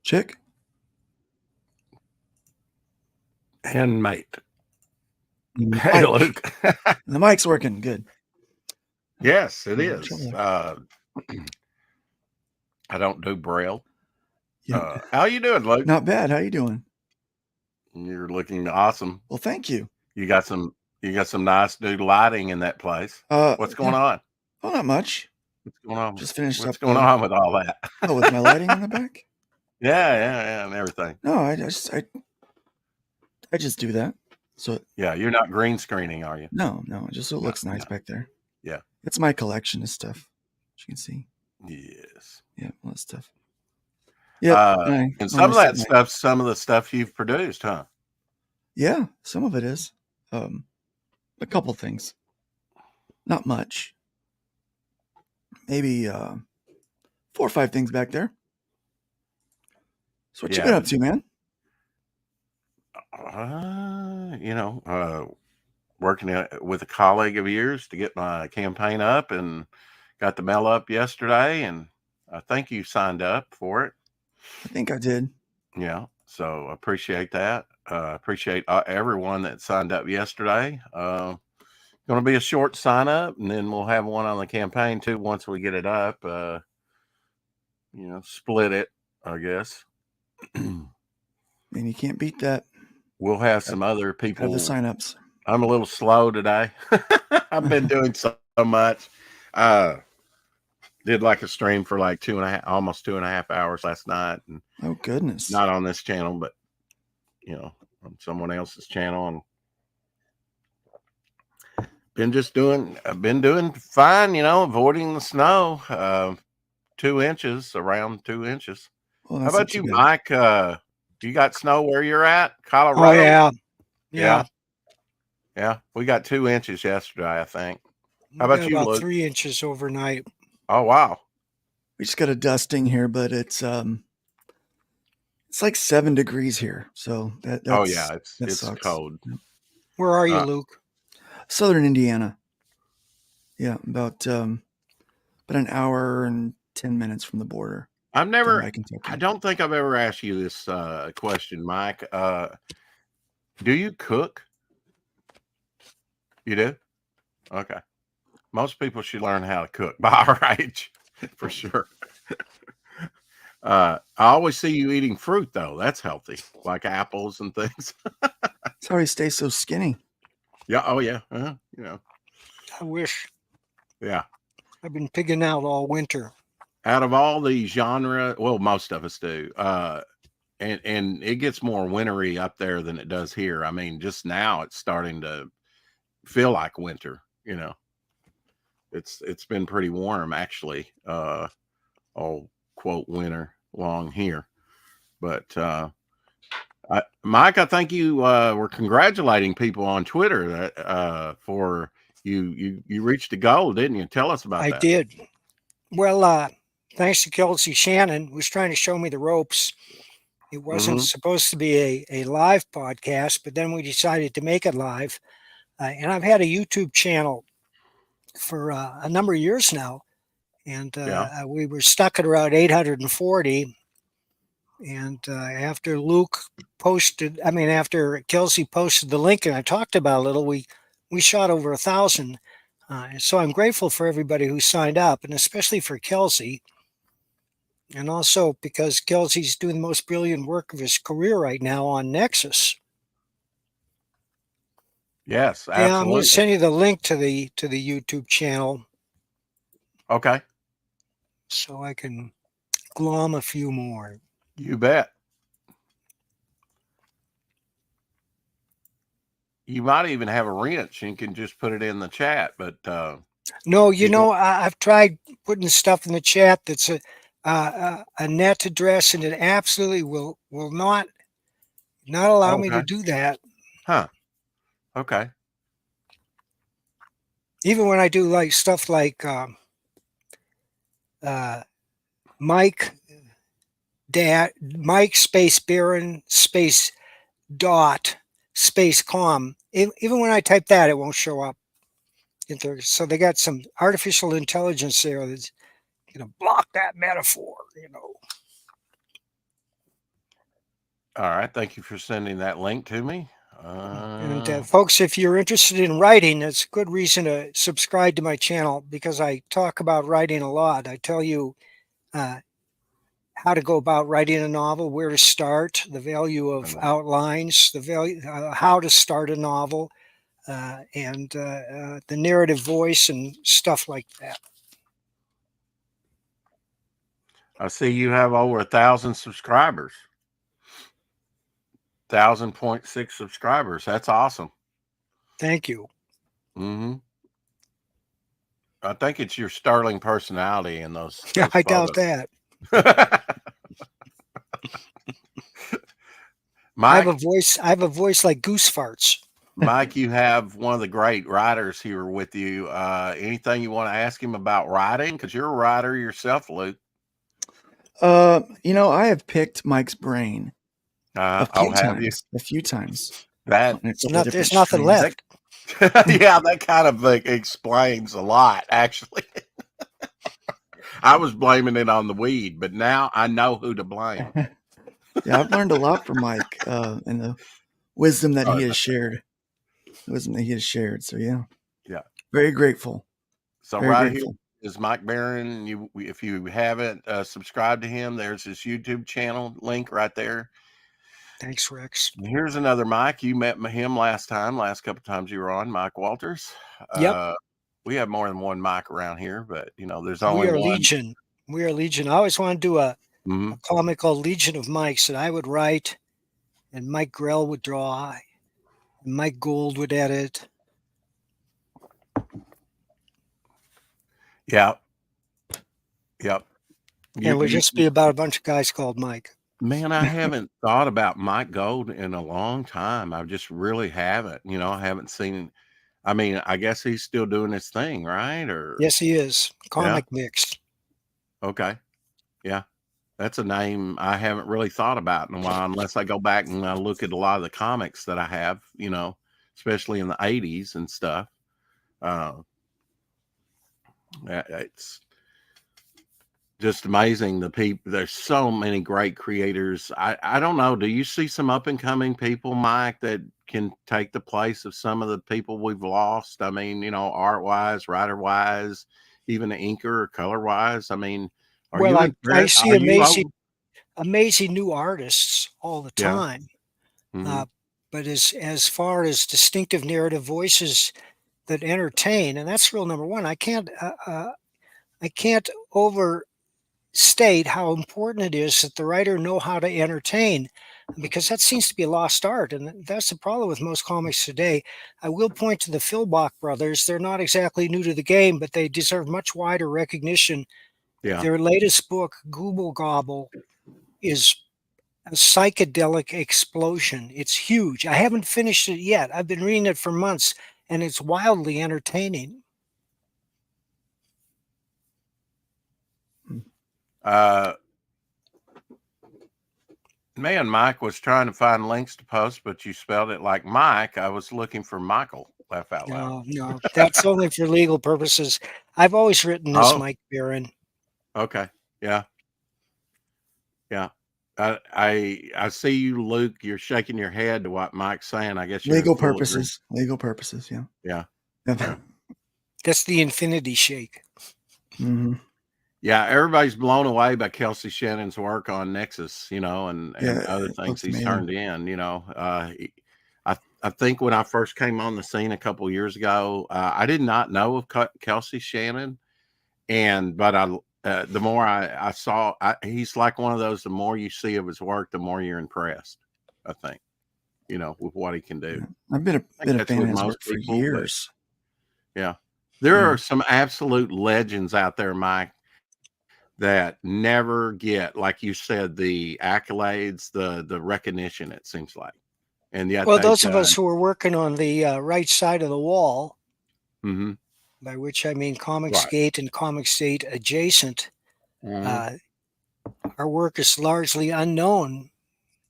Check. And mate. Hey, Luke. The mic's working. Good. Yes, it is. I don't do Braille. Yep. How you doing, Luke? Not bad. How you doing? You're looking awesome. Well, thank you. You got some nice new lighting in that place. What's going on? Oh, not much. What's going on? Just finished What's up. going on with all that? Oh, with my lighting in the back? Yeah, and everything. No, I just do that. So yeah, you're not green screening, are you? No, just so it looks nice back there. Yeah, it's my collection of stuff. As you can see. Yes. Yeah, all that stuff. Yeah, and some of that stuff, some of the stuff you've produced, huh? Yeah, some of it is. A couple things. Not much. Maybe 4 or 5 things back there. So what you been up to, man? Working with a colleague of yours to get my campaign up, and got the mail up yesterday, and I think you signed up for it. I think I did. Yeah, so appreciate that. Appreciate everyone that signed up yesterday. Going to be a short sign up, and then we'll have one on the campaign too once we get it up. Split it, I guess. And you can't beat that. We'll have some other people. Have the signups. I'm a little slow today. I've been doing so much. Did like a stream for like almost 2.5 hours last night. And oh goodness! Not on this channel, but on someone else's channel, and I've been doing fine. Avoiding the snow. 2 inches, around 2 inches. Well, how about you, Mike? You got snow where you're at, Colorado? Oh yeah. We got 2 inches yesterday, I think. How about you, about Luke? 3 inches overnight. Oh wow! We just got a dusting here, but it's like 7 degrees here, so that's it's cold. Where are you, Luke? Southern Indiana. Yeah, about an hour and 10 minutes from the border. I don't think I've ever asked you this question, Mike. Do you cook? You do? Okay. Most people should learn how to cook by our age, for sure. I always see you eating fruit, though. That's healthy, like apples and things. That's how he stays so skinny. Yeah. Oh, yeah. I wish. Yeah. I've been pigging out all winter. Out of all the genre, well, most of us do. And it gets more wintry up there than it does here. I mean, just now it's starting to feel like winter. It's been pretty warm, actually. All quote winter long here, but Mike, I think you were congratulating people on Twitter that for you reached a goal, didn't you? Tell us about that. I did. Well, thanks to Kelsey Shannon, who was trying to show me the ropes. It wasn't supposed to be a live podcast, but then we decided to make it live. And I've had a YouTube channel for a number of years now. And we were stuck at around 840. And after Kelsey posted the link and I talked about it a little, we shot over 1,000. So I'm grateful for everybody who signed up, and especially for Kelsey. And also because Kelsey's doing the most brilliant work of his career right now on Nexus. Yes, absolutely. Yeah, I'm going to send you the link to the YouTube channel. Okay. So I can glom a few more. You bet. You might even have a wrench and you can just put it in the chat, but no, I've tried putting stuff in the chat that's a net address, and it absolutely will not allow me to do that. Huh. Okay. Even when I do like stuff like Mike space Baron space dot space com. Even when I type that, it won't show up. So they got some artificial intelligence there that's going to block that metaphor. All right. Thank you for sending that link to me. And folks, if you're interested in writing, it's a good reason to subscribe to my channel because I talk about writing a lot. I tell you how to go about writing a novel, where to start, the value of outlines, the value, how to start a novel, and the narrative voice and stuff like that. I see you have over 1,000 subscribers. 1,000.6 subscribers. That's awesome. Thank you. Mm-hmm. I think it's your sterling personality in those Yeah, I doubt photos. that. I have Mike, a voice like goose farts. Mike, you have one of the great writers here with you. Anything you want to ask him about writing? Because you're a writer yourself, Luke. I have picked Mike's brain a Oh, few have you? times, a few times That, on a couple of different There's nothing streams. left. yeah, that kind of explains a lot, actually. I was blaming it on the weed, but now I know who to blame. Yeah, I've learned a lot from Mike and the wisdom that he has shared. So yeah, very grateful. So Very right grateful. here is Mike Barron. If you haven't subscribed to him, there's his YouTube channel link right there. Thanks, Rex. Here's another Mike. You met him last couple times you were on, Mike Walters. Yep. We have more than one Mike around here, but there's only We are one. Legion. We are Legion. I always want to do a Mm-hmm. comic called Legion of Mikes that I would write and Mike Grell would draw and Mike Gould would edit. Yeah. Yep. And it would just be about a bunch of guys called Mike. Man, I haven't thought about Mike Gold in a long time. I just really haven't. I haven't seen. I mean, I guess he's still doing his thing, right? Or Yes, he is. Comic Mixed. Okay. Yeah. That's a name I haven't really thought about in a while, unless I go back and I look at a lot of the comics that I have, especially in the 80s and stuff. It's just amazing the people. There's so many great creators. I don't know. Do you see some up and coming people, Mike, that can take the place of some of the people we've lost? I mean, art wise, writer wise, even the inker or color wise. I mean, Well, I see amazing new artists all the Yeah. time. Mm-hmm. But as far as distinctive narrative voices that entertain, and that's rule number one. I can't overstate how important it is that the writer know how to entertain, because that seems to be a lost art, and that's the problem with most comics today. I will point to the Philbach brothers. They're not exactly new to the game, but they deserve much wider recognition. Yeah. Their latest book, Gooble Gobble, is a psychedelic explosion. It's huge. I haven't finished it yet. I've been reading it for months, and it's wildly entertaining. Man, Mike was trying to find links to post, but you spelled it like Mike. I was looking for Michael. Laugh out loud. No, that's only for legal purposes. I've always written as Mike Barron. Okay. Yeah. Yeah. I see you, Luke. You're shaking your head to what Mike's saying. I guess you're legal purposes. Legal purposes. Yeah. Yeah. That's the infinity shake. Mm-hmm. Yeah, everybody's blown away by Kelsey Shannon's work on Nexus, and other things he's turned in. I think when I first came on the scene a couple years ago, I did not know of Kelsey Shannon, but the more I saw, he's like one of those. The more you see of his work, the more you're impressed. I think, with what he can do. Yeah. I've been a fan of his work for years. Yeah, there are some absolute legends out there, Mike, that never get, like you said, the accolades, the recognition, it seems like. And yet, well, those of us who are working on the right side of the wall, mm-hmm. by which I mean Comicsgate and Comicsgate adjacent, our work is largely unknown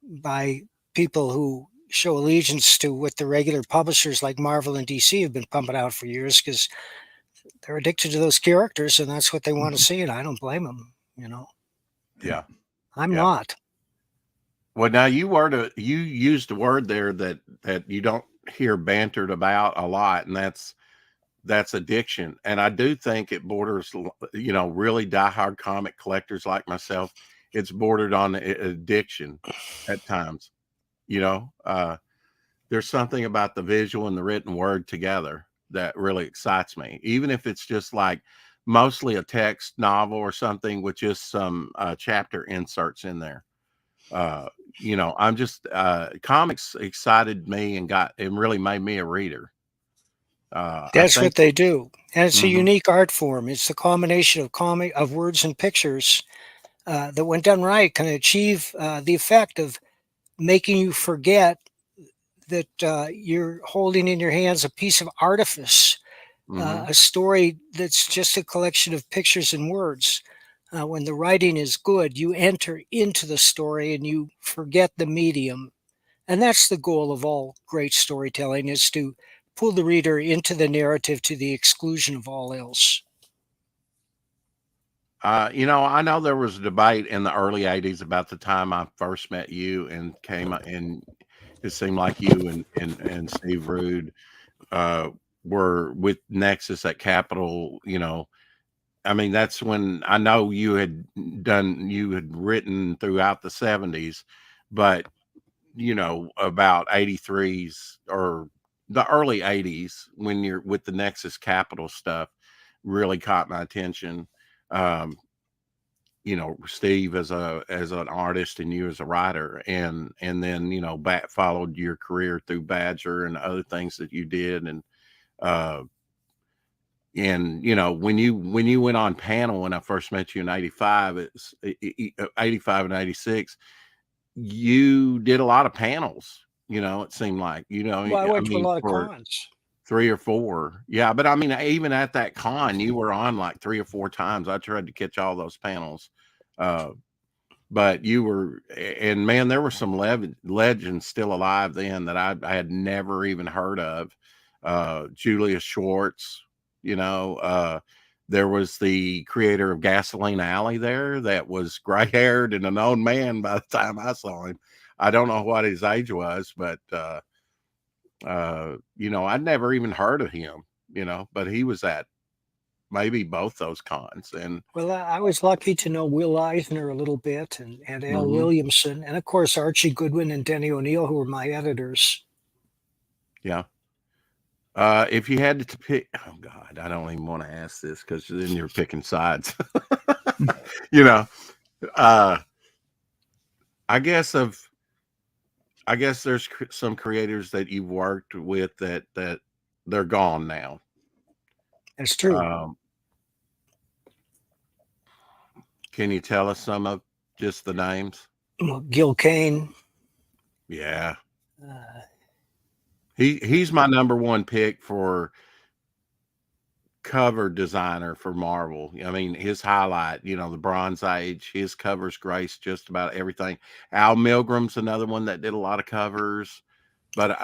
by people who show allegiance to what the regular publishers like Marvel and DC have been pumping out for years, because they're addicted to those characters and that's what they want to see, and I don't blame them. Yeah, I'm not. Well, now you used a word there that you don't hear bantered about a lot, and that's addiction. And I do think it borders, really diehard comic collectors like myself. It's bordered on addiction at times. There's something about the visual and the written word together that really excites me, even if it's just like mostly a text novel or something with just some chapter inserts in there. I'm just comics excited me and really made me a reader. That's what they do, and it's a Mhm. unique art form. It's the combination of words and pictures that, when done right, can achieve the effect of making you forget that you're holding in your hands a piece of artifice, a story that's just a collection of pictures and words. When the writing is good, you enter into the story and you forget the medium. And that's the goal of all great storytelling, is to pull the reader into the narrative to the exclusion of all else. I know there was a debate in the early 80s about the time I first met you and it seemed like you and Steve Rude were with Nexus at Capitol. I mean, that's when I know you had written throughout the 70s, but about 83's or the early 80s when you're with the Nexus Capital stuff really caught my attention. Steve as an artist and you as a writer, and then back followed your career through Badger and other things that you did. And when you went on panel when I first met you in 85, it's 85 and 86, you did a lot of panels. It seemed like, Well, I I went to a mean, lot of for cons. 3 or 4. Yeah, but I mean, even at that con, you were on like 3 or 4 times. I tried to catch all those panels. But you were, and man, there were some legends still alive then that I had never even heard of. Julius Schwartz, there was the creator of Gasoline Alley there that was gray haired and a known man by the time I saw him. I don't know what his age was, but I'd never even heard of him, but he was at maybe both those cons. And Well, I was lucky to know Will Eisner a little bit, and Al Williamson, and of course Archie Goodwin and Denny O'Neil, who were my editors. Yeah. If you had to pick, oh God, I don't even want to ask this because then you're picking sides. I guess there's some creators that you've worked with that they're gone now. That's true. Can you tell us some of just the names? Well, Gil Kane. Yeah. He's my number one pick for cover designer for Marvel. I mean, his highlight, the Bronze Age, his covers grace just about everything. Al Milgram's another one that did a lot of covers, but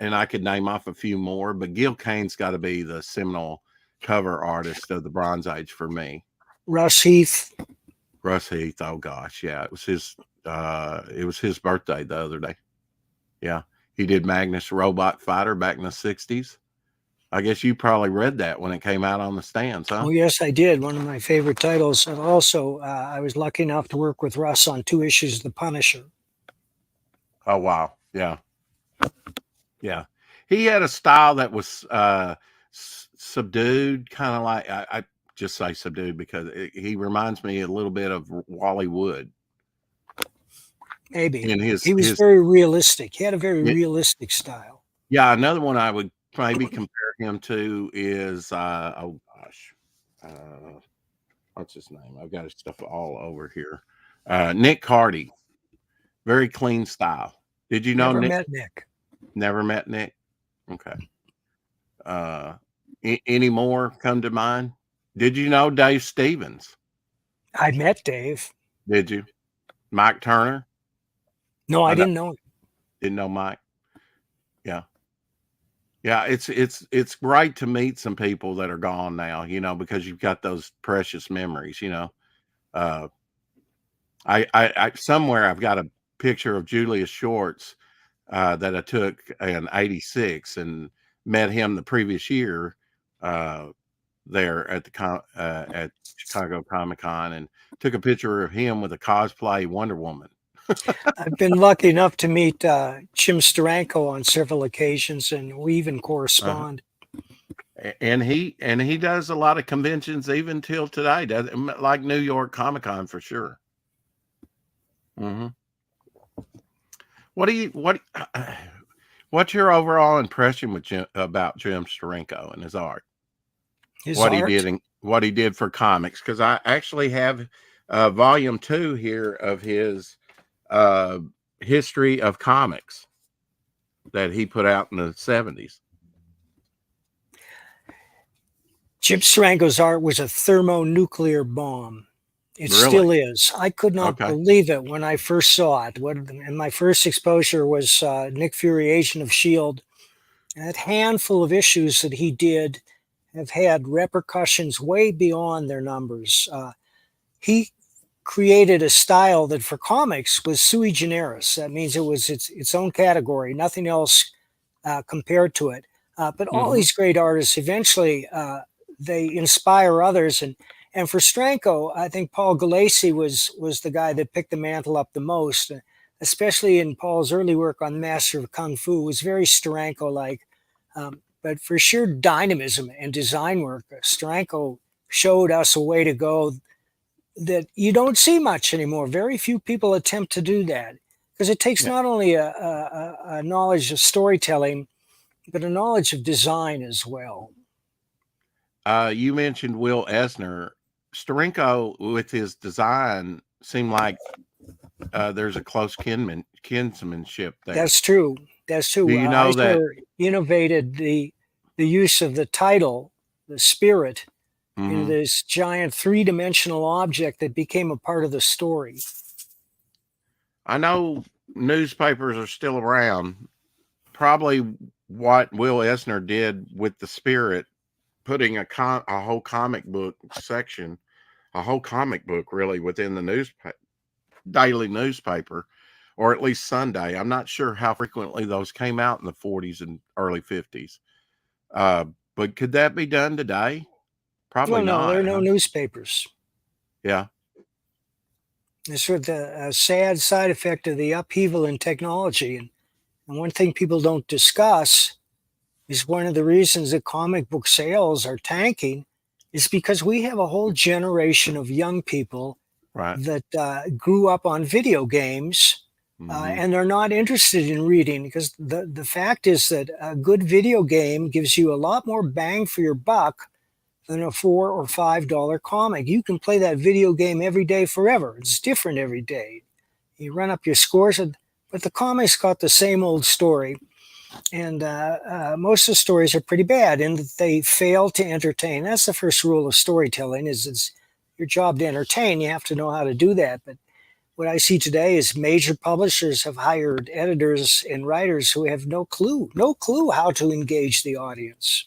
and I could name off a few more, but Gil Kane's got to be the seminal cover artist of the Bronze Age for me. Russ Heath. Oh gosh, yeah, it was his birthday the other day. Yeah, he did Magnus Robot Fighter back in the 60s. I guess you probably read that when it came out on the stands, huh? Oh, yes, I did. One of my favorite titles. And also, I was lucky enough to work with Russ on 2 issues of The Punisher. Oh, wow. Yeah. Yeah. He had a style that was subdued, kind of like, I just say subdued because he reminds me a little bit of Wally Wood. Maybe. He was very realistic. He had a very realistic style. Yeah, another one I would maybe compare him to is oh gosh, what's his name? I've got his stuff all over here. Nick Cardy, very clean style. Did you know Never Nick? met Nick. Never met Nick. Okay. Any more come to mind? Did you know Dave Stevens? I met Dave. Did you? Mike Turner? No, I didn't know him. Didn't know Mike. Yeah. Yeah, it's great to meet some people that are gone now, because you've got those precious memories, I somewhere I've got picture of Julius Shorts that I took in '86 and met him the previous year there at the at Chicago Comic-Con, and took a picture of him with a cosplay Wonder Woman. I've been lucky enough to meet Jim Steranko on several occasions, and we even correspond. And he does a lot of conventions even till today, like New York Comic-Con for sure. Mm-hmm. What's your overall impression with about Jim Steranko and his art? What he did for comics? Because I actually have volume 2 here of his history of comics that he put out in the '70s. Jim Steranko's art was a thermonuclear bomb. It still is. I could not believe it when I first saw it. And my first exposure was Nick Fury, Agent of S.H.I.E.L.D. That handful of issues that he did have had repercussions way beyond their numbers. He created a style that for comics was sui generis. That means it was its own category, nothing else compared to it. But all these great artists eventually they inspire others, and for Steranko, I think Paul Gulacy was the guy that picked the mantle up the most, especially in Paul's early work on Master of Kung Fu. It was very Steranko-like. But for sheer dynamism and design work, Steranko showed us a way to go that you don't see much anymore. Very few people attempt to do that, because it takes not only a knowledge of storytelling, but a knowledge of design as well. You mentioned Will Eisner. Steranko, with his design, seemed like there's a close kinsmanship there. That's true. That's true. Do you know Eisner innovated the use of the title, the spirit, in this giant 3-dimensional object that became a part of the story. I know newspapers are still around. Probably what Will Eisner did with the spirit, putting a whole comic book section, a whole comic book really within the daily newspaper, or at least Sunday. I'm not sure how frequently those came out in the '40s and early '50s. But could that be done today? Probably not. No, there are no newspapers. Yeah. It's sort of a sad side effect of the upheaval in technology. And one thing people don't discuss is one of the reasons that comic book sales are tanking is because we have a whole generation of young people that grew up on video games, and they're not interested in reading, because the fact is that a good video game gives you a lot more bang for your buck than a $4 or $5 comic. You can play that video game every day forever. It's different every day. You run up your scores, but the comics got the same old story. And most of the stories are pretty bad in that they fail to entertain. That's the first rule of storytelling, is it's your job to entertain. You have to know how to do that. But what I see today is major publishers have hired editors and writers who have no clue how to engage the audience.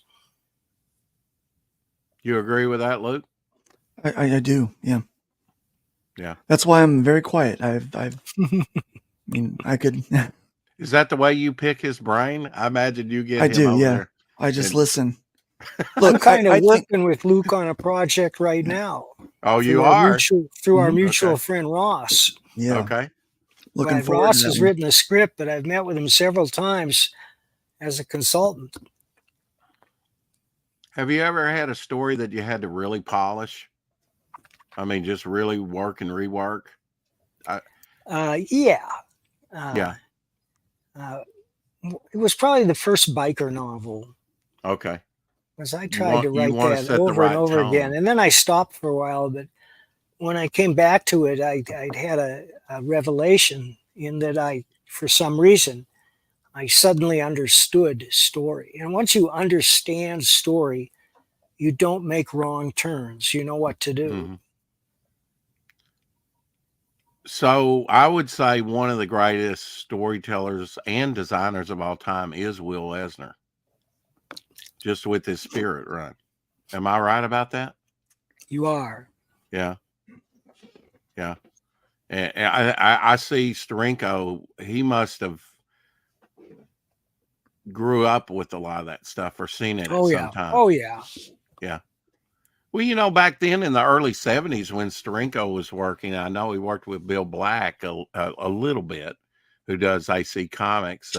You agree with that, Luke? I do. Yeah. Yeah. That's why I'm very quiet. I mean, I could. Is that the way you pick his brain? I imagine you get him over there. I just listen. Look, I'm kind of working with Luke on a project right now. Oh, you are? Through our mutual friend, Ross. Yeah. Okay. Looking forward Ross to that has one. written a script, but I've met with him several times as a consultant. Have you ever had a story that you had to really polish? I mean, just really work and rework? Yeah. It was probably the first biker novel. Okay. Because I tried to write that over and over again. And then I stopped for a while, but when I came back to it, I'd had a revelation in that for some reason, I suddenly understood story. And once you understand story, you don't make wrong turns. You know what to do. Mm-hmm. So I would say one of the greatest storytellers and designers of all time is Will Eisner, just with his spirit run. Am I right about that? You are. Yeah. Yeah. And I see Steranko, he must have grew up with a lot of that stuff or seen it at some time. Oh, yeah. Yeah. Well, back then in the early 70s when Steranko was working, I know he worked with Bill Black a little bit, who does AC Comics,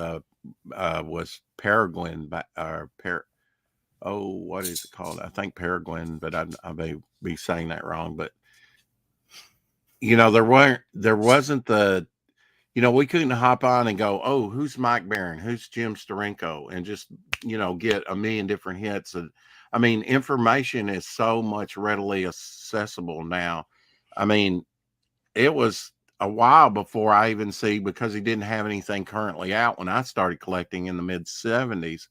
was Peregrine, what is it called? I think Peregrine, but I may be saying that wrong. But there wasn't the, we couldn't hop on and go, oh, who's Mike Barron, who's Jim Steranko, and just get a million different hits. And I mean, information is so much readily accessible now. I mean, it was a while before I even see, because he didn't have anything currently out when I started collecting in the mid 70s.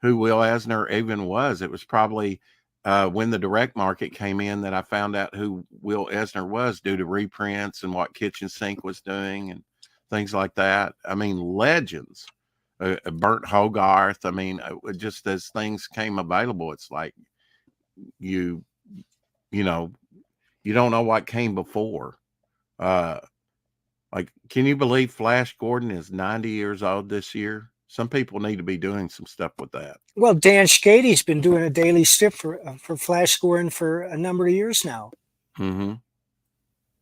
Who Will Eisner even was. It was probably when the direct market came in that I found out who Will Eisner was, due to reprints and what Kitchen Sink was doing and things like that. I mean, legends. Bert Hogarth. I mean, just as things came available, it's like you don't know what came before. Like, can you believe Flash Gordon is 90 years old this year? Some people need to be doing some stuff with that. Well, Dan Skate's been doing a daily strip for Flash Gordon for a number of years now. Mm-hmm.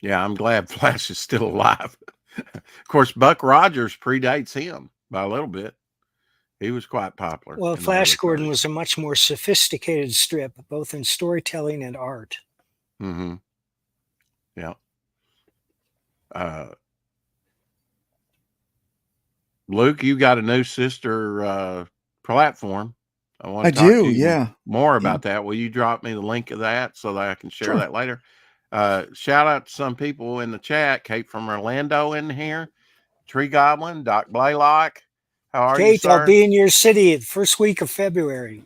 Yeah, I'm glad Flash is still alive. Of course, Buck Rogers predates him by a little bit. He was quite popular. Well, Flash Gordon was a much more sophisticated strip, both in storytelling and art. Mm-hmm. Yeah. Luke, you got a new sister platform. I want to talk to you more about that. Will you drop me the link of that so that I can share that later? Shout out to some people in the chat. Kate from Orlando in here. Tree Goblin, Doc Blaylock. How are you, sir? Kate, I'll be in your city the first week of February.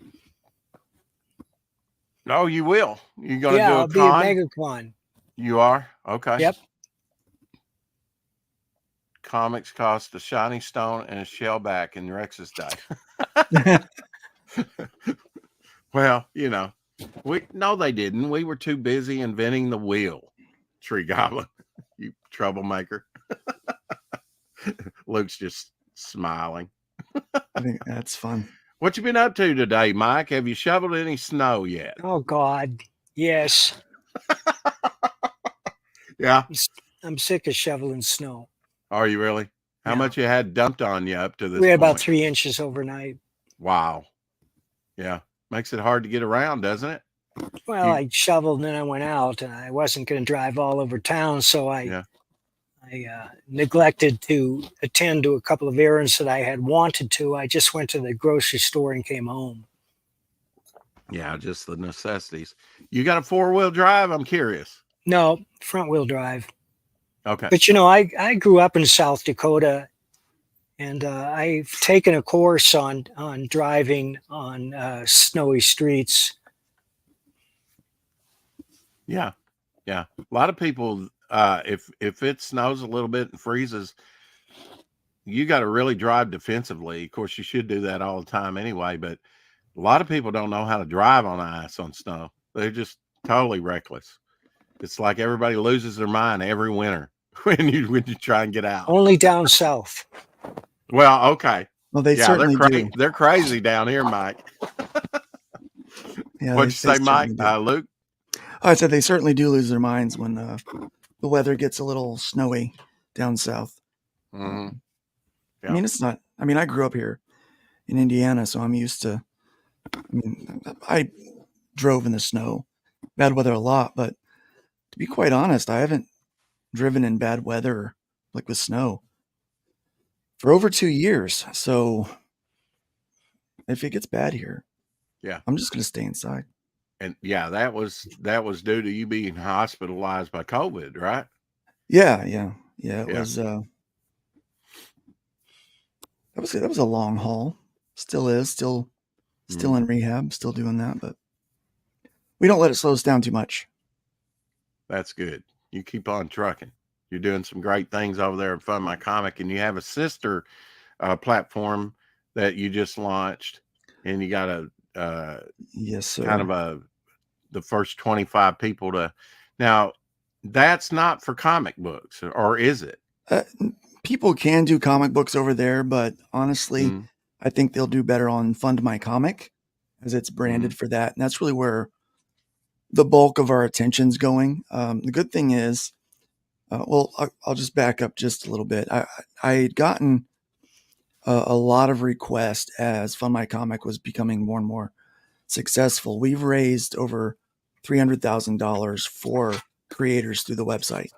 Oh, you will? You're going to do a I'll con? be at MegaCon. You are? Okay. Yep. Comics cost a shiny stone and a shell back in Rex's day. Well, no, they didn't. We were too busy inventing the wheel. Tree Goblin, you troublemaker. Luke's just smiling. I think that's fun. What you been up to today, Mike? Have you shoveled any snow yet? Oh, God. Yes. Yeah. I'm sick of shoveling snow. Are you really? How much you had dumped on you up to this We had point? about 3 inches overnight. Wow. Yeah. Makes it hard to get around, doesn't it? Well, I shoveled and then I went out, and I wasn't going to drive all over town, so I neglected to attend to a couple of errands that I had wanted to. I just went to the grocery store and came home. Yeah, just the necessities. You got a 4-wheel drive? I'm curious. No, front-wheel drive. Okay. But, I grew up in South Dakota, and I've taken a course on driving on snowy streets. Yeah. Yeah. A lot of people, if it snows a little bit and freezes, you got to really drive defensively. Of course, you should do that all the time anyway, but a lot of people don't know how to drive on ice on snow. They're just totally reckless. It's like everybody loses their mind every winter when you try and get out. Only down south. Well, okay. Well, they certainly do. They're crazy down here, Mike. Yeah, what'd you say, Mike? Luke? I said they certainly do lose their minds when the weather gets a little snowy down south. Mm-hmm. Yeah. I mean, it's not. I mean, I grew up here in Indiana, so I'm used to. I mean, I drove in the snow, bad weather a lot, but to be quite honest, I haven't driven in bad weather like with snow for over 2 years. So if it gets bad here, I'm just going to stay inside. And that was due to you being hospitalized by COVID, right? Yeah. It was. That was a long haul. Still is. Still in rehab. Still doing that, but we don't let it slow us down too much. That's good. You keep on trucking. You're doing some great things over there at Fund My Comic, and you have a sister platform that you just launched, and you got a yes, sir. kind of the first 25 people to. Now, that's not for comic books, or is it? People can do comic books over there, but honestly, I think they'll do better on Fund My Comic, as it's branded for that. And that's really where the bulk of our attention's going. The good thing is, I'll just back up just a little bit. I had gotten a lot of requests as Fund My Comic was becoming more and more successful. We've raised over $300,000 for creators through the website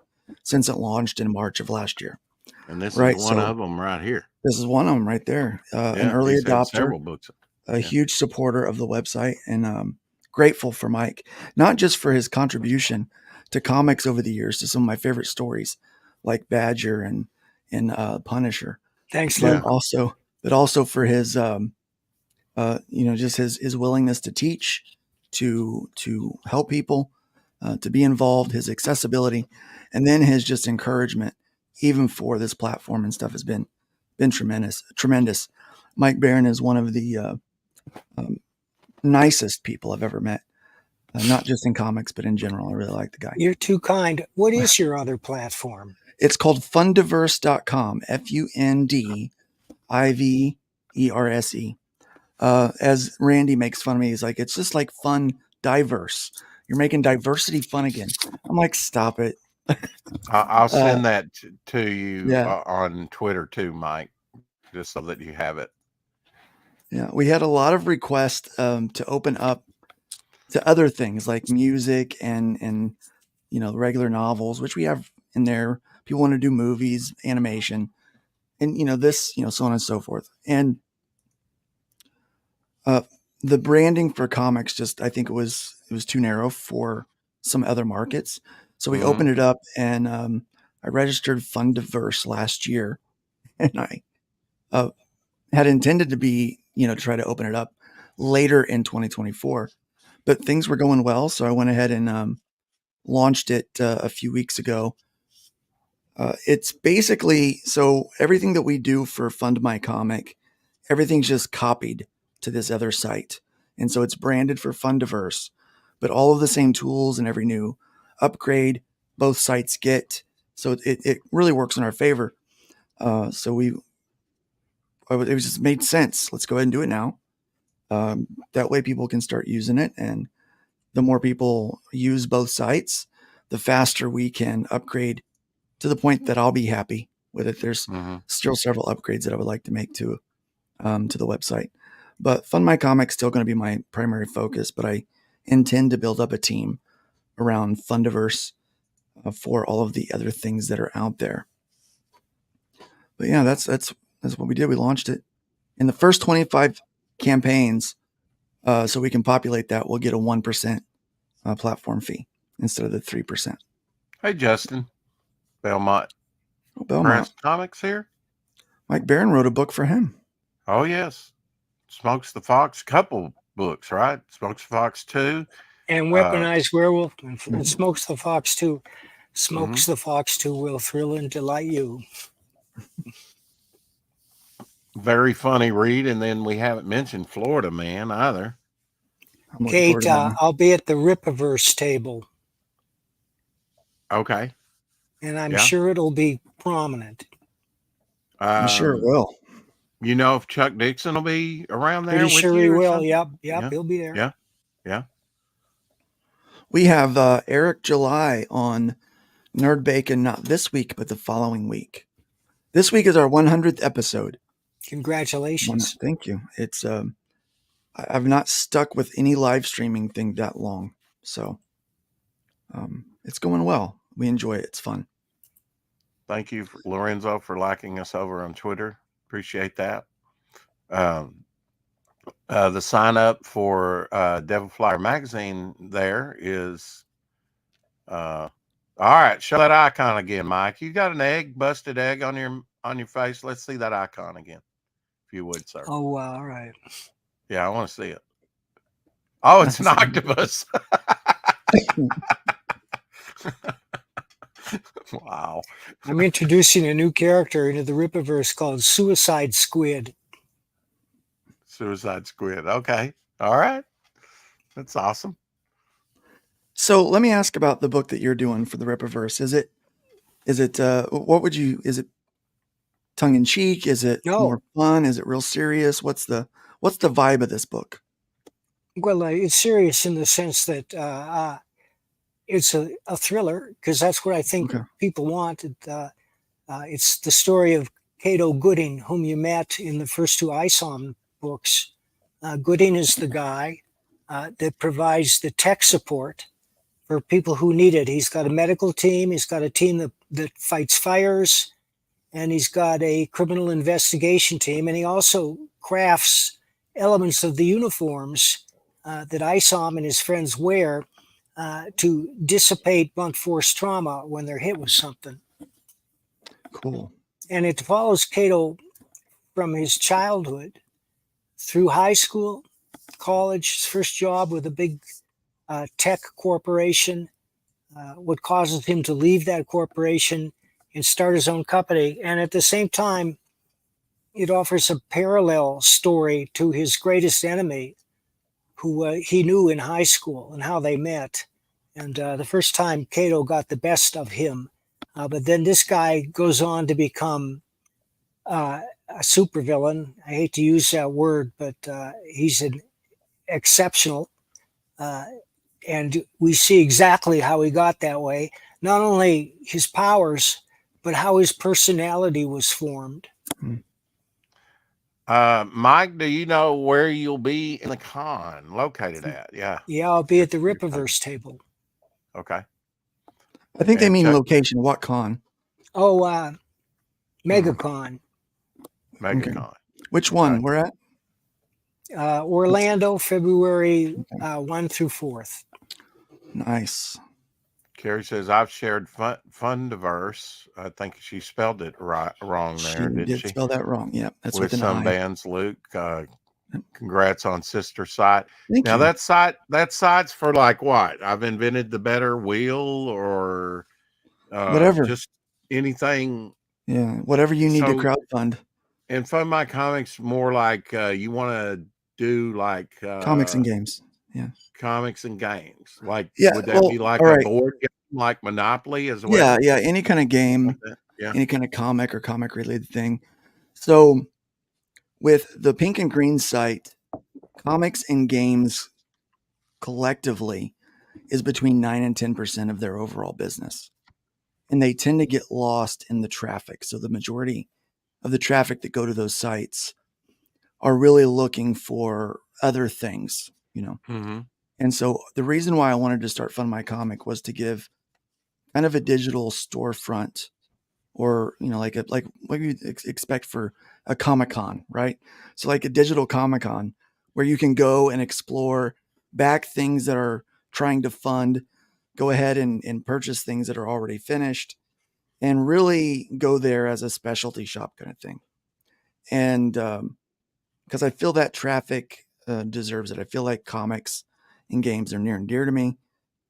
since it launched in March of last year. And this is one of them right here. This is one of them right there. An early adopter, several books. A huge supporter of the website, and grateful for Mike, not just for his contribution to comics over the years to some of my favorite stories like Badger and Punisher. Thanks, Luke. But also for his just his willingness to teach, to help people, to be involved, his accessibility, and then his just encouragement, even for this platform and stuff, has been tremendous. Mike Barron is one of the nicest people I've ever met, not just in comics, but in general. I really like the guy. You're too kind. What is your other platform? It's called Fundiverse.com, Fundiverse. As Randy makes fun of me, he's like, it's just like fun, diverse. You're making diversity fun again. I'm like, stop it. I'll send that to you on Twitter too, Mike, just so that you have it. Yeah, we had a lot of requests to open up to other things like music and regular novels, which we have in there. People want to do movies, animation, and so on and so forth. And the branding for comics, just I think it was too narrow for some other markets. So we opened it up, and I registered Fundiverse last year, and I had intended to try to open it up later in 2024, but things were going well, so I went ahead and launched it a few weeks ago. It's basically, so everything that we do for Fund My Comic, everything's just copied to this other site. And so it's branded for Fundiverse, but all of the same tools and every new upgrade both sites get. So it really works in our favor. So it just made sense. Let's go ahead and do it now. That way people can start using it. And the more people use both sites, the faster we can upgrade to the point that I'll be happy with it. There's still several upgrades that I would like to make to the website, but Fund My Comics still going to be my primary focus, but I intend to build up a team around Fundiverse for all of the other things that are out there. But yeah, that's what we did. We launched it in the first 25 campaigns. So we can populate that. We'll get a 1% platform fee instead of the 3%. Hey, Justin. Belmont. Belmont Comics here. Mike Barron wrote a book for him. Oh yes, Smokes the Fox. Couple books, right? Smokes the Fox 2 and Weaponized Werewolf, and Smokes the Fox 2. Smokes the Fox 2 will thrill and delight you. Very funny read, and then we haven't mentioned Florida Man either. Kate, I'll be at the Rippaverse table. Okay. And I'm sure it'll be prominent. I'm sure it will. You know if Chuck Dixon will be around there? Pretty sure he will. Yep, he'll be there. Yeah. We have Eric July on Nerd Bacon, not this week, but the following week. This week is our 100th episode. Congratulations. Thank you. It's I've not stuck with any live streaming thing that long, so it's going well. We enjoy it. It's fun. Thank you, Lorenzo, for liking us over on Twitter. Appreciate that. The sign up for Devil Flyer magazine there is all right. Show that icon again, Mike. You got an busted egg on your face. Let's see that icon again, if you would, sir. Oh, all right. Yeah, I want to see it. Oh, it's an octopus. Wow. I'm introducing a new character into the Rippaverse called Suicide Squid. Suicide Squid. Okay. All right. That's awesome. So let me ask about the book that you're doing for the Rippaverse. Is it is it tongue in cheek? Is it No. more fun? Is it real serious? What's the vibe of this book? Well, it's serious in the sense that it's a thriller, because that's what I think Okay. people want. It's the story of Cato Gooding, whom you met in the first two ISOM books. Gooding is the guy that provides the tech support for people who need it. He's got a medical team, he's got a team that fights fires, and he's got a criminal investigation team, and he also crafts elements of the uniforms that ISOM and his friends wear to dissipate blunt force trauma when they're hit with something. Cool. And it follows Cato from his childhood through high school, college, his first job with a big tech corporation, what causes him to leave that corporation and start his own company. And at the same time, it offers a parallel story to his greatest enemy, who he knew in high school and how they met. And the first time Cato got the best of him. But then this guy goes on to become a supervillain. I hate to use that word, but he's an exceptional. And we see exactly how he got that way. Not only his powers, but how his personality was formed. Mike, do you know where you'll be in the con located at? Yeah. Yeah, I'll be at the Rippaverse table. Okay. I think they mean location. What con? Oh, MegaCon. MegaCon. Okay. Which one? Okay. We're at? Orlando, February 1 through 4th. Nice. Carrie says, I've shared Fundiverse. I think she spelled it wrong there, didn't she? Spell that wrong. Yeah, that's with an some I. bands, Luke. Congrats on Sister Site. Thank you. That site's for like what? I've invented the better wheel, or whatever. Just anything. Yeah, whatever you need to crowdfund. And Fund My Comics, more like you want to do like comics and games. Yeah, comics and games. Like, yeah, would that be like a board game, like Monopoly as well? Yeah, any kind of game, like any kind of comic or comic related thing. So, with the Pink and Green site, comics and games collectively is between 9 and 10% of their overall business, and they tend to get lost in the traffic. So, the majority of the traffic that go to those sites are really looking for other things, Mm-hmm. And so the reason why I wanted to start Fund My Comic was to give kind of a digital storefront, or like what you expect for a Comic-Con, right? So like a digital Comic-Con where you can go and explore, back things that are trying to fund, go ahead and purchase things that are already finished, and really go there as a specialty shop kind of thing. And because I feel that traffic deserves it. I feel like comics and games are near and dear to me,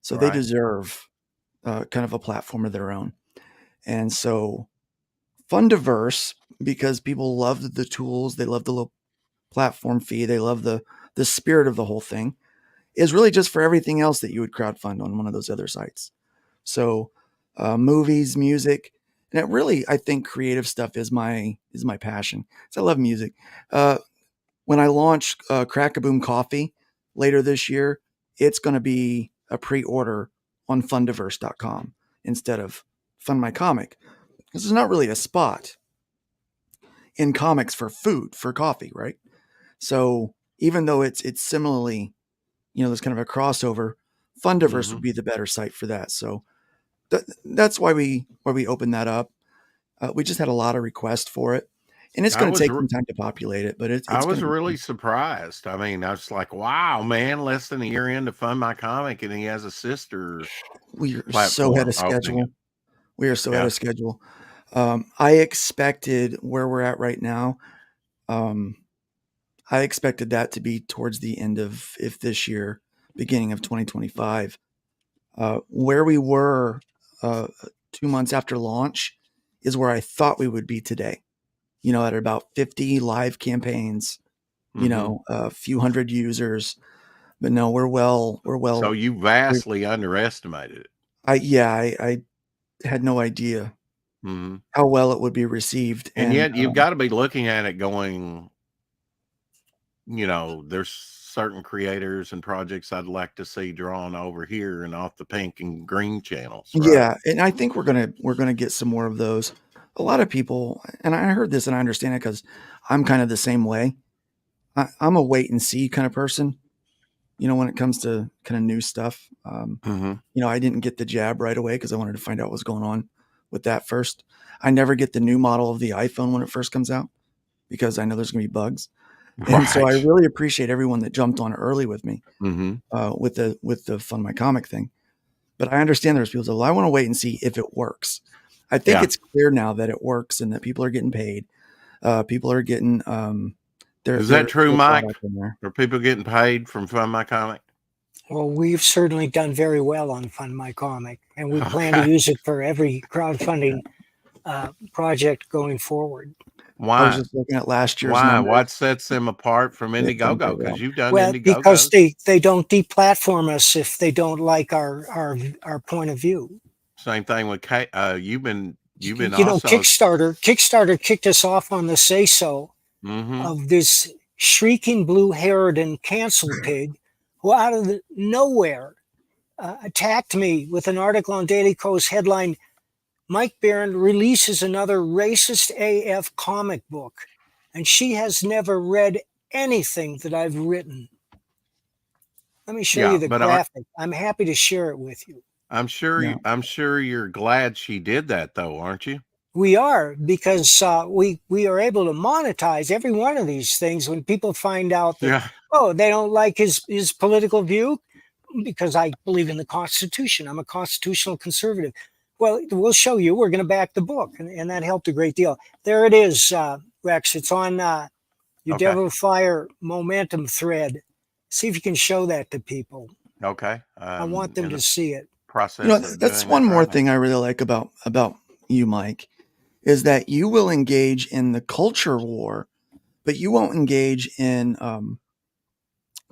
so they deserve kind of a platform of their own. And so Fundiverse, because people love the tools, they love the low platform fee, they love the spirit of the whole thing, is really just for everything else that you would crowdfund on one of those other sites. So movies, music, and it really, I think creative stuff is my passion. So I love music. When I launch Crack-A-Boom Coffee later this year, it's going to be a pre-order on Fundiverse.com instead of Fund My Comic. This is not really a spot in comics for food, for coffee, right? So even though it's similarly, there's kind of a crossover, Fundiverse would be the better site for that. So that's why we opened that up. We just had a lot of requests for it. And it's going to take some time to populate it, but I was really surprised. I mean, I was like, wow, man, less than a year into Fund My Comic, and he has a sister. We are so ahead of schedule. We are so out of schedule. I expected where we're at right now. I expected that to be towards the end of, if this year, beginning of 2025. Where we were 2 months after launch is where I thought we would be today. At about 50 live campaigns, a few hundred users. but no, we're well. So you vastly underestimated it. I had no idea how well it would be received. And yet you've got to be looking at it going, there's certain creators and projects I'd like to see drawn over here and off the pink and green channels. Right? Yeah, and I think we're gonna get some more of those. A lot of people, and I heard this and I understand it because I'm kind of the same way. I'm a wait and see kind of person. When it comes to kind of new stuff. I didn't get the jab right away because I wanted to find out what's going on with that first. I never get the new model of the iPhone when it first comes out because I know there's going to be bugs. Right. And so I really appreciate everyone that jumped on early with me with the Fund My Comic thing. But I understand there's people that say, well, I want to wait and see if it works. I think it's clear now that it works and that people are getting paid. People are getting is that true, Mike? Are people getting paid from Fund My Comic? Well, we've certainly done very well on Fund My Comic, and we plan to use it for every crowdfunding project going forward. Why? I was just looking at last year's numbers. What sets them apart from Indiegogo? Because you've done Indiegogo. Because they don't deplatform us if they don't like our point of view. Same thing with you've been Kickstarter kicked us off on the say-so of this shrieking blue-haired and cancel pig who out of nowhere attacked me with an article on Daily Kos headline, Mike Barron releases another racist AF comic book, and she has never read anything that I've written. Let me show you the graphic. I'm happy to share it with you. I'm sure you're glad she did that, though, aren't you? We are, because we are able to monetize every one of these things when people find out that, they don't like his political view because I believe in the Constitution. I'm a constitutional conservative. Well, we'll show you. We're going to back the book, and that helped a great deal. There it is, Rex. It's on your Devil Fire Momentum thread. See if you can show that to people. Okay. I want them to see it. Process. That's one more thing I really like about you, Mike, is that you will engage in the culture war, but you won't engage in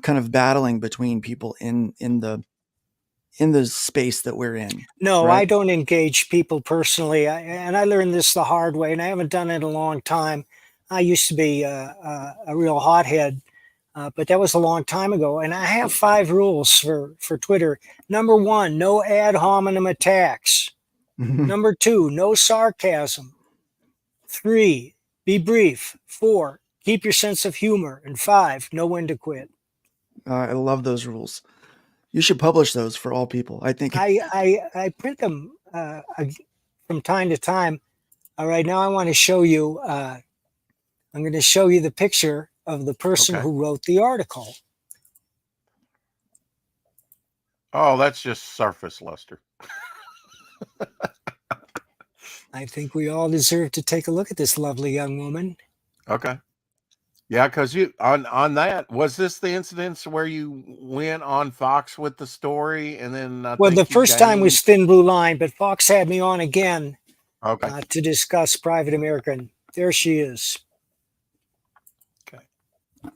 kind of battling between people in the space that we're in. No, right? I don't engage people personally. And I learned this the hard way, and I haven't done it in a long time. I used to be a real hothead, but that was a long time ago. And I have 5 rules for Twitter. Number 1, no ad hominem attacks. Number 2, no sarcasm. 3, be brief. 4, keep your sense of humor. And 5, know when to quit. I love those rules. You should publish those for all people. I think I print them from time to time. All right, now I want to show you. I'm going to show you the picture of the person who wrote the article. Oh, that's just surface luster. I think we all deserve to take a look at this lovely young woman. Okay. Yeah, because you on that, was this the incidents where you went on Fox with the story and then the first time was Thin Blue Line, but Fox had me on again to discuss Private American. There she is. Okay. A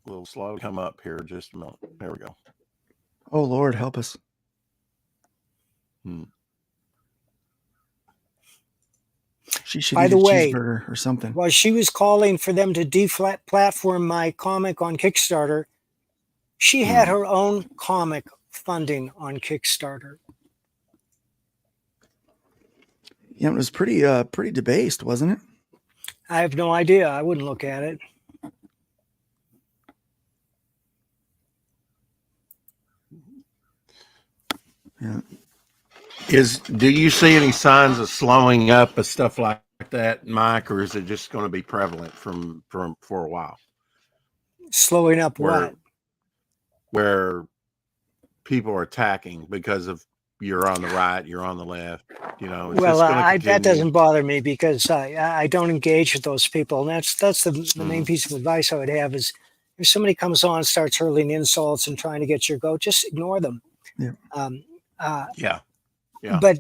little slow to come up here, just a moment. There we go. Oh Lord, help us. She should eat a cheeseburger or something. While she was calling for them to deplatform my comic on Kickstarter, she had her own comic funding on Kickstarter. Yeah, it was pretty debased, wasn't it? I have no idea. I wouldn't look at it. Yeah. Do you see any signs of slowing up of stuff like that, Mike, or is it just going to be prevalent for a while? Slowing up what? Where people are attacking because of you're on the right, you're on the left, Well, that doesn't bother me because I don't engage with those people, and that's the main piece of advice I would have is if somebody comes on and starts hurling insults and trying to get your goat, just ignore them. Yeah. But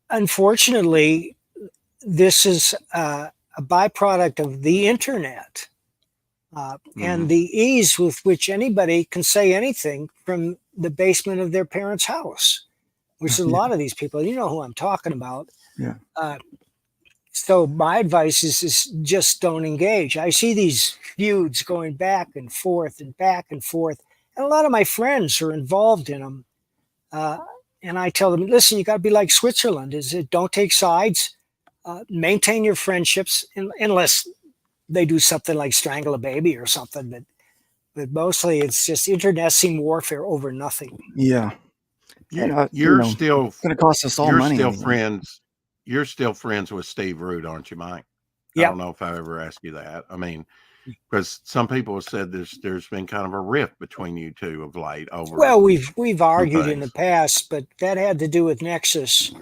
unfortunately, this is a byproduct of the internet. and the ease with which anybody can say anything from the basement of their parents' house, which is a lot of these people. You know who I'm talking about. Yeah. So my advice is just don't engage. I see these feuds going back and forth and back and forth, and a lot of my friends are involved in them. And I tell them, listen, you got to be like Switzerland. Is it don't take sides, maintain your friendships, unless they do something like strangle a baby or something. But mostly it's just internecine warfare over nothing. Yeah. You're still going to cost us all money. Still friends. You're still friends with Steve Root, aren't you, Mike? Yep. I don't know if I ever asked you that. I mean, because some people have said there's been kind of a rift between you two of late over. Well, we've argued in the past, but that had to do with Nexus.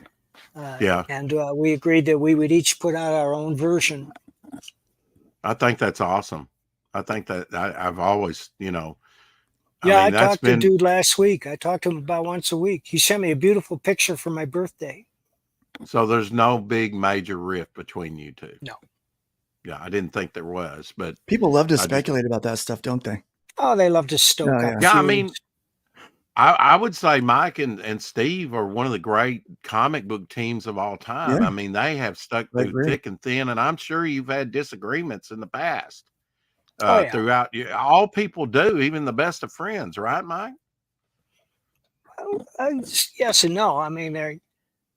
And we agreed that we would each put out our own version. I think that's awesome. I think that I've always, I talked to dude last week. I talked to him about once a week. He sent me a beautiful picture for my birthday. So there's no big major rift between you two. No. Yeah, I didn't think there was, but people love to speculate about that stuff, don't they? Oh, they love to stoke up. Yeah, I mean, I would say Mike and Steve are one of the great comic book teams of all time. Yeah. I mean, they have stuck through thick and thin, and I'm sure you've had disagreements in the past. Throughout. All people do, even the best of friends, right, Mike? Yes and no. I mean,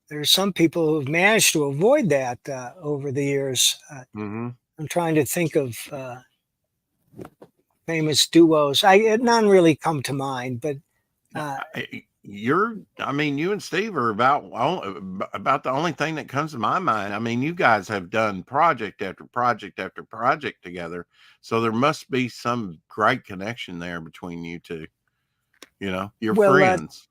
there's some people who've managed to avoid that over the years. I'm trying to think of famous duos. None really come to mind, but you and Steve are about the only thing that comes to my mind. I mean, you guys have done project after project after project together, so there must be some great connection there between you two. You're friends.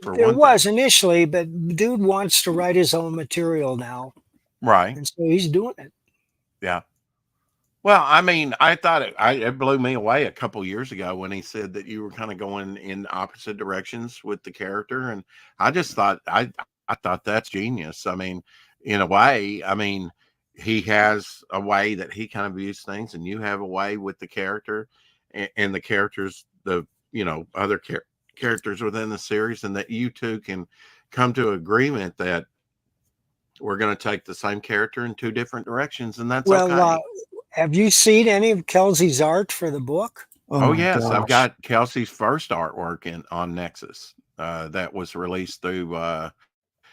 There was initially, but dude wants to write his own material now. Right. And so he's doing it. Yeah. Well, I mean, I thought it blew me away a couple years ago when he said that you were kind of going in opposite directions with the character. And I just thought, I thought that's genius. I mean, in a way, he has a way that he kind of views things, and you have a way with the character and the characters, other characters within the series, and that you two can come to agreement that we're going to take the same character in two different directions, and that's okay. Have you seen any of Kelsey's art for the book? Oh yes, gosh. I've got Kelsey's first artwork on Nexus that was released through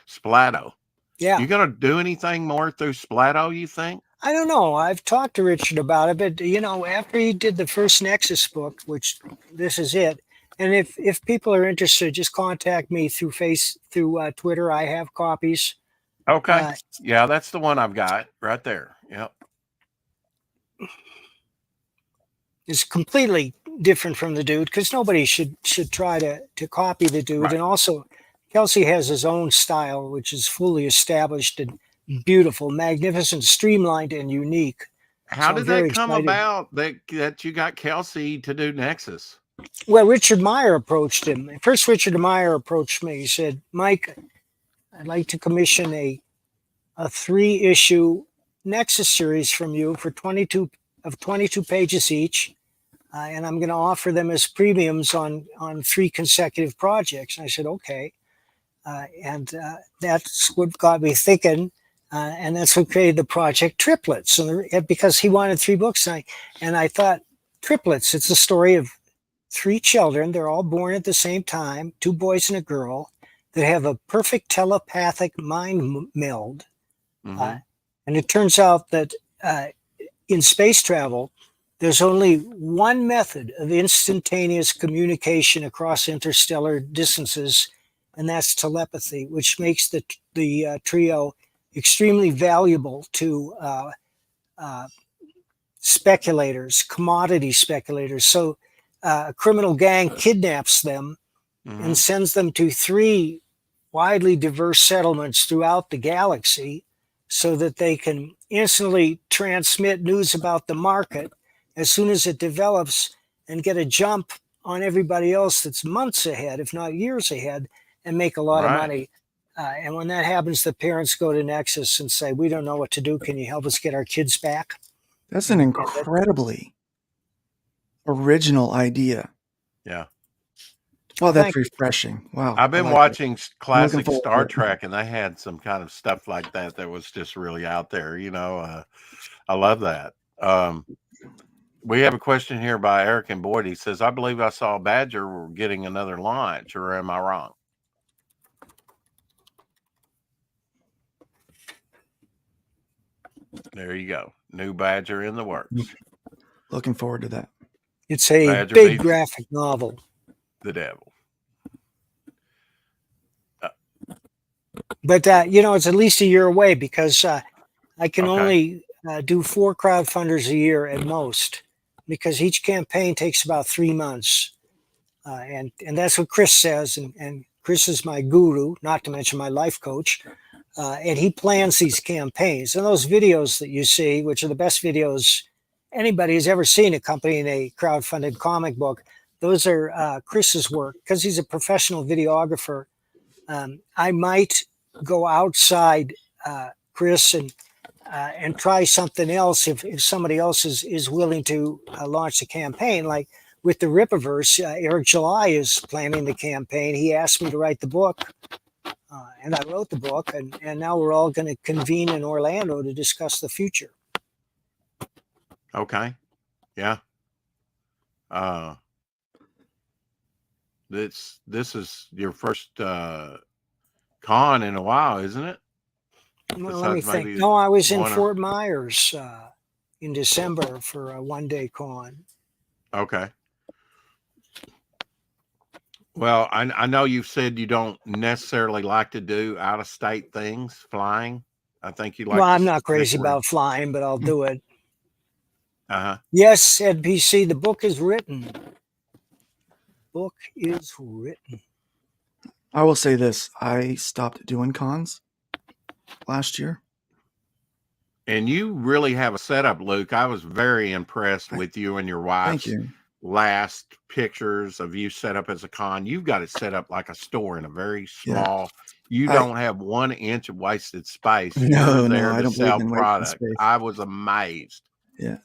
Splato. Yeah. You going to do anything more through Splato, you think? I don't know. I've talked to Richard about it, but after he did the first Nexus book, which this is it, and if people are interested, just contact me through Twitter. I have copies. Okay. Yeah, that's the one I've got right there. Yep. It's completely different from the dude, because nobody should try to copy the dude. Right. And also, Kelsey has his own style, which is fully established and beautiful, magnificent, streamlined, and unique. How did that come about that you got Kelsey to do Nexus? Well, Richard Meyer approached him. First, Richard Meyer approached me. He said, Mike, I'd like to commission a 3-issue Nexus series from you for 22 pages each, and I'm going to offer them as premiums on 3 consecutive projects. And I said, okay. And that's what got me thinking, and that's what created the project Triplets. And because he wanted 3 books, and I thought, Triplets, it's the story of 3 children. They're all born at the same time, 2 boys and a girl, that have a perfect telepathic mind meld. And it turns out that in space travel, there's only one method of instantaneous communication across interstellar distances, and that's telepathy, which makes the trio extremely valuable to speculators, commodity speculators. So a criminal gang kidnaps them and sends them to 3 widely diverse settlements throughout the galaxy so that they can instantly transmit news about the market as soon as it develops and get a jump on everybody else that's months ahead, if not years ahead, and make a lot of money. And when that happens, the parents go to Nexus and say, we don't know what to do. Can you help us get our kids back? That's an incredibly original idea. Yeah. Well, that's refreshing. Wow. I've been watching classic Star Trek, and they had some kind of stuff like that was just really out there. I love that. We have a question here by Eric and Boyd. He says, I believe I saw Badger getting another launch, or am I wrong? There you go. New Badger in the works. Looking forward to that. It's a Badger big graphic novel. The devil. But, it's at least a year away because I can only do 4 crowdfunders a year at most, because each campaign takes about 3 months. And that's what Chris says. And Chris is my guru, not to mention my life coach. And he plans these campaigns. And those videos that you see, which are the best videos anybody has ever seen accompanying a crowdfunded comic book, those are Chris's work, because he's a professional videographer. I might go outside Chris and try something else if somebody else is willing to launch the campaign. Like with the Rippaverse, Eric July is planning the campaign. He asked me to write the book, and I wrote the book, and now we're all going to convene in Orlando to discuss the future. Okay. Yeah. This is your first con in a while, isn't it? Well, let me think. No, I was in Fort Myers in December for a one-day con. Okay. Well, I know you've said you don't necessarily like to do out-of-state things, flying. I think you like. Well, I'm not crazy about flying, but I'll do it. Uh-huh. Yes, Ed PC, the book is written. Book is written. I will say this. I stopped doing cons last year. And you really have a setup, Luke. I was very impressed with you and your wife's last pictures of you set up as a con. You've got it set up like a store in a very small. You don't have 1 inch of wasted space. No, I don't believe in wasted space. I was amazed. Yeah,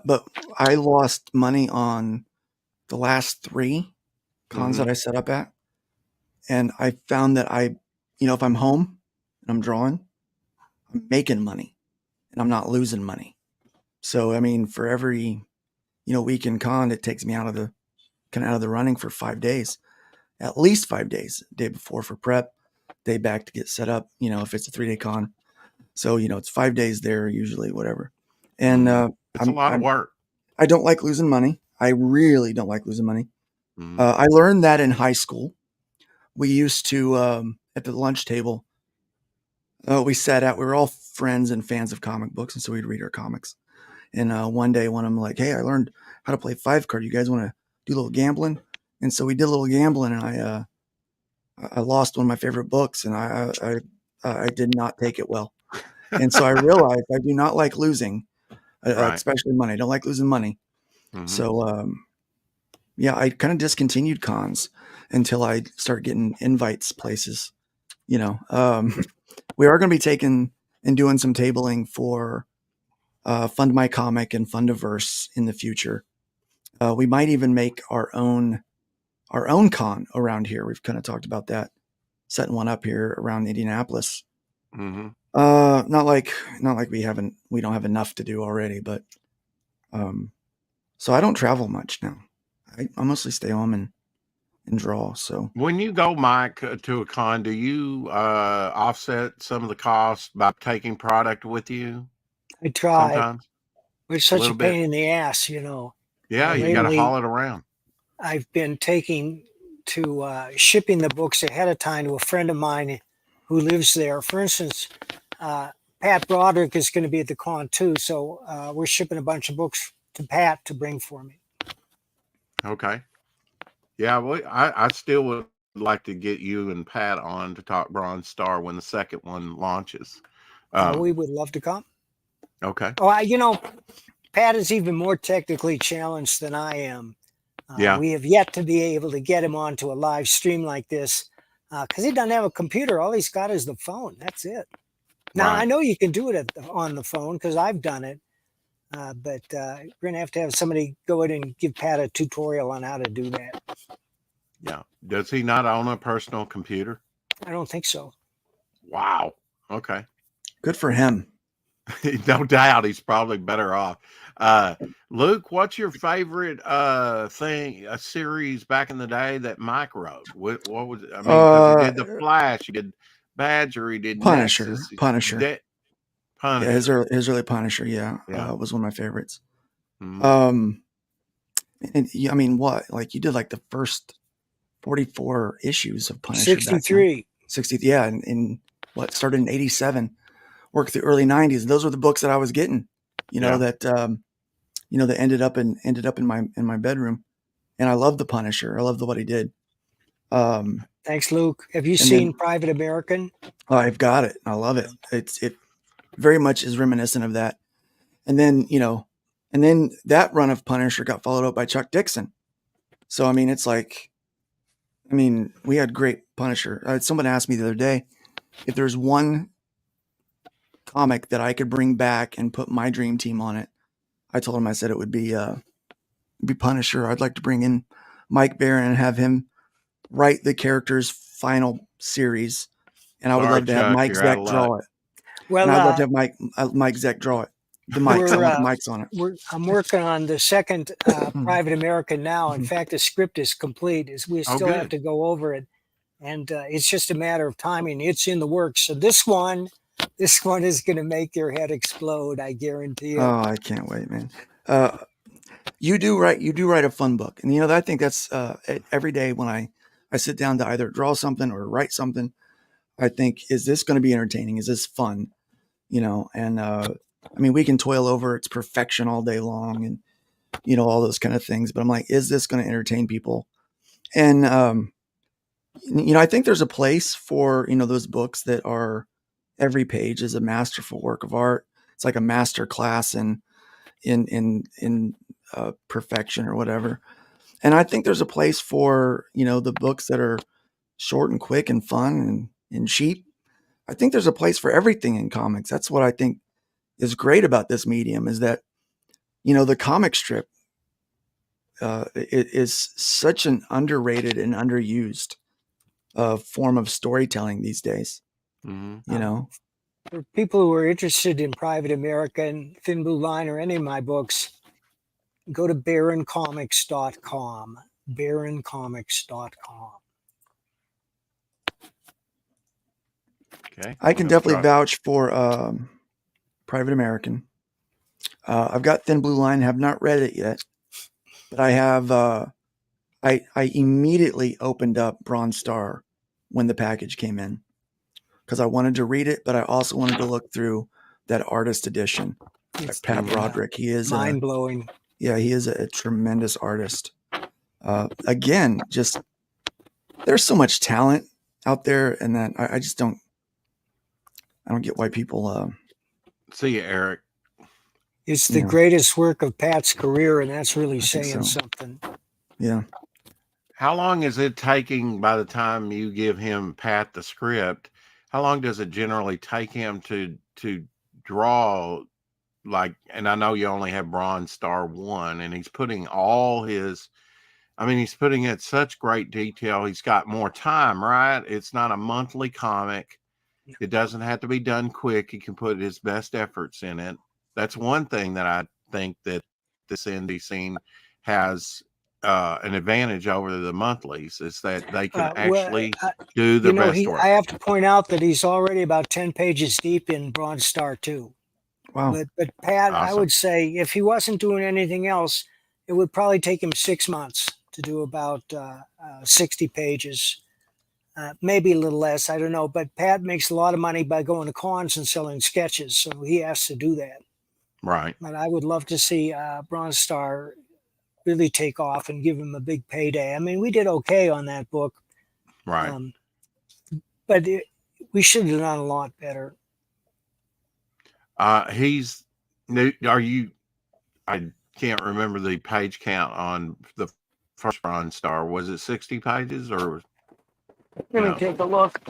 but I lost money on the last 3 cons that I set up at, and I found that if I'm home and I'm drawing, I'm making money, and I'm not losing money. So I mean, for every weekend con, it takes me out of the running for 5 days, at least 5 days. Day before for prep, day back to get set up. If it's a 3-day con, so it's 5 days there usually, whatever. And it's a lot of work. I don't like losing money. I really don't like losing money. I learned that in high school. We used to at the lunch table. We were all friends and fans of comic books, and so we'd read our comics. And one day, one of them like, "Hey, I learned how to play 5-card. You guys want to do a little gambling?" And so we did a little gambling, and I lost one of my favorite books, and I did not take it well. And so I realized I do not like losing, especially money. I don't like losing money. So I kind of discontinued cons until I start getting invites places. We are going to be taking and doing some tabling for Fund My Comic and Fundiverse in the future. We might even make our own con around here. We've kind of talked about that, setting one up here around Indianapolis. Not like we don't have enough to do already, but so I don't travel much now. I mostly stay home and draw. So when you go, Mike, to a con, do you offset some of the costs by taking product with you? I try. Sometimes. It's such a pain in the ass, Yeah, you got to haul it around. I've been taking to shipping the books ahead of time to a friend of mine who lives there. For instance, Pat Broderick is going to be at the con too, so we're shipping a bunch of books to Pat to bring for me. Okay. Yeah, well, I still would like to get you and Pat on to talk Bronze Star when the second one launches. We would love to come. Okay. Oh, Pat is even more technically challenged than I am. We have yet to be able to get him onto a live stream like this because he doesn't have a computer. All he's got is the phone. That's it. Now, I know you can do it on the phone because I've done it. But we're going to have somebody go in and give Pat a tutorial on how to do that. Yeah. Does he not own a personal computer? I don't think so. Wow. Okay. Good for him. No doubt he's probably better off. Luke, what's your favorite a series back in the day that Mike wrote? What was it? I mean, because he did The Flash, he did Badger, he did Punisher. Nexus, Punisher. Punisher. Yeah, his early Punisher, Yeah. Was one of my favorites. Mhm. And I mean, what? Like you did like the first 44 issues of Punisher. 63. 60, yeah, and what started in 87, worked through early 90s. Those were the books that I was getting, that that ended up in my bedroom. And I love the Punisher. I love what he did. Thanks, Luke. Have you seen Private American? I've got it. I love it. It very much is reminiscent of that. And then, that run of Punisher got followed up by Chuck Dixon. So, I mean, it's like, we had great Punisher. Someone asked me the other day if there's one comic that I could bring back and put my dream team on it. I told him, I said it would be Punisher. I'd like to bring in Mike Barron and have him write the character's final series. And I would love to have Mike Zeck draw it. Well, and I'd love to have Mike Zeck draw it. The Mike's on it. I'm working on the second Private American now. In fact, the script is complete. We still have to go over it, and it's just a matter of timing. It's in the works. So this one is going to make your head explode. I guarantee you. Oh, I can't wait, man. You do write a fun book, and I think that's every day when I sit down to either draw something or write something, I think, is this going to be entertaining? Is this fun? And we can toil over its perfection all day long and, all those kind of things. But I'm like, is this going to entertain people? And, I think there's a place for, those books that are every page is a masterful work of art. It's like a master class in perfection or whatever. And I think there's a place for, the books that are short and quick and fun and cheap. I think there's a place for everything in comics. That's what I think is great about this medium, is that, the comic strip it is such an underrated and underused form of storytelling these days. Mm-hmm. For people who are interested in Private American, Thin Blue Line, or any of my books, go to baroncomics.com. baroncomics.com. Okay. I can definitely vouch for Private American. I've got Thin Blue Line, have not read it yet, but I have. I immediately opened up Bronze Star when the package came in because I wanted to read it, but I also wanted to look through that artist edition. It's Pat Broderick. He is mind blowing. Yeah, he is a tremendous artist. Again, just there's so much talent out there, and that I just don't. I don't get why people. See you, Eric. It's the greatest work of Pat's career, and that's really saying something. Yeah. How long is it taking by the time you give him Pat the script? How long does it generally take him to draw? And I know you only have Bronze Star 1, and he's putting all his. He's putting in such great detail. He's got more time, right? It's not a monthly comic. It doesn't have to be done quick. He can put his best efforts in it. That's one thing that I think that this indie scene has an advantage over the monthlies, is that they can actually do the best work. I have to point out that he's already about 10 pages deep in Bronze Star 2. Wow. But Pat, Awesome. I would say if he wasn't doing anything else, it would probably take him 6 months to do about 60 pages. Maybe a little less, I don't know. But Pat makes a lot of money by going to cons and selling sketches, so he has to do that. Right. But I would love to see Bronze Star really take off and give him a big payday. We did okay on that book. Right. But we should have done a lot better. He's I can't remember the page count on the first Bronze Star. Was it 60 pages or? Let me take a look.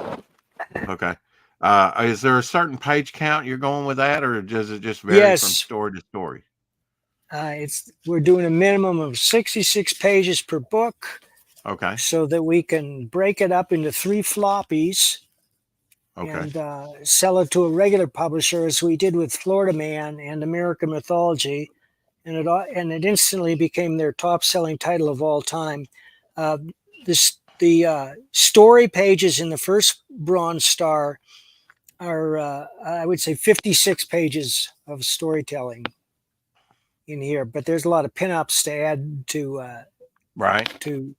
Okay. Is there a certain page count you're going with that, or does it just vary from story to story? We're doing a minimum of 66 pages per book. Okay. So that we can break it up into 3 floppies. Okay. And sell it to a regular publisher, as we did with Florida Man and American Mythology, and it instantly became their top-selling title of all time. The story pages in the first Bronze Star are, I would say, 56 pages of storytelling in here, but there's a lot of pinups to add to to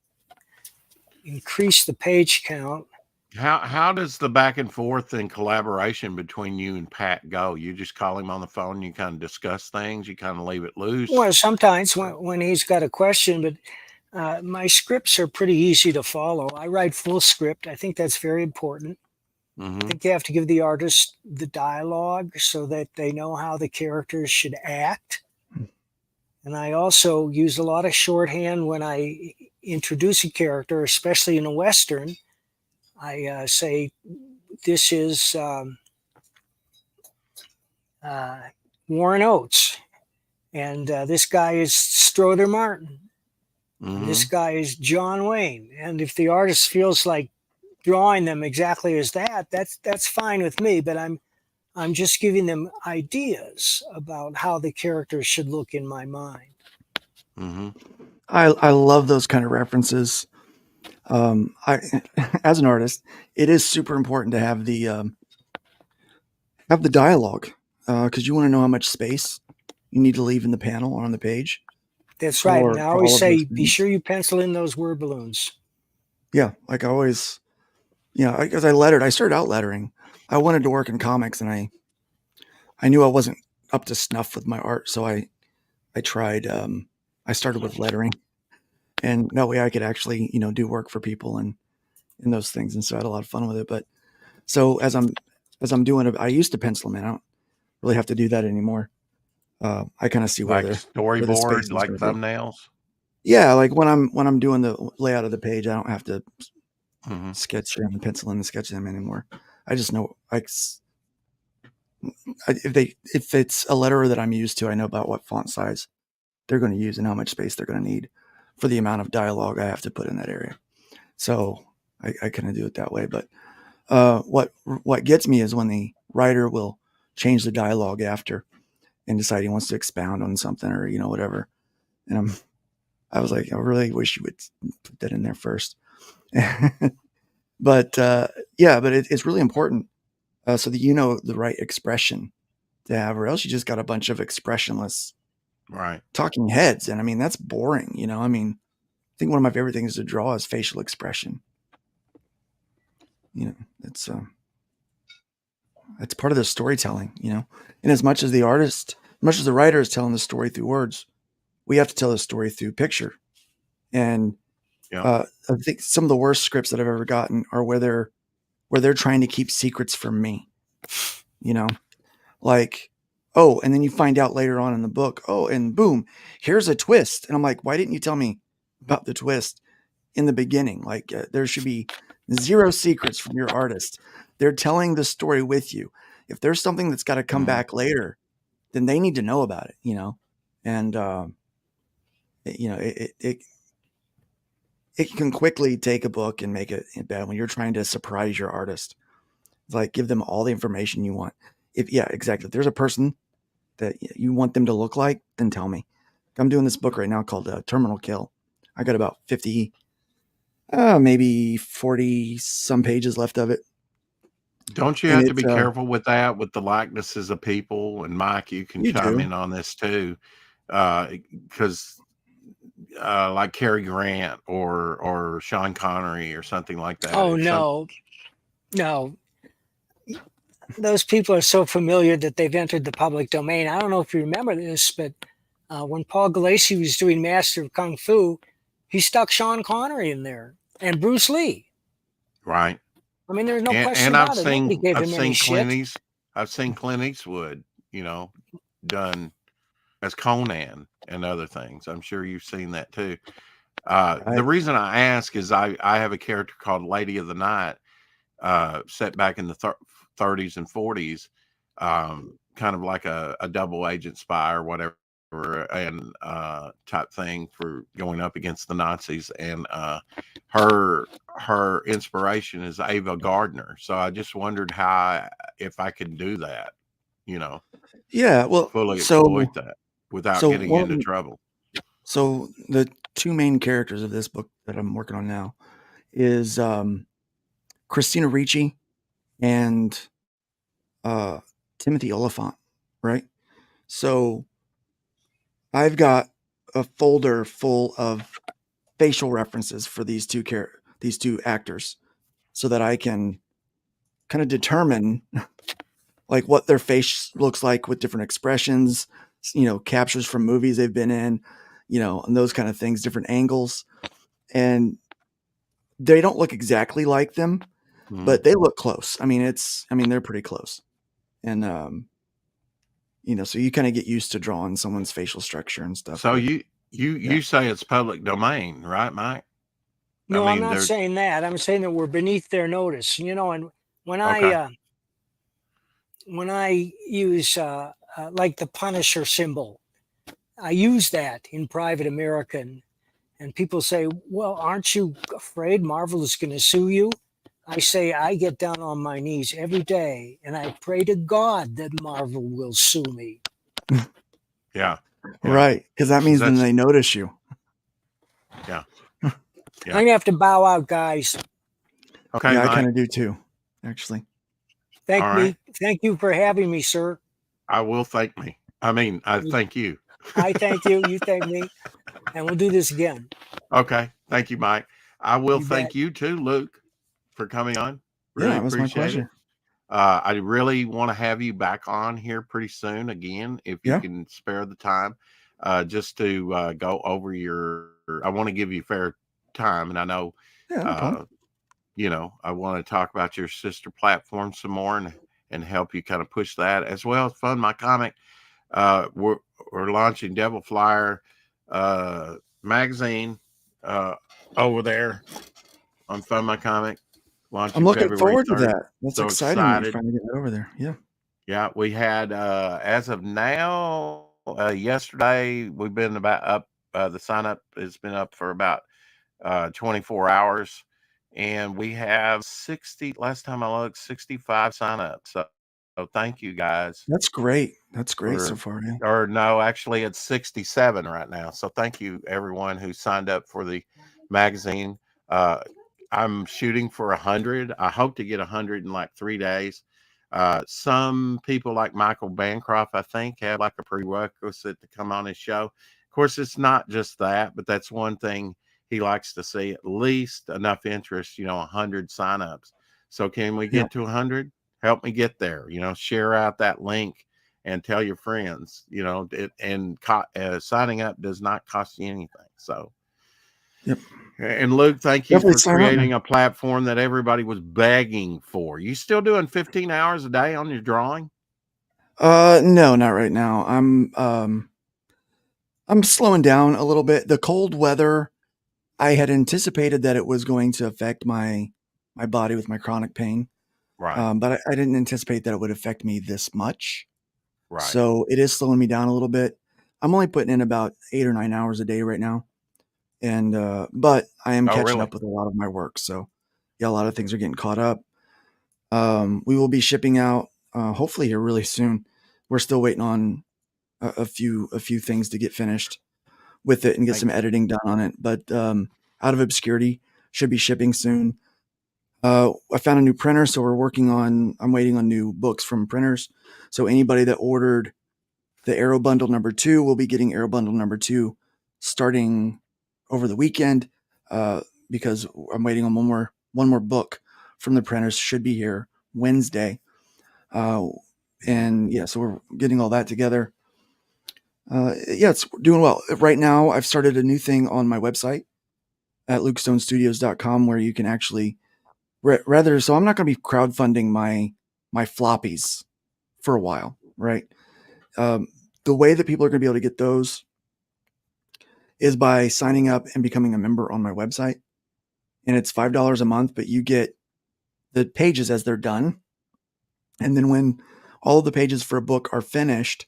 increase the page count. How does the back and forth and collaboration between you and Pat go? You just call him on the phone, you kind of discuss things, you kind of leave it loose? Well, sometimes when he's got a question, but my scripts are pretty easy to follow. I write full script. I think that's very important. I think you have to give the artist the dialogue so that they know how the characters should act. And I also use a lot of shorthand when I introduce a character, especially in a Western. I say, this is Warren Oates, and this guy is Strother Martin. This guy is John Wayne. And if the artist feels like drawing them exactly as that's fine with me, but I'm just giving them ideas about how the characters should look in my mind. I love those kind of references. As an artist, it is super important to have the dialogue, because you want to know how much space you need to leave in the panel or on the page. That's right. And I always say, be sure you pencil in those word balloons. Yeah, like I always, because I started out lettering. I wanted to work in comics, and I knew I wasn't up to snuff with my art, so I tried. I started with lettering, and that way I could actually, do work for people and those things. And so I had a lot of fun with it. But so as I'm doing it, I used to pencil them in. I don't really have to do that anymore. I kind of see where like storyboard, like thumbnails. Yeah, like when I'm doing the layout of the page, I don't have to sketch them and pencil in and sketch them anymore. I just know, like, if it's a letterer that I'm used to, I know about what font size they're going to use and how much space they're going to need for the amount of dialogue I have to put in that area. So I kind of do it that way. But what gets me is when the writer will change the dialogue after and decide he wants to expound on something or whatever. And I was like, I really wish you would put that in there first. But it's really important so that the right expression to have, or else you just got a bunch of expressionless talking heads. And I mean, that's boring. I think one of my favorite things to draw is facial expression. It's part of the storytelling, and as much as the writer is telling the story through words, we have to tell the story through picture. And I think some of the worst scripts that I've ever gotten are where they're trying to keep secrets from me, like, oh, and then you find out later on in the book, oh, and boom, here's a twist. And I'm like, why didn't you tell me about the twist in the beginning? Like, there should be zero secrets from your artist. They're telling the story with you. If there's something that's got to come back later, then they need to know about it, and, it can quickly take a book and make it bad when you're trying to surprise your artist. It's like, give them all the information you want. Exactly. If there's a person that you want them to look like, then tell me. I'm doing this book right now called Terminal Kill. I got about 50, maybe 40 some pages left of it. Don't you have to be careful with that, with the likenesses of people? And Mike, you can chime in on this too, because like Cary Grant or Sean Connery or something like that. Oh, no. Those people are so familiar that they've entered the public domain. I don't know if you remember this, but when Paul Galassi was doing Master of Kung Fu, he stuck Sean Connery in there and Bruce Lee. Right. I mean, there's no question about it. Nobody gave him any shit. I've seen Clint Eastwood, done as Conan and other things. I'm sure you've seen that too. The reason I ask is I have a character called Lady of the Night, set back in the 30s and 40s, kind of like a double agent spy or whatever and type thing for going up against the Nazis. And her inspiration is Ava Gardner. So I just wondered if I could do that, Yeah, well, fully exploit that without so getting into trouble. So the two main characters of this book that I'm working on now is Christina Ricci and Timothy Oliphant, right? So I've got a folder full of facial references for these two actors, so that I can kind of determine like what their face looks like with different expressions, captures from movies they've been in, and those kind of things, different angles. And they don't look exactly like them, but they look close. I mean, they're pretty close. And, so you kind of get used to drawing someone's facial structure and stuff. So you say it's public domain, right, Mike? No, I'm not saying that. I'm saying that we're beneath their notice, and when I use like the Punisher symbol, I use that in Private American, and people say, well, aren't you afraid Marvel is going to sue you? I say, I get down on my knees every day and I pray to God that Marvel will sue me. Yeah. Right. Because that means then they notice you. Yeah. I'm going to have to bow out, guys. Okay. Yeah, Mike. I kind of do too, actually. Thank you for having me, sir. I will thank me. I thank you. I thank you. You thank me. And we'll do this again. Okay. Thank you, Mike. I will thank you too, Luke, for coming on. Really it was my pleasure. I really want to have you back on here pretty soon again, if you can spare the time, just to go over I want to give you fair time. And I know, I want to talk about your sister platform some more and help you kind of push that, as well as Fund My Comic. We're launching Devil Flyer magazine over there on Fund My Comic. I'm looking forward to that. That's exciting. You're finally getting over there. Yeah. Yeah. We had, as of now, yesterday, we've been about up. The sign up has been up for about 24 hours. And we have last time I looked, 65 signups. So thank you guys. That's great. That's great so far. Yeah. Or no, actually it's 67 right now. So thank you everyone who signed up for the magazine. I'm shooting for 100. I hope to get 100 in like 3 days. Some people like Michael Bancroft, I think, have like a prerequisite to come on his show. Of course, it's not just that, but that's one thing he likes to see, at least enough interest, 100 signups. So can we get to 100? Help me get there, share out that link and tell your friends, signing up does not cost you anything. So, And Luke, thank you for creating a platform that everybody was begging for. You still doing 15 hours a day on your drawing? No, not right now. I'm slowing down a little bit. The cold weather, I had anticipated that it was going to affect my body with my chronic pain. Right. But I didn't anticipate that it would affect me this much. Right. So it is slowing me down a little bit. I'm only putting in about 8 or 9 hours a day right now. And, but I am catching up with a lot of my work. So yeah, a lot of things are getting caught up. We will be shipping out, hopefully here really soon. We're still waiting on a few things to get finished with it and get some editing done on it. But, Out of Obscurity should be shipping soon. I found a new printer, so I'm waiting on new books from printers. So anybody that ordered the Arrow Bundle number 2 will be getting Arrow Bundle number 2 starting over the weekend, because I'm waiting on one more book from the printers. Should be here Wednesday. And yeah, so we're getting all that together. Yeah, it's doing well. Right now, I've started a new thing on my website at lukestonestudios.com where you can actually so I'm not going to be crowdfunding my floppies for a while, right? The way that people are going to be able to get those is by signing up and becoming a member on my website. And it's $5 a month, but you get the pages as they're done. And then when all of the pages for a book are finished,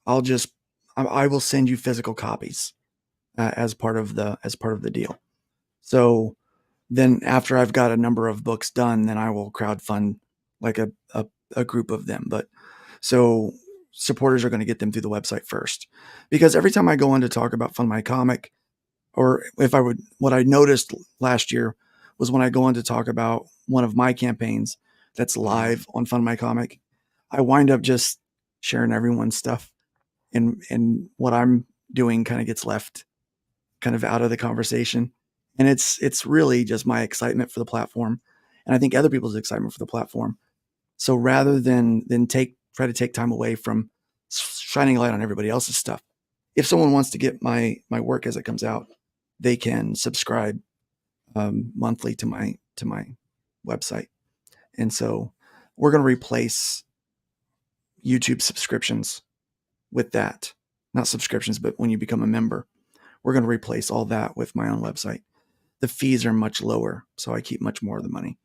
I'm I will send you physical copies as part of the deal. So then after I've got a number of books done, then I will crowdfund like a group of them. But so supporters are going to get them through the website first, because every time I go on to talk about Fund My Comic, or what I noticed last year was when I go on to talk about one of my campaigns that's live on Fund My Comic, I wind up just sharing everyone's stuff, and what I'm doing kind of gets left kind of out of the conversation. And it's really just my excitement for the platform, and I think other people's excitement for the platform. So rather than try to take time away from shining a light on everybody else's stuff, if someone wants to get my work as it comes out, they can subscribe monthly to my website. And so we're going to replace YouTube subscriptions with that. Not subscriptions, but when you become a member, we're going to replace all that with my own website. The fees are much lower, so I keep much more of the money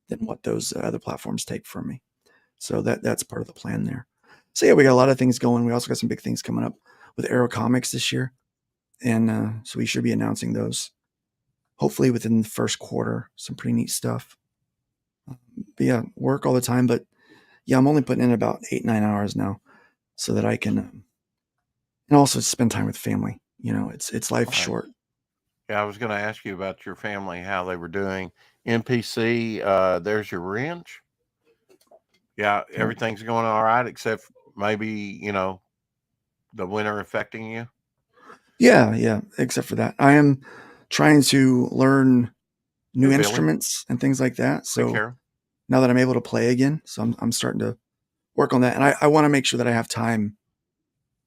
than what those other platforms take from me. So that's part of the plan there. So yeah, we got a lot of things going. We also got some big things coming up with Arrow Comics this year, and so we should be announcing those hopefully within the first quarter. Some pretty neat stuff. But yeah, work all the time. But yeah, I'm only putting in about 8-9 hours now, so that I can and also spend time with family. You know, it's life short. Yeah, I was going to ask you about your family, how they were doing. NPC, there's your wrench. Yeah, everything's going all right, except maybe, the winter affecting you. Yeah, except for that. I am trying to learn new instruments and things like that. So now that I'm able to play again, so I'm starting to work on that. And I want to make sure that I have time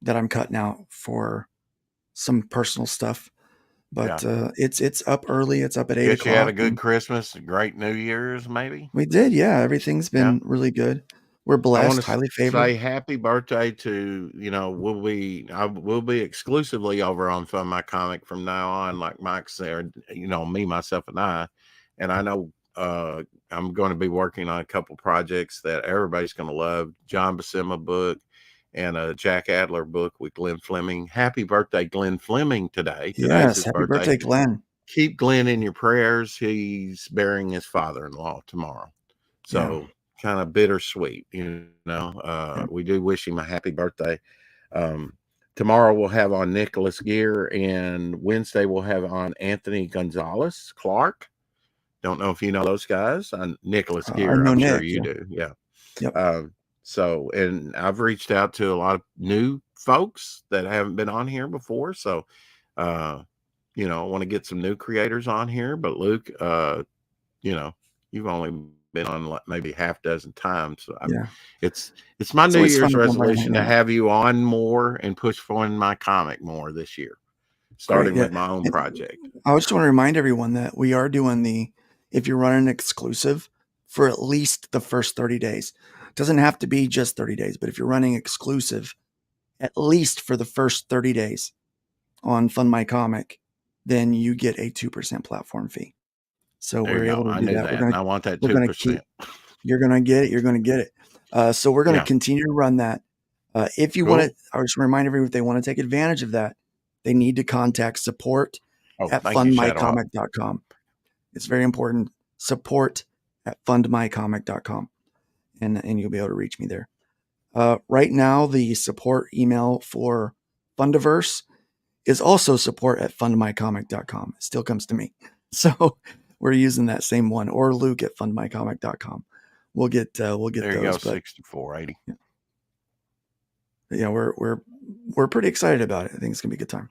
that I'm cutting out for some personal stuff. But it's up early. It's up at 8 Guess o'clock. You had a good Christmas, a great New Year's, maybe? We did, yeah. Everything's been really good. We're blessed, highly favored. Say happy birthday to, we'll be exclusively over on Fund My Comic from now on, like Mike said, me, myself, and I. And I know I'm going to be working on a couple projects that everybody's going to love. John Buscema book and a Jack Adler book with Glenn Fleming. Happy birthday, Glenn Fleming, today. Yes, happy birthday, Glenn. Keep Glenn in your prayers. He's burying his father-in-law tomorrow. So kind of bittersweet, we do wish him a happy birthday. Tomorrow we'll have on Nicholas Gear, and Wednesday we'll have on Anthony Gonzalez Clark. Don't know if you know those guys. Nicholas Gear, I'm sure you do. Yeah. Yep. So, and I've reached out to a lot of new folks that haven't been on here before. So, I want to get some new creators on here. But Luke, you've only been on like maybe half dozen times. So it's my New Year's resolution to have you on more and push Fund My Comic more this year, starting with my own project. I just want to remind everyone that we are doing if you're running an exclusive for at least the first 30 days. It doesn't have to be just 30 days, but if you're running exclusive, at least for the first 30 days on Fund My Comic, then you get a 2% platform fee. So we're able to do that. I want that 2%. You're going to get it. You're going to get it. So we're going to continue to run that. If you want to, I just remind everyone, if they want to take advantage of that, they need to contact support at fundmycomic.com. It's very important. Support at fundmycomic.com. And you'll be able to reach me there. Right now, the support email for Fundiverse is also support at fundmycomic.com. It still comes to me. So we're using that same one, or Luke at fundmycomic.com. We'll get there those. There you go, 6480. Yeah, we're pretty excited about it. I think it's gonna be a good time.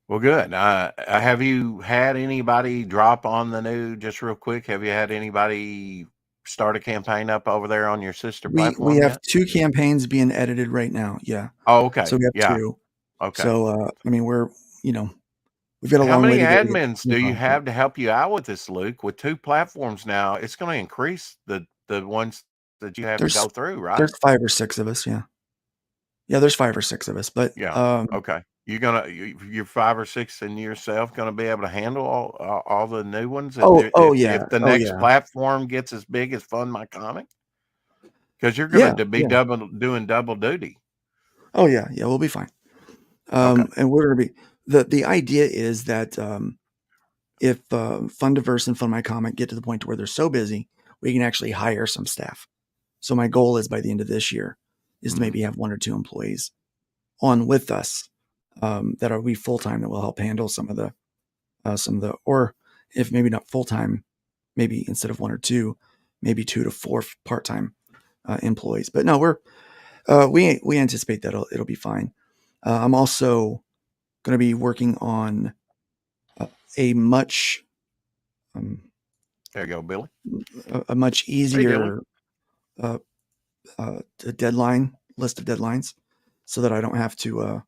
Well, good. Have you had anybody drop on the new, just real quick? Have you had anybody start a campaign up over there on your sister platform? We have 2 campaigns being edited right now. Yeah. Oh, okay. So we have 2. Okay. So I mean, we've got a How long way many to go. admins do you have to help you out with this, Luke? With 2 platforms now, it's going to increase the ones that you have to go through, right? There's 5 or 6 of us. Yeah, there's 5 or 6 of us. But okay. You're 5 or 6 and yourself going to be able to handle all the new ones? If the next platform gets as big as Fund My Comic, because you're going to be doing double duty. Oh yeah, we'll be fine. Okay. And we're gonna be the idea is that if Fundiverse and Fund My Comic get to the point where they're so busy, we can actually hire some staff. So my goal is by the end of this year is to maybe have 1 or 2 employees on with us that are we full time that will help handle some of the or if maybe not full time, maybe instead of 1 or 2, maybe 2 to 4 part time employees. But no, we anticipate that it'll be fine. I'm also going to be working on a much there you go, Billy. A much Hey, easier uh, deadline list of deadlines, so that I don't have to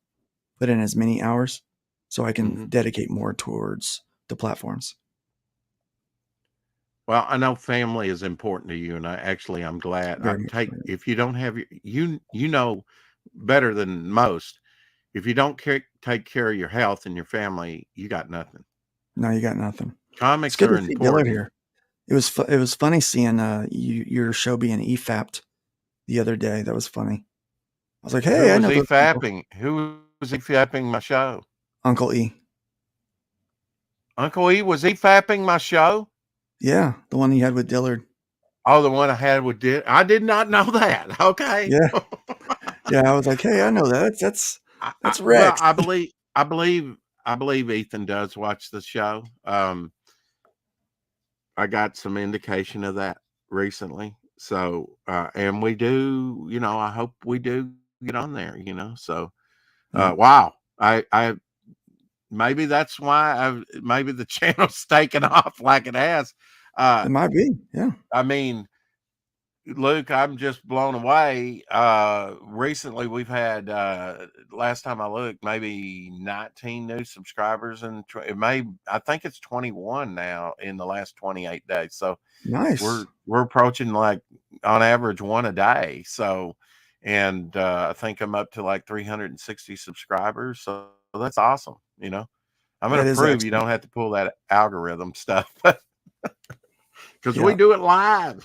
put in as many hours, so I can dedicate more towards the platforms. Well, I know family is important to you, and I'm glad. Very much so. If you don't have you know better than most. If you don't take care of your health and your family, you got nothing. No, you got nothing. It's Comics good are to see Dillard important. here. It was funny seeing your show being EFAP'd the other day. That was funny. I was like, Who hey, I was know those people. EFAPing? Who was EFAPing my show? Uncle E. Uncle E was EFAPing my show? Yeah, the one you had with Dillard. Oh, the one I had with I did not know that. Okay. Yeah, yeah. I was like, hey, I know that. That's Well, Rex. I believe Ethan does watch the show. I got some indication of that recently. So, and we do, I hope we do get on there, So, Yeah. wow. I maybe that's why maybe the channel's taken off like it has. It might be. Yeah. I mean, Luke, I'm just blown away. Recently we've had, last time I looked, maybe 19 new subscribers, and I think it's 21 now in the last 28 days. So Nice. we're approaching like on average 1 a day. So, and I think I'm up to like 360 subscribers. So that's awesome. I'm going That to is prove you excellent. don't have to pull that algorithm stuff because we Yeah. do it live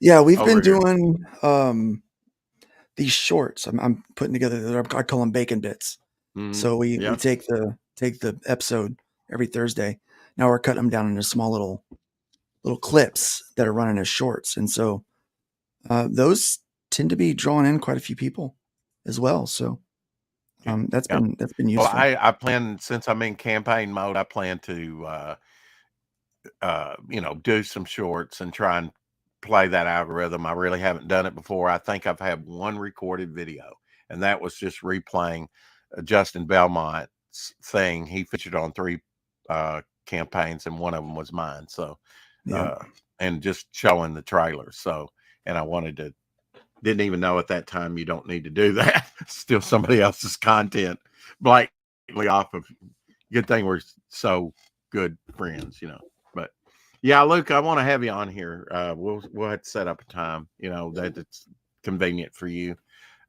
Yeah, we've been over here. doing these shorts. I'm putting together. I call them bacon bits. So we Yeah. take the episode every Thursday. Now we're cutting them down into small little clips that are running as shorts, and so those tend to be drawing in quite a few people as well. So that's Yeah. been Well, useful. I plan, since I'm in campaign mode, I plan to do some shorts and try and play that algorithm. I really haven't done it before. I think I've had one recorded video, and that was just replaying Justin Belmont's thing. He featured on 3 campaigns, and one of them was mine. So, Yeah, and just showing the trailer. So, and I didn't even know at that time you don't need to do that. Still somebody else's content, blatantly off of. Good thing we're so good friends. But yeah, Luke, I want to have you on here. We'll have to set up a time, that it's convenient for you.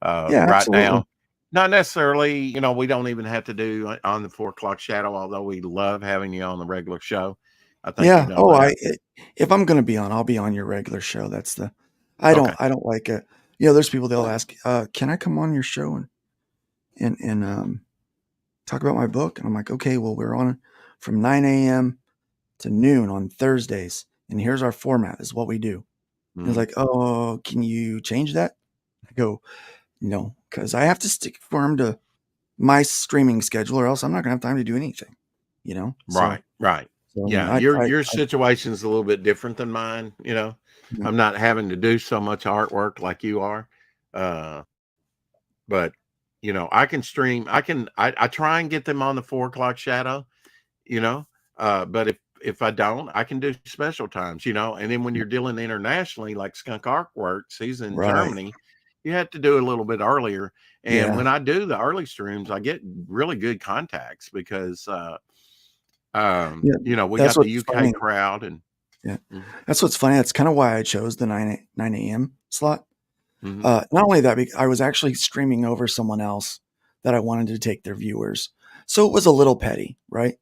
yeah, Right absolutely. now, not necessarily, we don't even have to do on the 4 o'clock shadow, although we love having you on the regular show. I think you Yeah. know Oh, that. if I'm going to be on, I'll be on your regular show. Okay. I don't like it. There's people they'll ask, can I come on your show and talk about my book? And I'm like, okay, well, we're on from 9 a.m. to noon on Thursdays, and here's our format. This is what we do. And it's Mhm. like, oh, can you change that? I go, no, because I have to stick firm to my streaming schedule, or else I'm not gonna have time to do anything. So Right, right. so Yeah, your situation's a little bit different than mine, yeah, I'm not having to do so much artwork like you are. Uh, but I can stream. I try and get them on the 4 o'clock shadow, you know. But if I don't, I can do special times, And then when you're dealing internationally, like Skunk Artworks, he's in right, Germany, you have to do a little bit earlier. And yeah, when I do the early streams, I get really good contacts because yeah. we That's got the what's UK funny. crowd and Yeah, mhm, that's what's funny. That's kind of why I chose the 9 a.m. slot. mhm, Not only that, I was actually streaming over someone else that I wanted to take their viewers, so it was a little petty, right?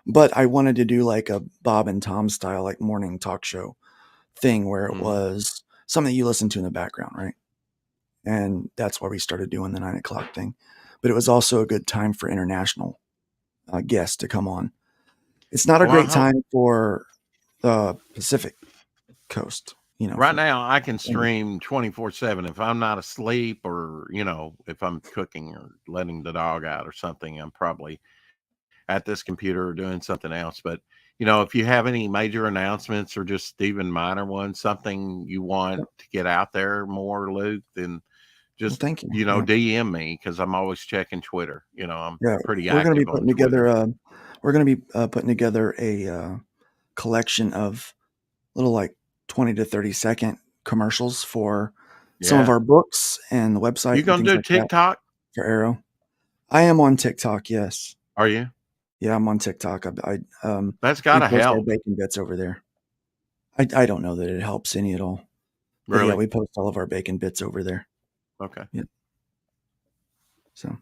But I wanted to do like a Bob and Tom style, like morning talk show thing where it mhm. was something you listen to in the background, right? and that's why we started doing the 9 o'clock thing. But it was also a good time for international guests to come on. It's not a great time for the Pacific Coast. Right now I can stream 24/7 if I'm not asleep, or if I'm cooking or letting the dog out or something. I'm probably at this computer or doing something else. But if you have any major announcements or just even minor ones, something you want to get out there more, Luke, then just thank you. DM me, because I'm always checking Twitter. I'm pretty we're going to active be putting on Twitter. together. We're going to be putting together a collection of little 20 to 30-second commercials for some of our books and the website. You gonna do TikTok for Arrow? I am on TikTok. Yes. Are you? Yeah, I'm on TikTok. That's gotta we post our help. bacon bits over there. I don't know that it helps any at all. But really? Yeah, we post all of our bacon bits over there. Okay. Yeah. So,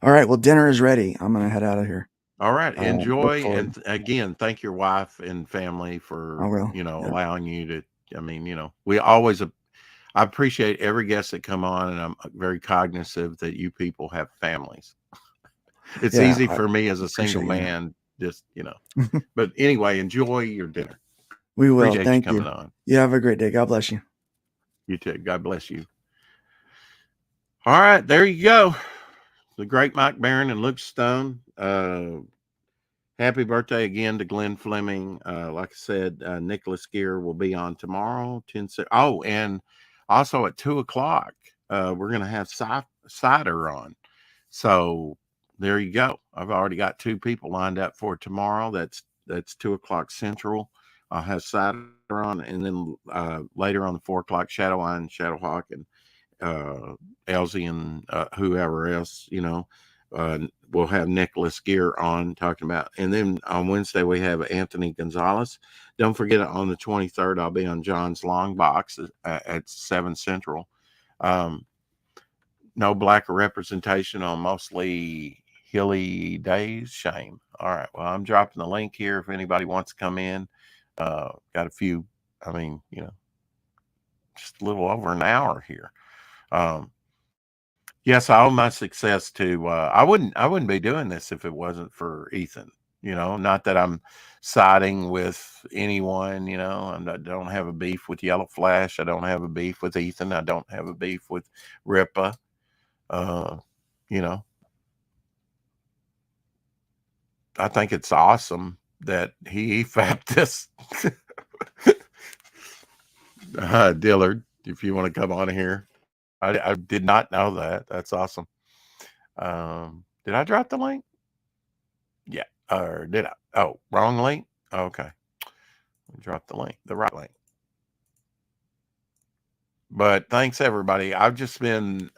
all right. Well, dinner is ready. I'm gonna head out of here. All right. Enjoy, and again, thank your wife and family for allowing you to. I mean, we always. I appreciate every guest that come on, and I'm very cognizant that you people have families. It's easy for me as a single man, just But anyway, enjoy your dinner. We will. Appreciate Thank you coming on. You have a great day. God bless you. You too. God bless you. All right, there you go. The great Mike Barron and Luke Stone. Happy birthday again to Glenn Fleming. Like I said, Nicholas Gear will be on tomorrow. And also at 2:00, we're going to have Cider on. So there you go. I've already got 2 people lined up for tomorrow. That's 2:00 Central. I'll have Cider on, and then later on the 4:00, Shadowline, Shadowhawk, and Elsie, and whoever else, we'll have Nicholas Gear on talking about. And then on Wednesday, we have Anthony Gonzalez. Don't forget, on the 23rd, I'll be on John's Long Box at 7 Central. No black representation on mostly hilly days. Shame. All right. Well, I'm dropping the link here if anybody wants to come in. Got a few, just a little over an hour here. Yes, I owe my success to. I wouldn't be doing this if it wasn't for Ethan. Not that I'm siding with anyone. I don't have a beef with Yellow Flash. I don't have a beef with Ethan. I don't have a beef with Ripa. I think it's awesome that he fapped this. Dillard, if you want to come on here. I did not know that. That's awesome. Did I drop the link? Yeah. Or did I? Oh, wrong link? Okay. Drop the link, the right link. But thanks, everybody. I've been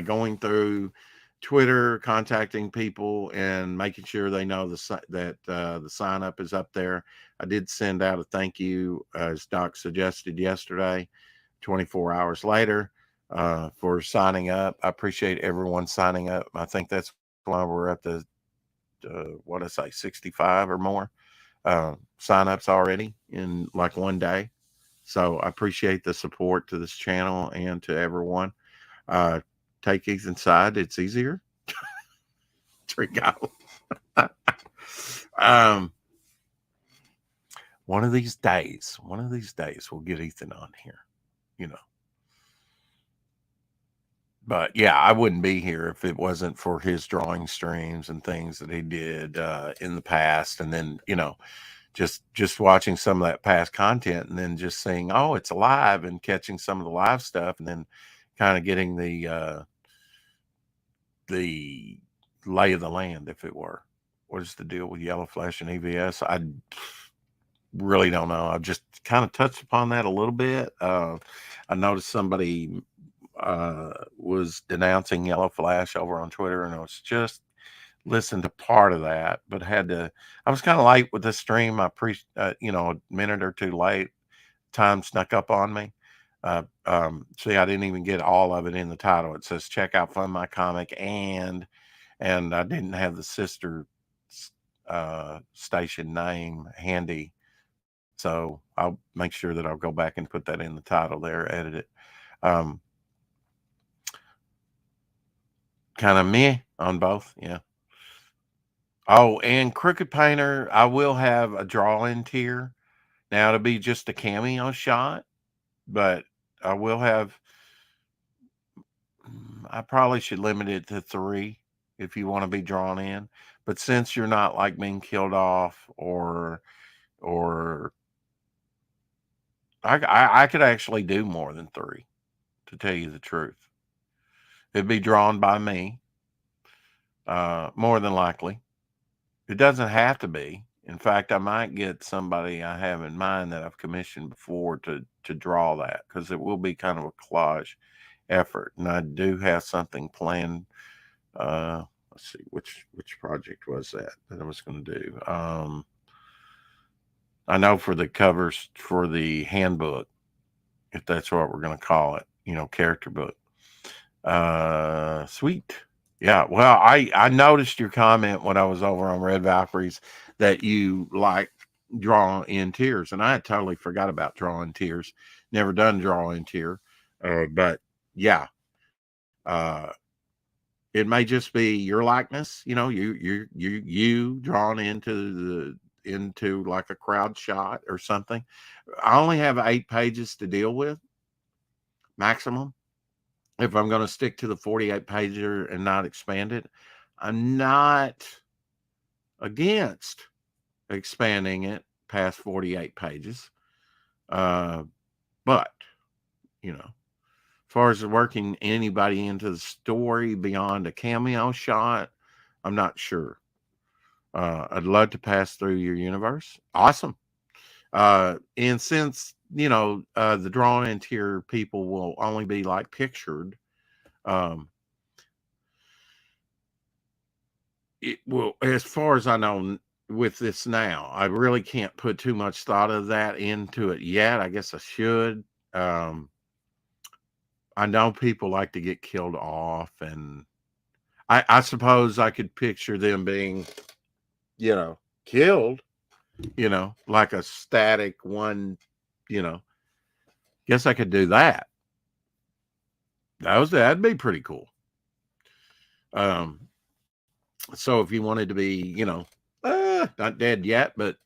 going through Twitter, contacting people and making sure they know that the sign up is up there. I did send out a thank you, as Doc suggested yesterday, 24 hours later, for signing up. I appreciate everyone signing up. I think that's why we're at the 65 or more signups already in like one day. So I appreciate the support to this channel and to everyone. Take Ethan's side. It's easier. There we go. One of these days, we'll get Ethan on here, But yeah, I wouldn't be here if it wasn't for his drawing streams and things that he did in the past. And then, just watching some of that past content, and then just saying, oh, it's alive, and catching some of the live stuff, and then kind of getting the lay of the land, if it were. What is the deal with Yellow Flash and EVS? I really don't know. I've just kind of touched upon that a little bit. I noticed somebody was denouncing Yellow Flash over on Twitter, and I was just listened to part of that, but I was kind of late with this stream. I a minute or two late. Time snuck up on me. See, I didn't even get all of it in the title. It says check out Fund My Comic, and I didn't have the sister station name handy, so I'll make sure that I'll go back and put that in the title there, edit it. kind of meh on both. Yeah. Oh, and Crooked Painter, I will have a draw-in tier. Now it'll be just a cameo shot, but I will have. I probably should limit it to 3 if you want to be drawn in. But since you're not like being killed off or I could actually do more than 3, to tell you the truth. It'd be drawn by me, more than likely. It doesn't have to be. In fact, I might get somebody I have in mind that I've commissioned before to draw that, because it will be kind of a collage effort, and I do have something planned. Let's see, which project was that I was going to do. I know for the covers for the handbook, if that's what we're going to call it, character book. Sweet. Yeah. Well, I noticed your comment when I was over on Red Valkyries that you like draw in tiers, and I had totally forgot about drawing tiers. Never done drawing tier, but yeah. It may just be your likeness, you drawn into like a crowd shot or something. I only have 8 pages to deal with maximum. If I'm going to stick to the 48 pager and not expand it, I'm not against expanding it past 48 pages. But, as far as working anybody into the story beyond a cameo shot, I'm not sure. I'd love to pass through your universe. Awesome. And since, the drawn in tier people will only be like pictured, it will, as far as I know with this now, I really can't put too much thought of that into it yet. I guess I should. I know people like to get killed off, and I suppose I could picture them being, killed, like a static one, guess I could do that. That'd be pretty cool. So if you wanted to be, not dead yet, but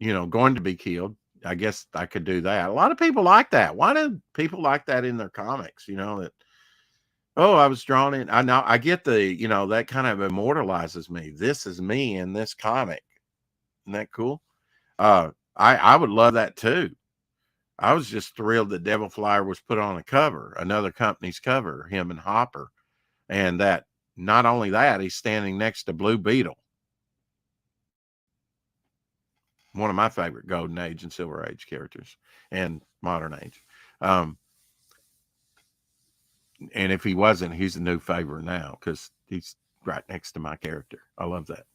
going to be killed, I guess I could do that. A lot of people like that. Why do people like that in their comics? That, oh, I was drawn in. I know I get the, that kind of immortalizes me. This is me in this comic. Isn't that cool? I would love that too. I was just thrilled that Devil Flyer was put on a cover, another company's cover, him and Hopper. And that not only that, he's standing next to Blue Beetle, one of my favorite Golden Age and Silver Age characters and Modern Age. And if he wasn't, he's a new favorite now because he's right next to my character. I love that.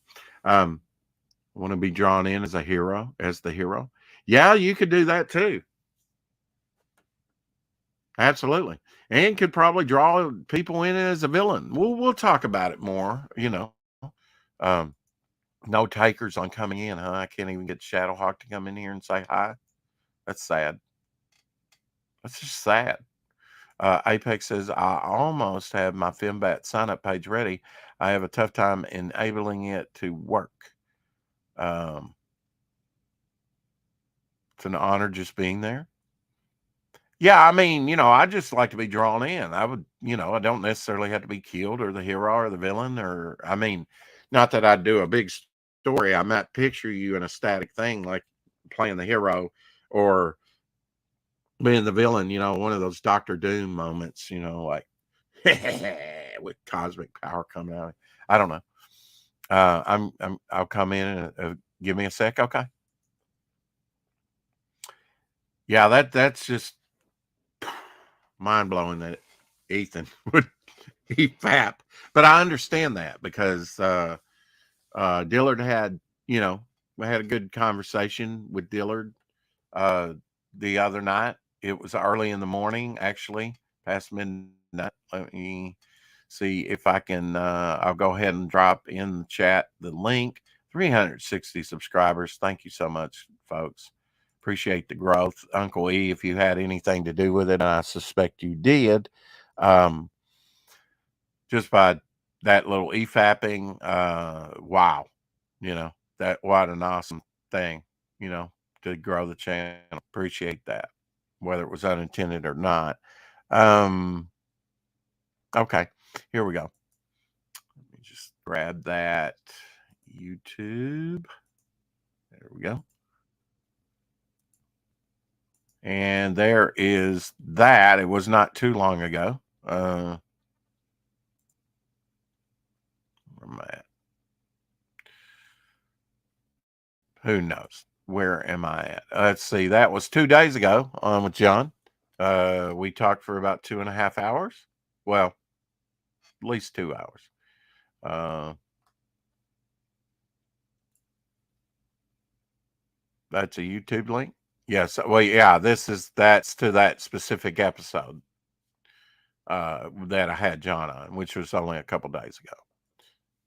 I want to be drawn in as the hero. Yeah, you could do that too. Absolutely. And could probably draw people in as a villain. We'll talk about it more, no takers on coming in, huh? I can't even get Shadowhawk to come in here and say hi. That's sad. That's just sad. Apex says, I almost have my Fembat sign-up page ready. I have a tough time enabling it to work. It's an honor just being there. Yeah, I mean, I just like to be drawn in. I would, I don't necessarily have to be killed or the hero or the villain not that I'd do a big story. I might picture you in a static thing like playing the hero or being the villain, one of those Doctor Doom moments, like with cosmic power coming out. I don't know. I'll come in and give me a sec. Okay. Yeah, that's just mind blowing that Ethan would eat FAP, but I understand that because Dillard had, we had a good conversation with Dillard the other night. It was early in the morning, actually, past midnight. Let me see if I can. I'll go ahead and drop in the chat the link. 360 subscribers. Thank you so much, folks. Appreciate the growth. Uncle E, if you had anything to do with it, and I suspect you did, just by that little EFAPing, wow, you know, what an awesome thing, you know, to grow the channel. Appreciate that, whether it was unintended or not. Okay, here we go. Let me just grab that YouTube. There we go. And there is that. It was not too long ago. Where am I at? Who knows? Where am I at? Let's see. That was 2 days ago with John. We talked for about 2.5 hours. Well, at least 2 hours. That's a YouTube link. Yes. Well, yeah, that's to that specific episode that I had John on, which was only a couple days ago.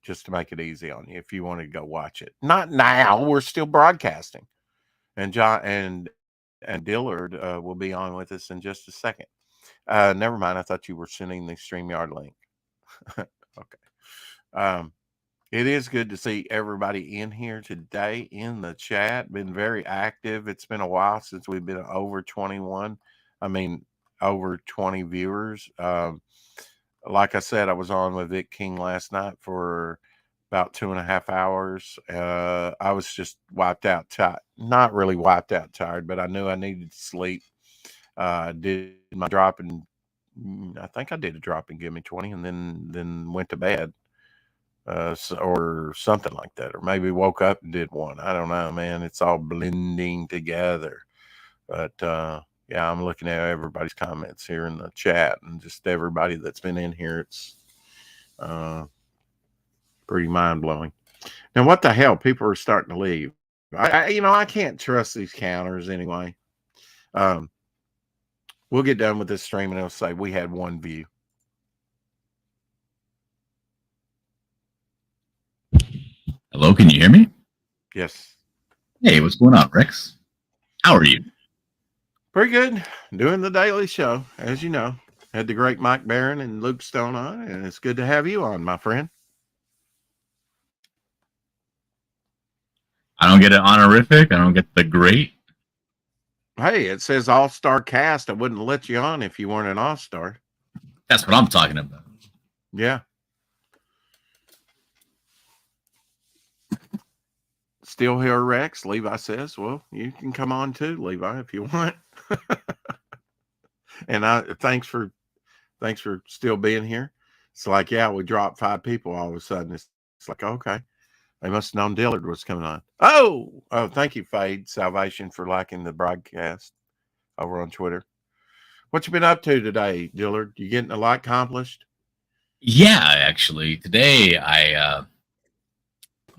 Just to make it easy on you if you wanted to go watch it. Not now. We're still broadcasting. And John and Dillard will be on with us in just a second. Never mind. I thought you were sending the StreamYard link. Okay. It is good to see everybody in here today in the chat. Been very active. It's been a while since we've been over 21. I mean, over 20 viewers. Like I said, I was on with Vic King last night for about 2.5 hours. I was just wiped out, not really wiped out tired, but I knew I needed to sleep. Did my drop and I think I did a drop and give me 20 and then went to bed. Or something like that, or maybe woke up and did one. I don't know, man. It's all blending together. But yeah, I'm looking at everybody's comments here in the chat and just everybody that's been in here. It's pretty mind blowing. Now, what the hell? People are starting to leave. I can't trust these counters anyway. We'll get done with this stream and it'll say we had 1 view. Hello, can you hear me? Yes. Hey, what's going on, Rex? How are you? Pretty good. Doing the daily show, as you know. Had the great Mike Barron and Luke Stone on, and it's good to have you on, my friend. I don't get an honorific. I don't get the great. Hey, it says all-star cast. I wouldn't let you on if you weren't an all-star. That's what I'm talking about. Yeah. Still here, Rex. Levi says, well, you can come on too, Levi, if you want. And thanks for still being here. It's like, yeah, we dropped 5 people all of a sudden. It's like, okay. They must have known Dillard was coming on. Oh, thank you, Fade Salvation, for liking the broadcast over on Twitter. What you been up to today, Dillard? You getting a lot accomplished? Yeah, actually, today I'm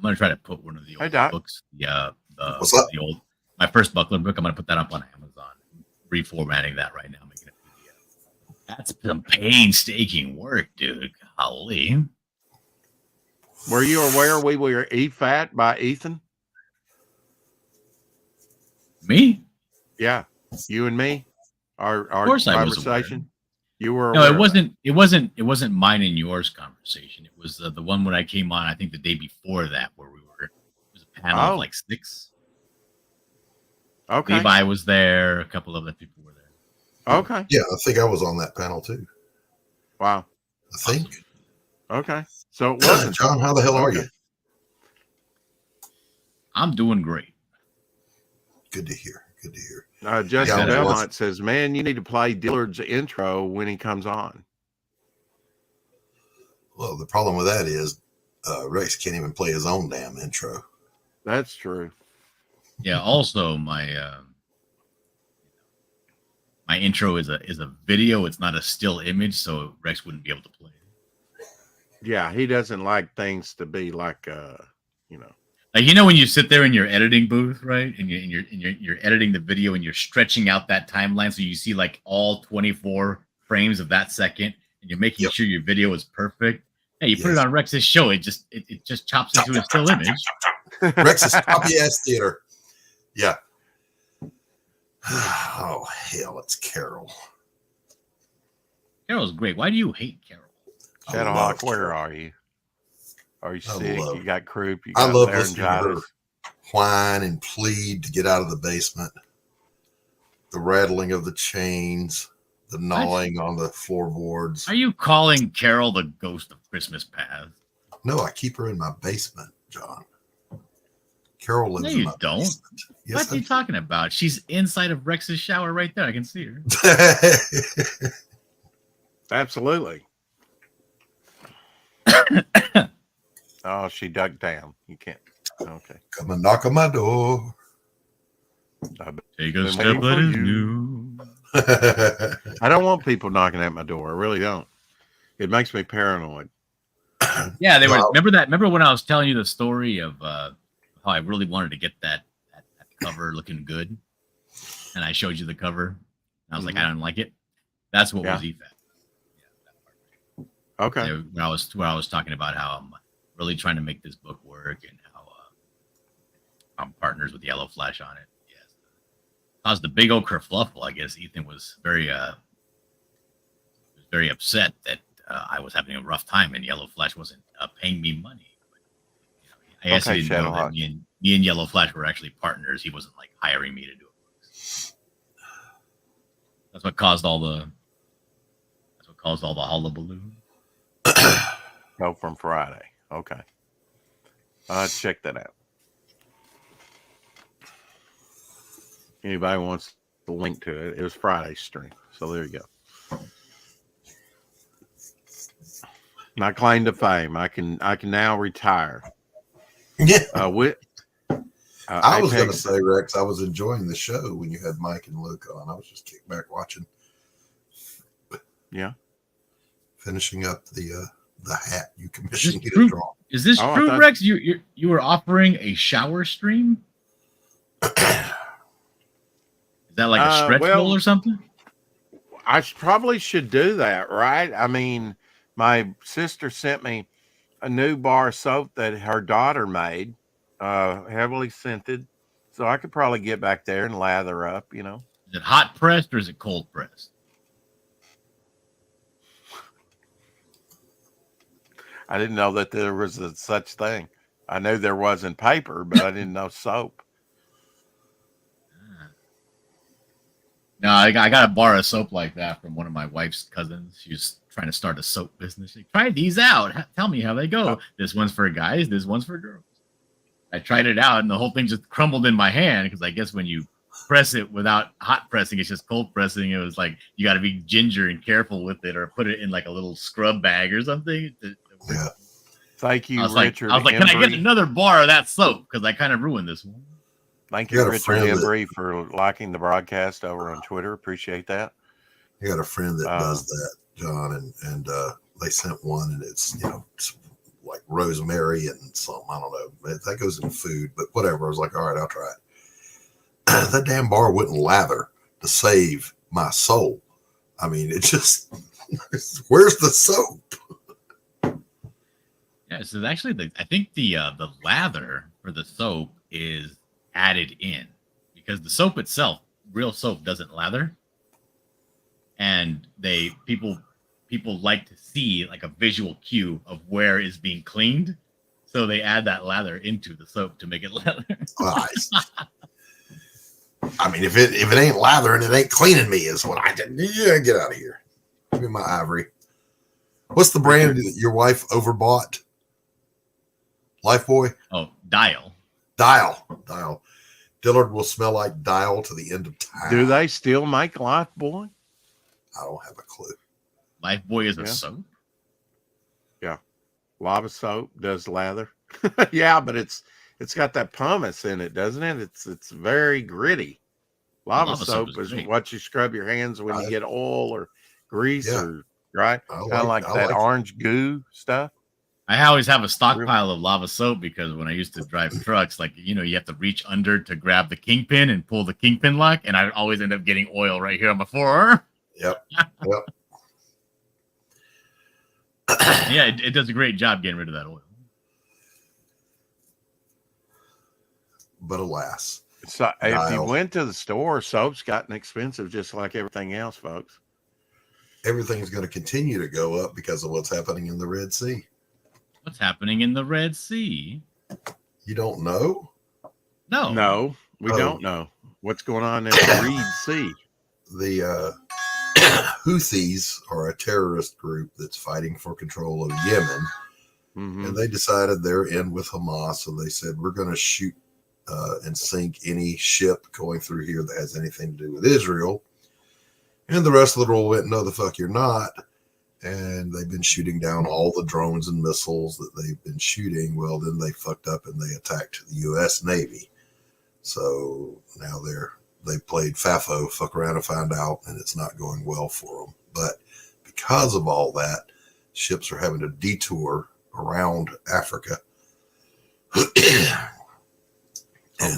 gonna try to put one of the old books, my first Buckler book. I'm gonna put that up on Amazon. Reformatting that right now, making a PDF. That's some painstaking work, dude. Golly. Were you aware we were EFAT by Ethan? Me? Yeah, you and me. Our conversation. You were no, it wasn't mine and yours conversation. It was the one when I came on. I think the day before that, where we were. It was a panel of like 6. Okay. Levi was there. A couple other people were there. Okay. Yeah, I think I was on that panel too. Wow. I think. Okay. So it wasn't. John, how the hell are you? I'm doing great. Good to hear. Good to hear. Justin Belmont says, man, you need to play Dillard's intro when he comes on. Well, the problem with that is Rex can't even play his own damn intro. That's true. Yeah. Also, my intro is a video. It's not a still image, so Rex wouldn't be able to play it. Yeah, he doesn't like things to be like like when you sit there in your editing booth, right, and you're editing the video and you're stretching out that timeline so you see like all 24 frames of that second, and you're making sure your video is perfect. Hey, you put it on Rex's show, it just chops into a still image. Rex's copy ass theater. Yeah. Oh hell, it's Carol. Carol's great. Why do you hate Carol? Shadowhawk, where are you? Are you sick? You got croup? You I got love listening to her laryngitis? whine and plead to get out of the basement. The rattling of the chains, the gnawing on the floorboards. Are you calling Carol the ghost of Christmas past? No, I keep her in my basement, John. Carol lives in my basement. Yes, what are you talking about? She's inside of Rex's shower right there. I can see her. Absolutely. Oh, she ducked down. You can't. Okay. Come and knock on my door. Take a step that is new. I don't want people knocking at my door. I really don't. It makes me paranoid. Yeah, they were. Remember when I was telling you the story of how I really wanted to get that cover looking good, and I showed you the cover. And I was like, I don't like it. That's what was EFAT. Yeah, okay. So where I was talking about how I'm really trying to make this book work and how I'm partners with Yellow Flash on it. Yes, caused the big old kerfluffle. I guess Ethan was very upset that I was having a rough time and Yellow Flash wasn't paying me money. But, I guess he didn't know that me and Yellow Flash were actually partners. He wasn't like hiring me to do it. That's what caused all the hullabaloo. Oh, from Friday. Okay. Check that out. Anybody wants the link to it? It was Friday's stream. So there you go. My claim to fame. I can now retire. Yeah. I was going to say, Rex, I was enjoying the show when you had Mike and Luke on. I was just kicked back watching. Yeah. Finishing up the hat you commissioned me to draw. Is this true, Rex? You were offering a shower stream? Is that like a stretch goal or something? I probably should do that, right? I mean, my sister sent me a new bar soap that her daughter made, heavily scented. So I could probably get back there and lather up, Is it hot pressed or is it cold pressed? I didn't know that there was such thing. I knew there was in paper, but I didn't know soap. No, I got to borrow a soap like that from one of my wife's cousins. She's trying to start a soap business. She try these out. Tell me how they go. This one's for guys. This one's for girls. I tried it out, and the whole thing just crumbled in my hand because I guess when you press it without hot pressing, it's just cold pressing. It was like you got to be ginger and careful with it, or put it in like a little scrub bag or something. Yeah. Thank you, Richard. I was like, can I get another bar of that soap? Because I kind of ruined this one. Thank you, Richard Embry, for liking the broadcast over on Twitter. Appreciate that. You got a friend that does that, John, and they sent one, and it's it's like rosemary and something. I don't know. That goes in food, but whatever. I was like, all right, I'll try it. That damn bar wouldn't lather to save my soul. I mean, it just where's the soap? Yeah, so actually, I think the lather for the soap is added in because the soap itself, real soap, doesn't lather, and people like to see like a visual cue of where is being cleaned, so they add that lather into the soap to make it lather. I mean, if it ain't lathering, it ain't cleaning me. Is what I did. Yeah, get out of here. Give me my Ivory. What's the brand that your wife overbought? Lifebuoy? Oh, Dial. Dillard will smell like Dial to the end of time. Do they still make Lifebuoy? I don't have a clue. Lifebuoy is a soap? Yeah. Lava soap does lather. Yeah, but it's got that pumice in it, doesn't it? It's very gritty. Lava soap is what you scrub your hands when you get oil or grease or right? Kind of like that orange goo stuff. I always have a stockpile of lava soap because when I used to drive trucks, like, you have to reach under to grab the kingpin and pull the kingpin lock. And I always end up getting oil right here on my forearm. Yep. Yeah, it does a great job getting rid of that oil. But alas. So if you went to the store, soap's gotten expensive just like everything else, folks. Everything's going to continue to go up because of what's happening in the Red Sea. What's happening in the Red Sea? You don't know? No, we don't know what's going on at the Red Sea. The Houthis are a terrorist group that's fighting for control of Yemen. And they decided they're in with Hamas. So they said, we're going to shoot and sink any ship going through here that has anything to do with Israel. And the rest of the world went, no, the fuck you're not. And they've been shooting down all the drones and missiles that they've been shooting. Well, then they fucked up and they attacked the U.S. Navy. So now they played FAFO, fuck around and find out, and it's not going well for them. But because of all that, ships are having to detour around Africa. Oh,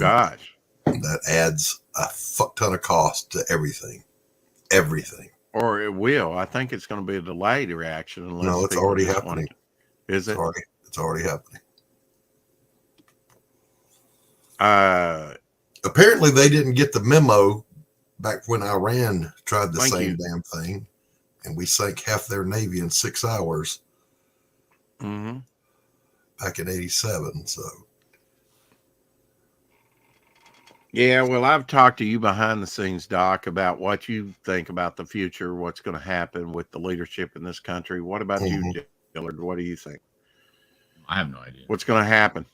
gosh. That adds a fuck ton of cost to everything. Everything. Or it will. I think it's going to be a delayed reaction. No, it's already happening. Is it? It's already happening. Apparently, they didn't get the memo back when Iran tried the same damn thing, and we sank half their navy in 6 hours. Back in '87. So. Yeah, well, I've talked to you behind the scenes, Doc, about what you think about the future, what's going to happen with the leadership in this country. What about you, Dillard? What do you think? I have no idea. What's going to happen?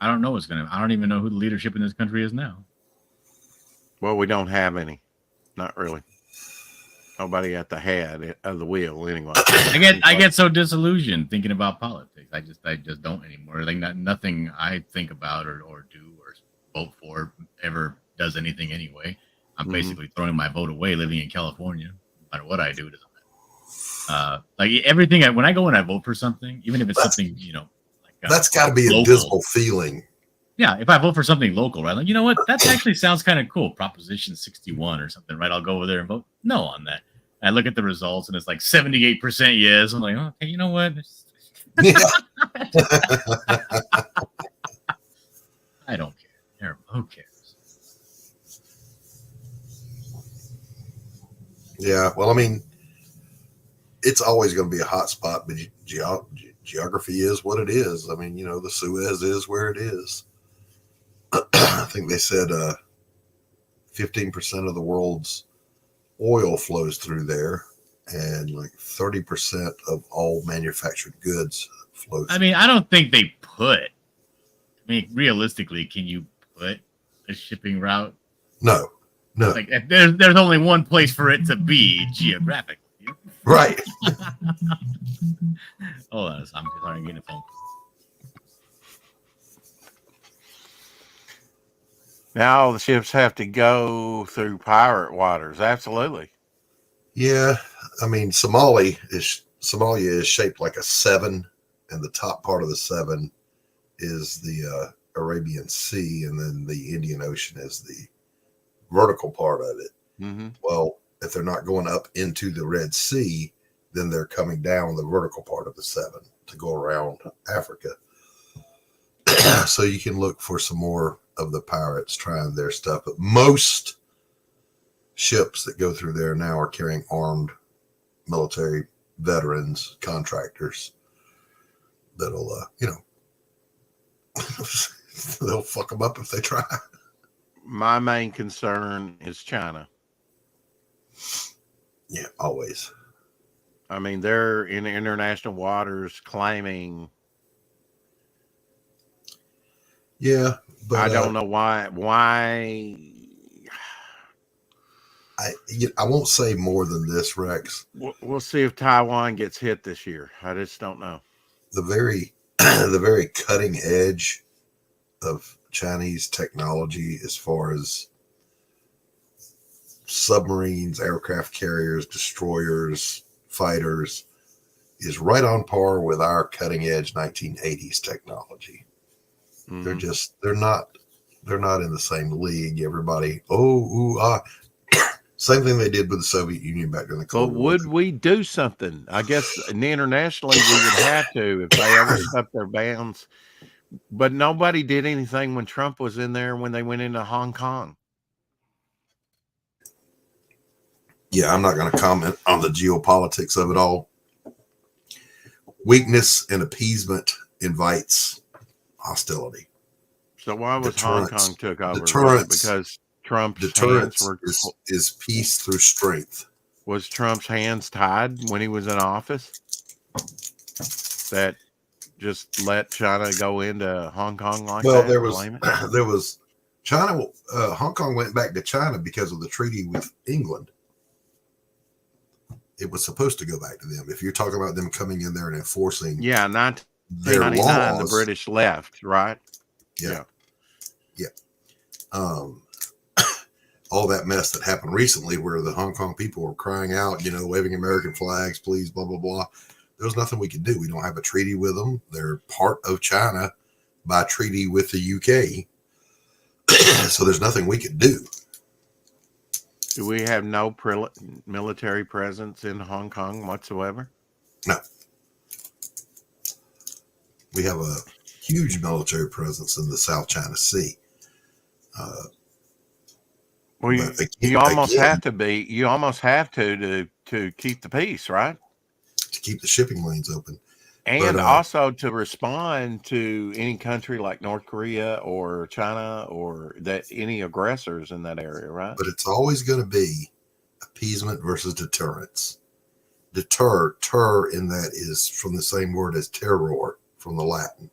I don't know what's going to. I don't even know who the leadership in this country is now. Well, we don't have any. Not really. Nobody at the head of the wheel, anyway. I get so disillusioned thinking about politics. I just don't anymore. Like nothing I think about or do or vote for ever does anything anyway. I'm basically throwing my vote away living in California. No matter what I do, it doesn't matter. Like everything, when I go and I vote for something, even if it's something, like that's got to be local, a dismal feeling. Yeah, if I vote for something local, right? Like, you know what? That actually sounds kind of cool. Proposition 61 or something, right? I'll go over there and vote no on that. I look at the results and it's like 78% yes. I'm like, oh, okay, you know what? I don't care. Who cares? Yeah, well, I mean, it's always going to be a hot spot, but geography is what it is. I mean, the Suez is where it is. I think they said 15% of the world's oil flows through there, and like 30% of all manufactured goods flow through. I mean, I don't think they put. I mean, realistically, can you put a shipping route? No. Like there's only one place for it to be geographically. Right. Hold on, I'm sorry, I'm getting a phone. Now the ships have to go through pirate waters. Absolutely. Yeah, I mean, Somalia is shaped like a 7, and the top part of the 7 is the Arabian Sea, and then the Indian Ocean is the vertical part of it. Well, if they're not going up into the Red Sea, then they're coming down the vertical part of the 7 to go around Africa. So you can look for some more of the pirates trying their stuff. But most ships that go through there now are carrying armed military veterans, contractors that'll, they'll fuck them up if they try. My main concern is China. Yeah, always. I mean, they're in international waters claiming. Yeah, but I don't know why. I won't say more than this, Rex. We'll see if Taiwan gets hit this year. I just don't know. The very cutting edge of Chinese technology as far as submarines, aircraft carriers, destroyers, fighters is right on par with our cutting edge 1980s technology. They're not in the same league. Everybody, same thing they did with the Soviet Union back in the Cold War. Would we do something? I guess internationally we would have to if they ever stepped their bounds. But nobody did anything when Trump was in there when they went into Hong Kong. Yeah, I'm not going to comment on the geopolitics of it all. Weakness and appeasement invites hostility. So why was Hong Kong took over? Deterrence, because Trump's hands deterrence were is peace through strength. Was Trump's hands tied when he was in office? That just let China go into Hong Kong like well, that? there was China. Hong Kong went back to China because of the treaty with England. It was supposed to go back to them. If you're talking about them coming in there and enforcing, yeah, their 1999, laws, the British left, right? Yeah. All that mess that happened recently, where the Hong Kong people were crying out, waving American flags, please, blah blah blah. There was nothing we could do. We don't have a treaty with them. They're part of China by treaty with the UK. So there's nothing we could do. Do we have no military presence in Hong Kong whatsoever? No. We have a huge military presence in the South China Sea. Well, you almost have to keep the peace, right? To keep the shipping lanes open. And also to respond to any country like North Korea or China or any aggressors in that area, right? But it's always going to be appeasement versus deterrence. Ter in that is from the same word as terror, from the Latin.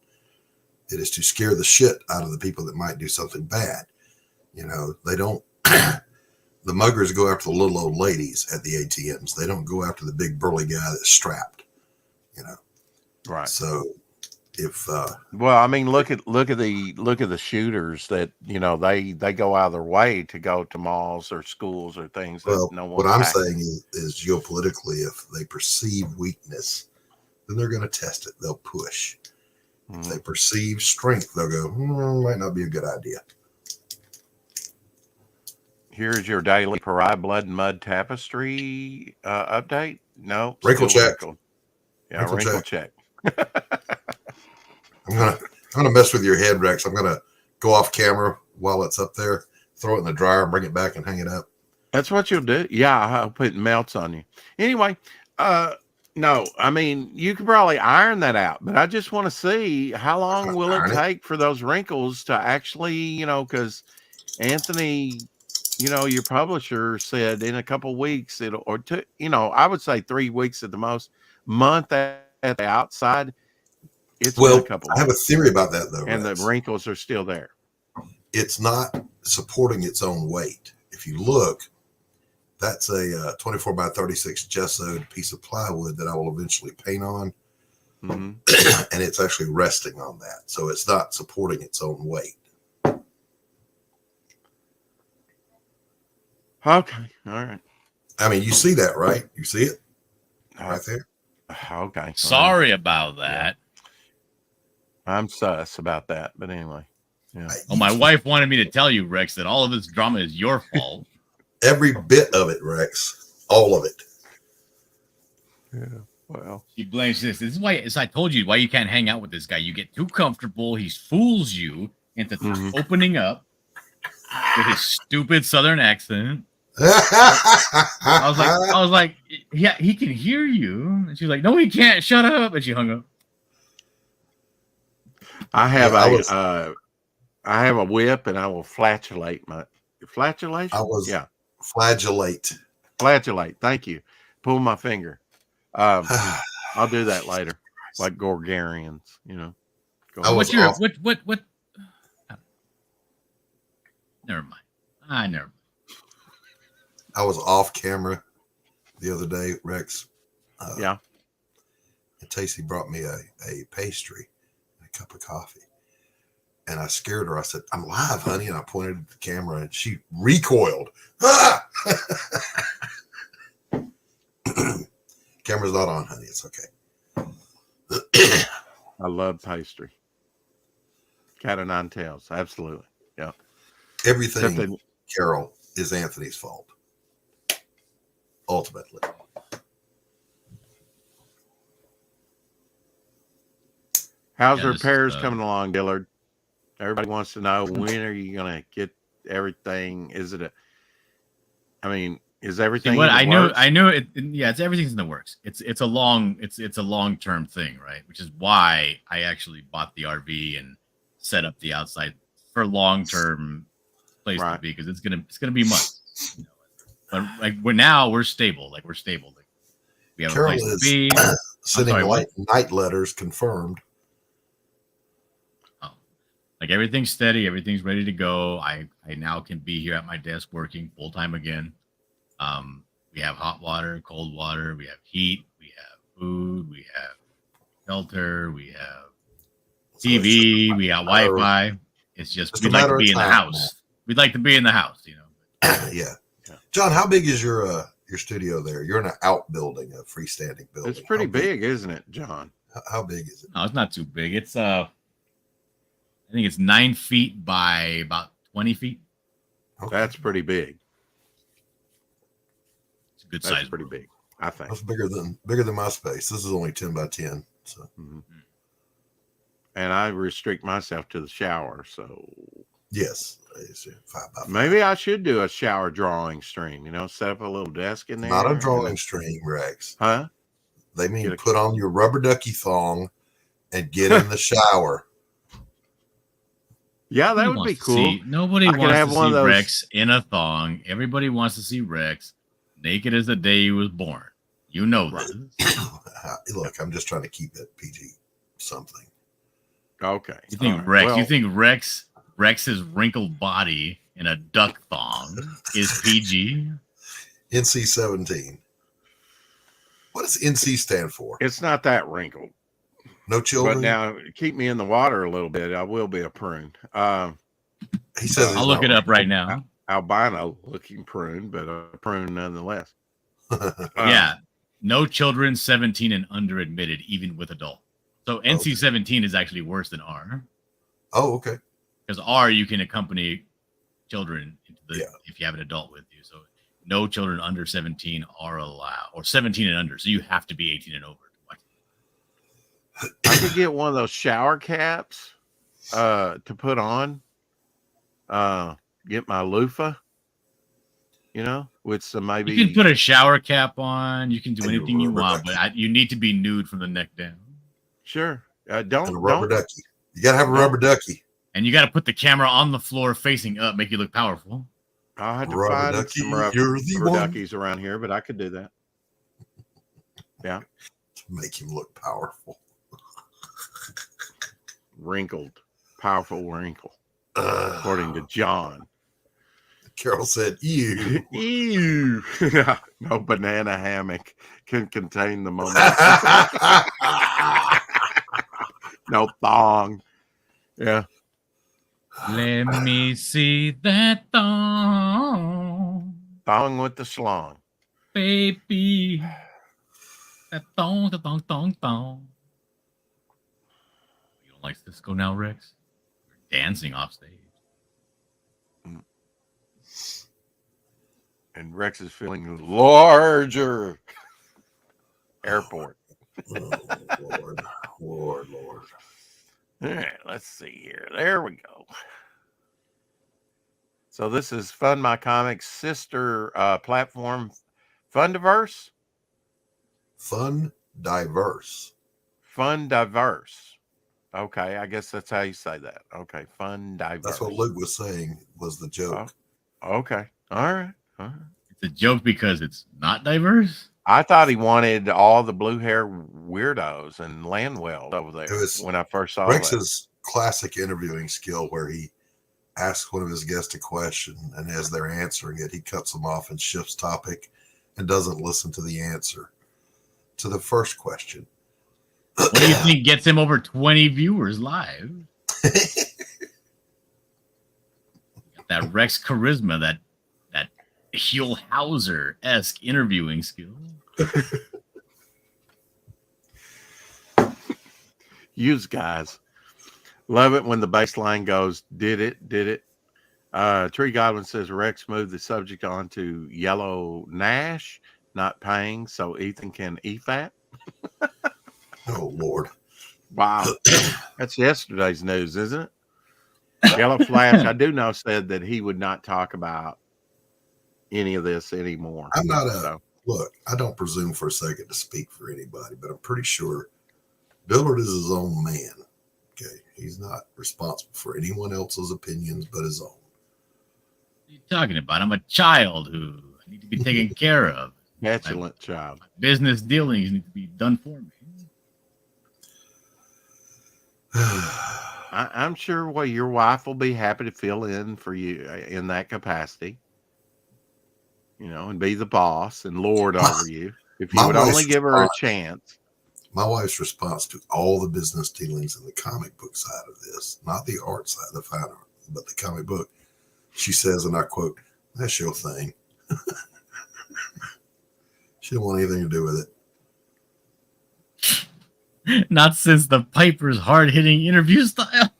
It is to scare the shit out of the people that might do something bad. They don't. The muggers go after the little old ladies at the ATMs. They don't go after the big burly guy that's strapped. Right. So if well, I mean, look at the shooters that they go out of their way to go to malls or schools or things. Well, that no one. What I'm saying is geopolitically, if they perceive weakness, then they're going to test it. They'll push. If they perceive strength, they'll go, might not be a good idea. Here's your daily Pariah Blood and Mud Tapestry update. No, wrinkle check. Yeah, wrinkle check. I'm gonna mess with your head, Rex. I'm gonna go off camera while it's up there, throw it in the dryer, bring it back, and hang it up. That's what you'll do. Yeah, I hope it melts on you. Anyway, no, I mean, you could probably iron that out, but I just want to see how long will it take for those wrinkles to actually, because Anthony, your publisher said in a couple of weeks, I would say 3 weeks at the most, month at the outside. It's been a couple. I have a theory about that though, and Rex. The wrinkles are still there. It's not supporting its own weight. If you look, that's a 24 by 36 gessoed piece of plywood that I will eventually paint on. And it's actually resting on that. So it's not supporting its own weight. Okay. All right. I mean, you see that, right? You see it right there. Okay. Sorry about that. I'm sus about that. But anyway. Yeah. Oh, my wife wanted me to tell you, Rex, that all of this drama is your fault. Every bit of it, Rex. All of it. Yeah. Well, she blames this. This is why, as I told you, why you can't hang out with this guy. You get too comfortable. He fools you into opening up with his stupid Southern accent. I was like, yeah, he can hear you. And she's like, no, he can't. Shut up. And she hung up. I have a whip, and I will flatulate my flatulation. Flagellate. Thank you. Pull my finger. I'll do that later, like Gorgarians. What's your what? Never mind. Never mind. I was off camera the other day, Rex. Yeah. And Tacey brought me a pastry and a cup of coffee. And I scared her. I said, I'm live, honey. And I pointed at the camera and she recoiled. Ah! Camera's not on, honey. It's okay. I love pastry. Cat o' nine tails. Absolutely. Yeah. Everything, Carol, is Anthony's fault. Ultimately. How's repairs coming along, Dillard? Everybody wants to know, when are you going to get everything? Is everything? See, what I knew it. Yeah, everything's in the works. It's a long-term thing, right? Which is why I actually bought the RV and set up the outside for long-term place to be, because it's gonna be months. You know? But like we're stable. Like we're stable. Like we have Carol a place to is be. sending night letters confirmed. Oh, like everything's steady. Everything's ready to go. I now can be here at my desk working full time again. We have hot water, cold water. We have heat. We have food. We have shelter. We have TV. We got Wi-Fi. It's just we'd like to be in the house. We'd like to be in the house, you know. Yeah. John, how big is your studio there? You're in an outbuilding, a freestanding building. It's pretty big, isn't it, John? How big is it? No, it's not too big. It's I think it's 9 feet by about 20 feet. Okay. That's pretty big. It's a good size. That's pretty big, I think. That's bigger than my space. This is only 10 by 10. So. Mm-hmm. And I restrict myself to the shower, so yes, 5 by 5. Maybe I should do a shower drawing stream. You know, set up a little desk in there. Not a drawing stream, Rex. Huh? They mean put on your rubber ducky thong and get in the shower. Yeah, that would be cool. Nobody wants to see Rex in a thong. Everybody wants to see Rex naked as the day he was born. You know that. Look, I'm just trying to keep it PG something. Okay. You think Rex? Well, you think Rex's wrinkled body in a duck thong is PG? NC-17. What does NC stand for? It's not that wrinkled. No children. But now keep me in the water a little bit. I will be a prune. He says I'll look it up right now. Albino looking prune, but a prune nonetheless. Yeah. No children 17 and under admitted, even with adult. So NC-17 is actually worse than R. Oh, okay. Because R, you can accompany children into if you have an adult with you. So no children under 17 are allowed, or 17 and under. So you have to be 18 and over. I could get one of those shower caps to put on. Get my loofah, you know, with some maybe. You can put a shower cap on. You can do anything you want, but you need to be nude from the neck down. Sure. And a rubber ducky. You got to have a rubber ducky. And you got to put the camera on the floor facing up, make you look powerful. I'll have to find some rubber duckies around here, but I could do that. Yeah. To make him look powerful. Wrinkled. Powerful wrinkle. According to John. Carol said, ew. Ew. No banana hammock can contain the moment. No thong. Yeah. Let me see that thong. Thong with the schlong. Baby. That thong, the thong, thong, thong. You don't like Cisco now, Rex? You're dancing off stage. And Rex is feeling larger. Airport. Oh, Lord. All right, let's see here. There we go. So this is Fund My Comics' sister platform, Fundiverse. Fundiverse. Okay, I guess that's how you say that. Okay, Fundiverse. That's what Luke was saying was the joke. Okay, all right. It's a joke because it's not diverse. I thought he wanted all the blue hair weirdos and Landwell over there. It was when I first saw Rex's classic interviewing skill, where he asks one of his guests a question, and as they're answering it, he cuts them off and shifts topic and doesn't listen to the answer to the first question. What do you think gets him over 20 viewers live? That Rex charisma, that Huelhauser-esque interviewing skill. Use guys. Love it when the baseline goes, did it. Tree Godwin says Rex moved the subject on to Yellow Nash, not paying, so Ethan can EFAT. Oh, Lord. Wow. That's yesterday's news, isn't it? Yellow Flash, I do know, said that he would not talk about any of this anymore. I'm not look, I don't presume for a second to speak for anybody, but I'm pretty sure Dillard is his own man. Okay. He's not responsible for anyone else's opinions but his own. What are you talking about? I'm a child who I need to be taken care of. Petulant child. Business dealings need to be done for me. I'm sure your wife will be happy to fill in for you in that capacity, and be the boss and lord over you if you would only give her a chance. My wife's response to all the business dealings in the comic book side of this, not the art side, the fine art, but the comic book, she says, and I quote, "That's your thing." She don't want anything to do with it. Not since the Piper's hard-hitting interview style.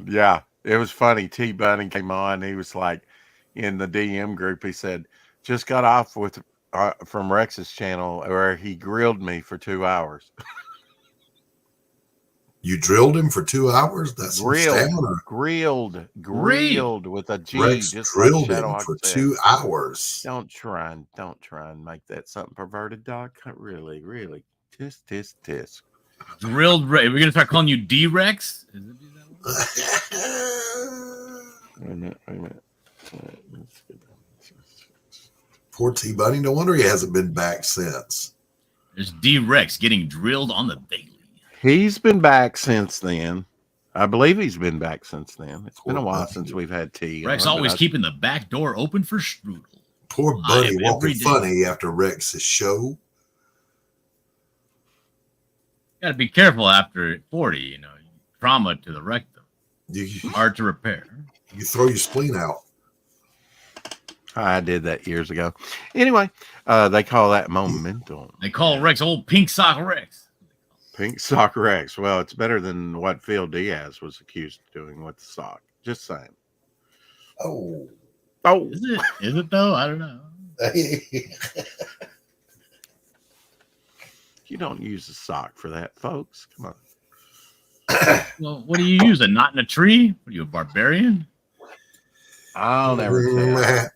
Yeah, it was funny. T Bunny came on. He was like, in the DM group, he said, just got off with from Rex's channel where he grilled me for 2 hours. You drilled him for 2 hours? That's grilled with a G. Rex just drilled like him for 2 hours. Don't try and make that something perverted, Doc. Really, really. Tisk. Drilled Rex. We're gonna start calling you D-Rex? Wait a minute. Poor T Bunny. No wonder he hasn't been back since. There's D-Rex getting drilled on the daily. He's been back since then. I believe he's been back since then. It's been a while since we've had T. Rex always keeping the back door open for strudel. Poor Bunny walking funny after Rex's show. Got to be careful after 40, trauma to the rectum. Hard to repair. You throw your spleen out. I did that years ago. Anyway, they call that momentum. They call Rex old pink sock Rex. Pink sock Rex. Well, it's better than what Phil Diaz was accused of doing with the sock. Just saying. Oh. Is it though? I don't know. You don't use a sock for that, folks. Come on. Well, what do you use? A knot in a tree? What are you, a barbarian? I'll never tell.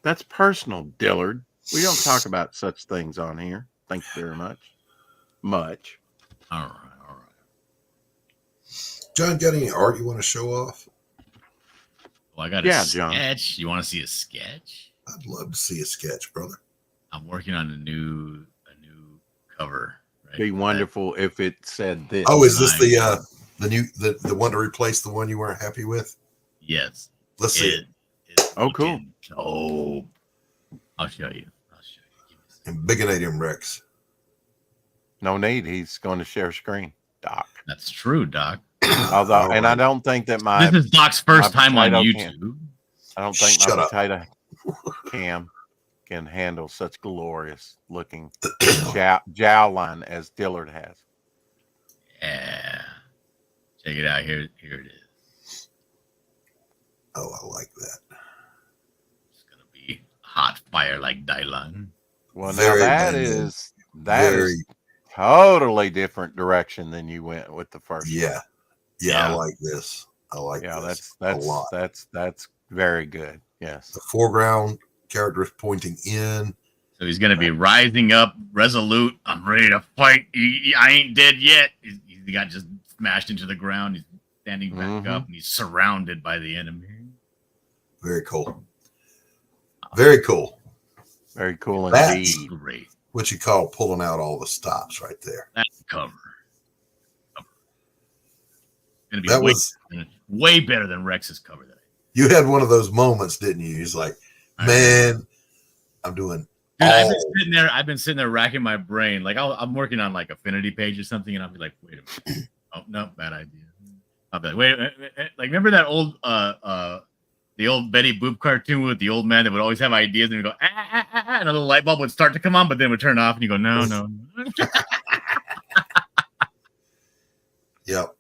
That's personal, Dillard. We don't talk about such things on here. Thank you very much. All right. John, got any art you want to show off? Well, I got a sketch. John. You want to see a sketch? I'd love to see a sketch, brother. I'm working on a new cover. Right? Be wonderful if it said this. Oh, is this the one to replace the one you weren't happy with? Yes. Let's see it. Cool. Oh, I'll show you. And Bigonadium Rex. No need. He's going to share screen, Doc. That's true, Doc. Although, and I don't think that this is Doc's first time on YouTube. I don't think my potato cam can handle such glorious looking jowline as Dillard has. Yeah. Check it out. Here it is. Oh, I like that. It's gonna be hot fire like Dylan. Well, now that is totally different direction than you went with the first. Yeah. I like this. I like this a lot. That's very good. Yes. The foreground characters pointing in. So he's going to be rising up, resolute. I'm ready to fight. I ain't dead yet. He got just smashed into the ground. He's standing back up, and he's surrounded by the enemy. Very cool. Very cool. Very cool indeed. That's great. What you call pulling out all the stops right there. That's cover. Going to be way better than Rex's cover. You had one of those moments, didn't you? He's like, man, I'm doing. Dude, I've been sitting there racking my brain. Like I'm working on like Affinity page or something, and I'll be like, wait a minute. Oh no, bad idea. I'll be like, wait. Like remember that old the old Betty Boop cartoon with the old man that would always have ideas and he'd go and a little light bulb would start to come on, but then it would turn off, and you go, no. Yep.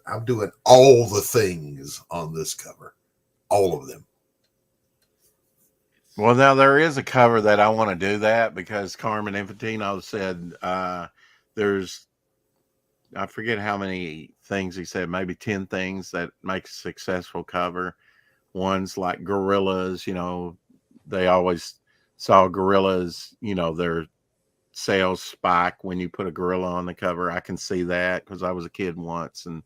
I'm doing all the things on this cover, all of them. Well, now there is a cover that I want to do that because Carmen Infantino said there's, I forget how many things he said, maybe 10 things that make a successful cover. One's like gorillas, you know, they always saw gorillas, you know, their sales spike when you put a gorilla on the cover. I can see that because I was a kid once, and,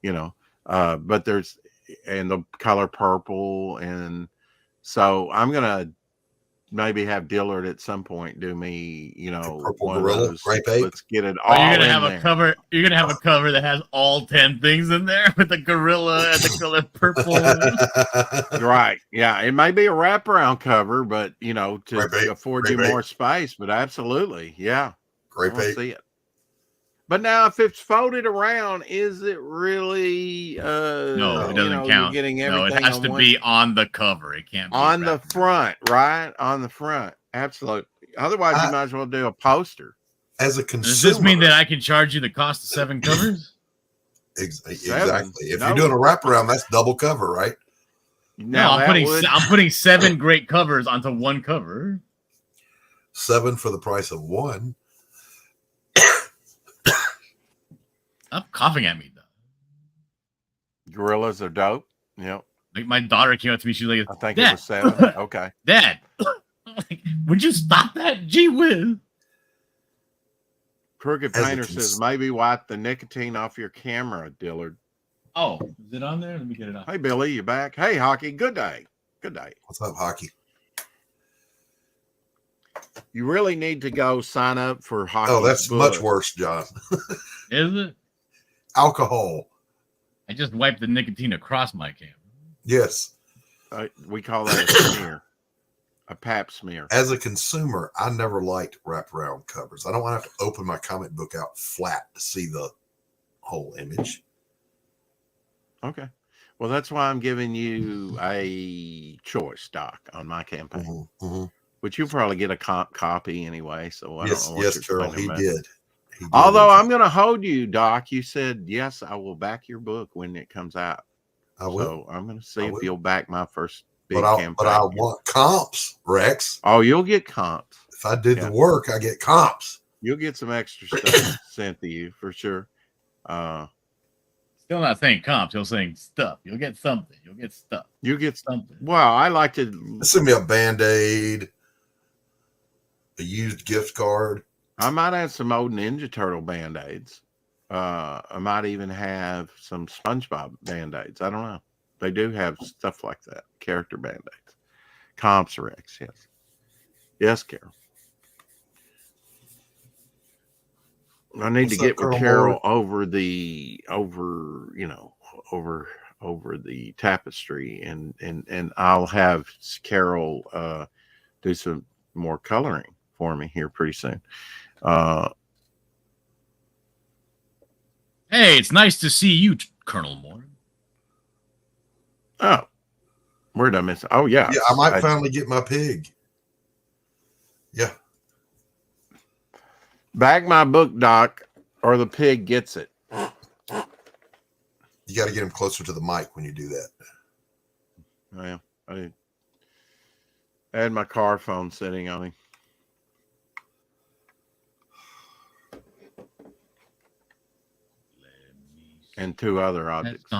you know, but there's, and the color purple. And so I'm going to maybe have Dillard at some point do me, you know, purple one gorilla, of those. grape ape. Let's get it all. You're gonna in have there. a cover. You're gonna have a cover that has all 10 things in there with the gorilla and the color purple. Right? Yeah, it may be a wraparound cover, but you know, to Grape ape, afford grape you ape. more space. But absolutely, yeah, Grape I want to ape. see it. But now, if it's folded around, is it really? No, it you doesn't know, count. You're getting No, everything it has on to one, be on the cover. It can't be on the wrapped front, right? On the front, absolutely. Otherwise, you might as well do a poster. As a around. consumer, Does this mean that I can charge you the cost of 7 covers? exactly. If No. you're doing a wraparound, that's double cover, right? No, I'm putting 7 great covers onto one cover. 7 for the price of 1. Stop coughing at me, though. Gorillas are dope. Yep. Like my daughter came up to me, she's like, I think Dad, it was 7. Okay. Dad, like, would you stop that? Gee whiz. Crooked Painter says maybe wipe the nicotine off your camera, Dillard. Oh, is it on there? Let me get it on. Hey, Billy, you back? Hey, Hockey, good day. Good day. What's up, Hockey? You really need to go sign up for Hockey. Oh, that's much worse, John. Is it? Alcohol. I just wiped the nicotine across my camera. Yes. We call that a smear. A pap smear. As a consumer, I never liked wraparound covers. I don't want to have to open my comic book out flat to see the whole image. Okay. Well, that's why I'm giving you a choice, Doc, on my campaign. Mm-hmm, mm-hmm. Which you'll probably get a copy anyway. So I don't know what you're Carol, he about. did. Although I'm going to hold you, Doc. You said, yes, I will back your book when it comes out. I will. So I'm going to see if you'll back my first big campaign. But I want comps, Rex. Oh, you'll get comps. If I did the work, I get comps. You'll get some extra stuff sent to you for sure. Still not saying comps. You're saying stuff. You'll get something. You'll get stuff. You'll get something. Well, I like to send me a Band-Aid, a used gift card. I might have some old Ninja Turtle Band-Aids. I might even have some SpongeBob Band-Aids. I don't know. They do have stuff like that. Character Band-Aids. Comps, Rex, yes. Yes, Carol. I need to get with Carol over the tapestry, and I'll have Carol do some more coloring for me here pretty soon. Hey, it's nice to see you, Colonel Moore. Oh, where did I miss it? Oh, yeah. Yeah, I might finally get my pig. Yeah. Bag my book, Doc, or the pig gets it. You got to get him closer to the mic when you do that. Well, I had my car phone sitting on him. And 2 other objects.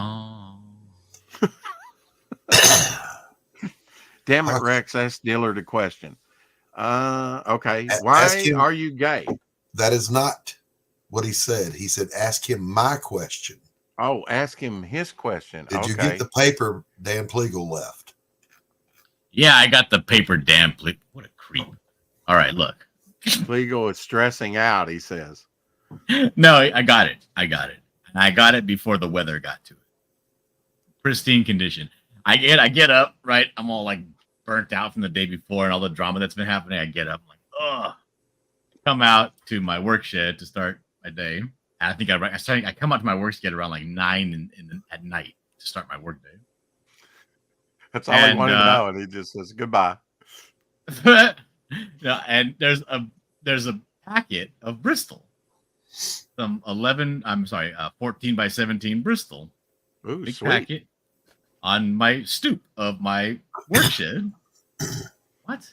Damn it, Rex. Ask Dillard a question. Okay. Why are you gay? That is not what he said. He said, ask him my question. Oh, ask him his question. Did you get the paper Dan Pleagle left? Yeah, I got the paper Dan Pleagle. What a creep. All right, look. Pleagle is stressing out, he says. No, I got it. And I got it before the weather got to it. Pristine condition. I get up, right? I'm all like burnt out from the day before and all the drama that's been happening. I get up, I'm like, ugh. Come out to my work shed to start my day. And I think I come out to my work shed around like 9 at night to start my work day. That's all he wanted to know, and he just says goodbye. And there's a packet of Bristol. Some 14 by 17 Bristol. Ooh, big sweet. packet on my stoop of my work shed. What?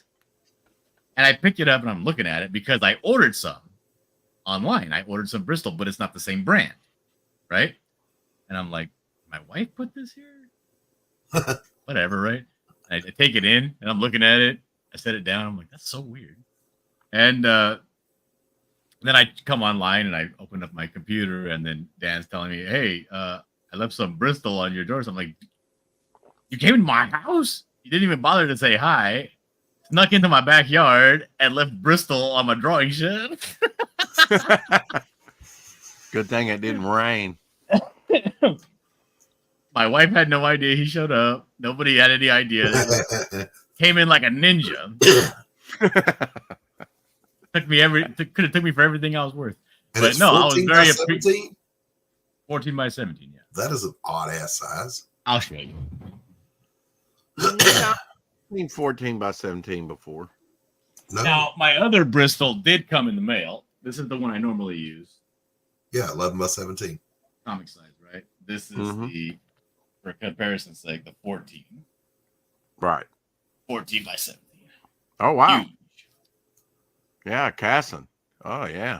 And I picked it up and I'm looking at it because I ordered some online. I ordered some Bristol, but it's not the same brand, right? And I'm like, my wife put this here? Whatever, right? I take it in, and I'm looking at it. I set it down. I'm like, that's so weird. And then I come online, and I open up my computer, and then Dan's telling me, hey, I left some Bristol on your door. So I'm like, you came in my house? You didn't even bother to say hi. Snuck into my backyard and left Bristol on my drawing shed. Good thing it didn't rain. My wife had no idea he showed up. Nobody had any idea. Came in like a ninja. Could have took me for everything I was worth. And but no, I was very 14 by 17. Yeah, that is an odd ass size. I'll show you. I've seen 14 by 17 before. No. Now, my other Bristol did come in the mail. This is the one I normally use. Yeah, 11 by 17. Comic size, right? This is the, for comparison's sake, the 14. Right. 14 by 17. Oh, wow. Huge. Yeah, Casson. Oh, yeah.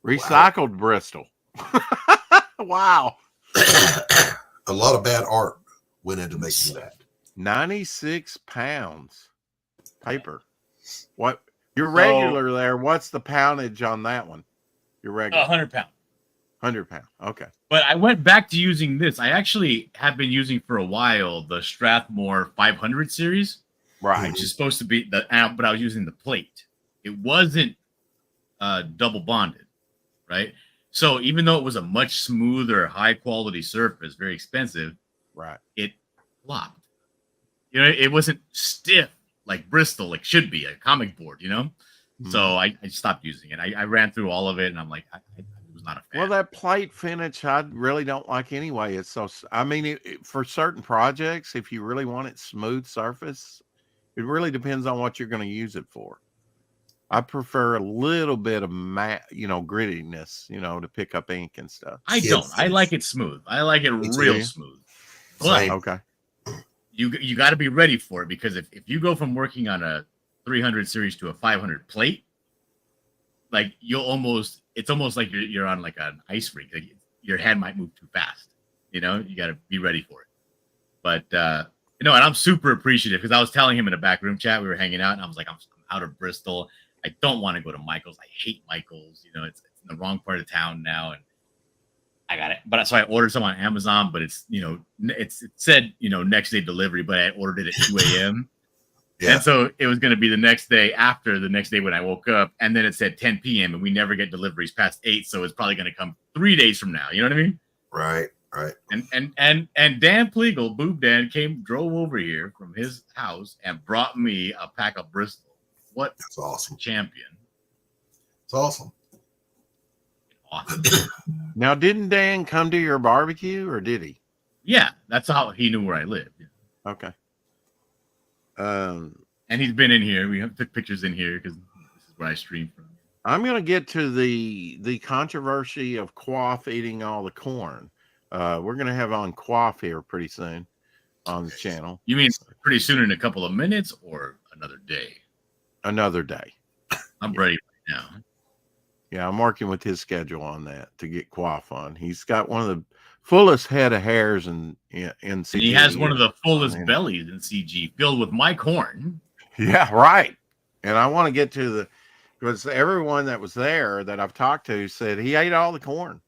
Recycled Bristol. Wow. A lot of bad art went into making that. 96 pounds paper. What? Your regular there, what's the poundage on that one? Your regular? 100 pounds. 100 pounds. Okay. But I went back to using this. I actually have been using for a while the Strathmore 500 series. Right. Which is supposed to be but I was using the plate. It wasn't double bonded, right? So even though it was a much smoother, high quality surface, very expensive, right, it flopped. You know, it wasn't stiff like Bristol, like should be a comic board, you know. Mm-hmm. So I stopped using it. I ran through all of it, and I'm like, I was not a fan. Well, that plate finish, I really don't like anyway. It's so. I mean, for certain projects, if you really want it smooth surface, it really depends on what you're going to use it for. I prefer a little bit of grittiness, to pick up ink and stuff. I don't. I like it smooth. I like it real smooth. But okay. You got to be ready for it, because if you go from working on a 300 series to a 500 plate, like it's almost like you're on like an ice rink. Like your hand might move too fast. You got to be ready for it. But and I'm super appreciative, because I was telling him in a backroom chat, we were hanging out, and I was like, I'm out of Bristol. I don't want to go to Michael's. I hate Michael's. It's in the wrong part of town now, and I got it. But so I ordered some on Amazon, but it's it said next day delivery, but I ordered it at 2 a.m. Yeah. And so it was going to be the next day after the next day when I woke up, and then it said 10 p.m. and we never get deliveries past 8, so it's probably going to come 3 days from now. You know what I mean? Right. And Dan Pleagle, Boob Dan, drove over here from his house and brought me a pack of Bristol. That's awesome. Champion. It's awesome. Now, didn't Dan come to your barbecue, or did he? Yeah, that's how he knew where I lived. Yeah. Okay. And he's been in here. We took pictures in here because this is where I stream from. I'm going to get to the controversy of Quaff eating all the corn. We're going to have on Quaff here pretty soon on the channel. You mean pretty soon, in a couple of minutes, or another day? Another day. I'm ready right now. Yeah, I'm working with his schedule on that to get Quaff on. He's got one of the fullest head of hairs in CG. And he has one of the fullest bellies in CG, filled with my corn. Yeah, right. And I want to get to because everyone that was there that I've talked to said he ate all the corn.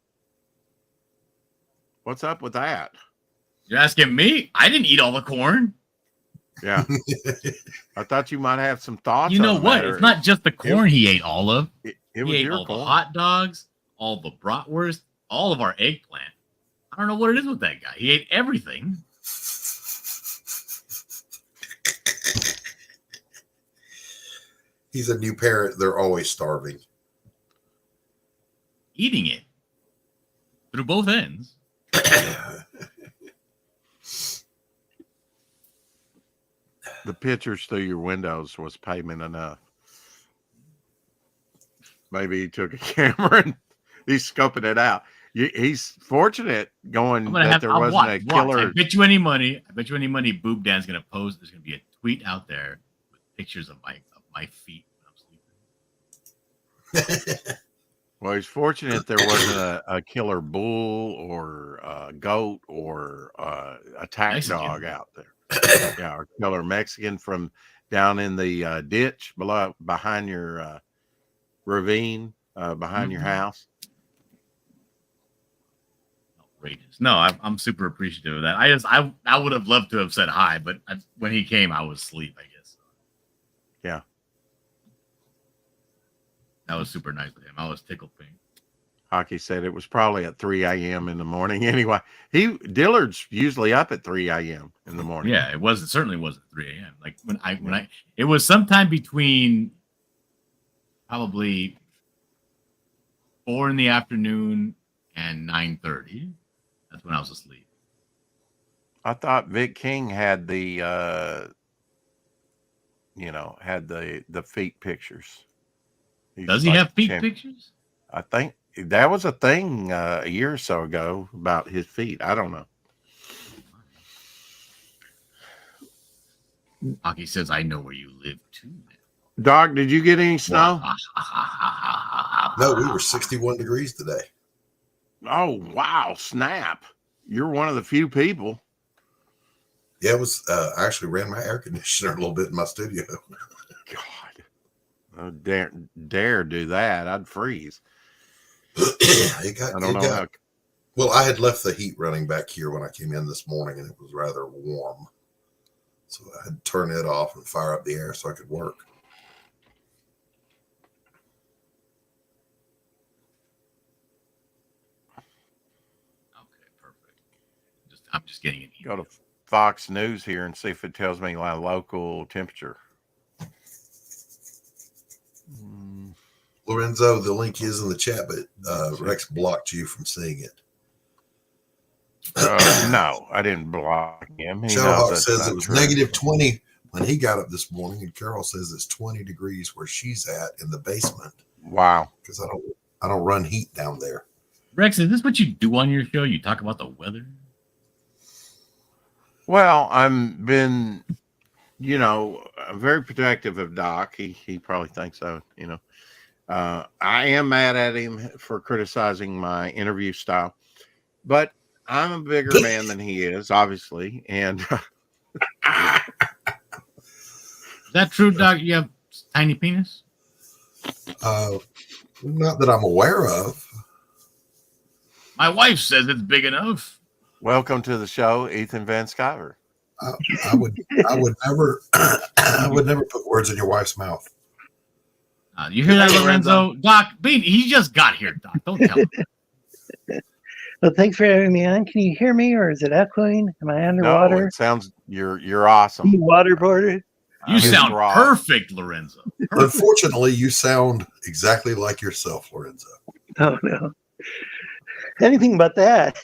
What's up with that? You're asking me? I didn't eat all the corn. Yeah. I thought you might have some thoughts. You know what? It's not just the corn he ate all of. It he was ate all corn. the hot dogs, all the bratwurst, all of our eggplant. I don't know what it is with that guy. He ate everything. He's a new parent. They're always starving. Eating it through both ends. The pictures through your windows was payment enough. Maybe he took a camera and he's scoping it out. He's fortunate going that there wasn't a killer. I bet you any money. Boob Dan's gonna post. There's gonna be a tweet out there with pictures of my feet when I'm sleeping. Well, he's fortunate there wasn't a killer bull or a goat or a tack Mexican. dog out there. Yeah, or killer Mexican from down in the ditch behind your ravine behind your house. Outrageous. No, I'm super appreciative of that. I would have loved to have said hi, but when he came, I was asleep, I guess. Yeah. That was super nice of him. I was tickled pink. Hockey said it was probably at 3 a.m. in the morning. Anyway, Dillard's usually up at 3 a.m. in the morning. Yeah, certainly wasn't 3 a.m. Like it was sometime between probably 4 in the afternoon and 9:30. That's when I was asleep. I thought Vic King had the feet pictures. Does he have feet pictures? I think that was a thing a year or so ago about his feet. I don't know. Hockey says, I know where you live too. Doc, did you get any snow? No, we were 61 degrees today. Oh, wow. Snap. You're one of the few people. Yeah, it was. I actually ran my air conditioner a little bit in my studio. God. I dare do that. I'd freeze. Well, I had left the heat running back here when I came in this morning, and it was rather warm. So I had to turn it off and fire up the air so I could work. Okay, perfect. I'm just getting it. Go to Fox News here and see if it tells me my local temperature. Lorenzo, the link is in the chat, but Rex blocked you from seeing it. No, I didn't block him. Shadowhawk says it was negative 20 when he got up this morning, and Carol says it's 20 degrees where she's at in the basement. Wow. Because I don't run heat down there. Rex, is this what you do on your show? You talk about the weather? Well, I'm very protective of Doc. He probably thinks so, I am mad at him for criticizing my interview style, but I'm a bigger man than he is, obviously. And is that true, Doc? You have tiny penis? Not that I'm aware of. My wife says it's big enough. Welcome to the show, Ethan Van Sciver. I would never put words in your wife's mouth. You hear that, Lorenzo? Doc, he just got here, Doc. Don't tell him. Well, thanks for having me on. Can you hear me, or is it echoing? Am I underwater? No, it sounds you're awesome. You waterboarded. You sound perfect, Lorenzo. Perfect. Unfortunately, you sound exactly like yourself, Lorenzo. Oh no, anything but that.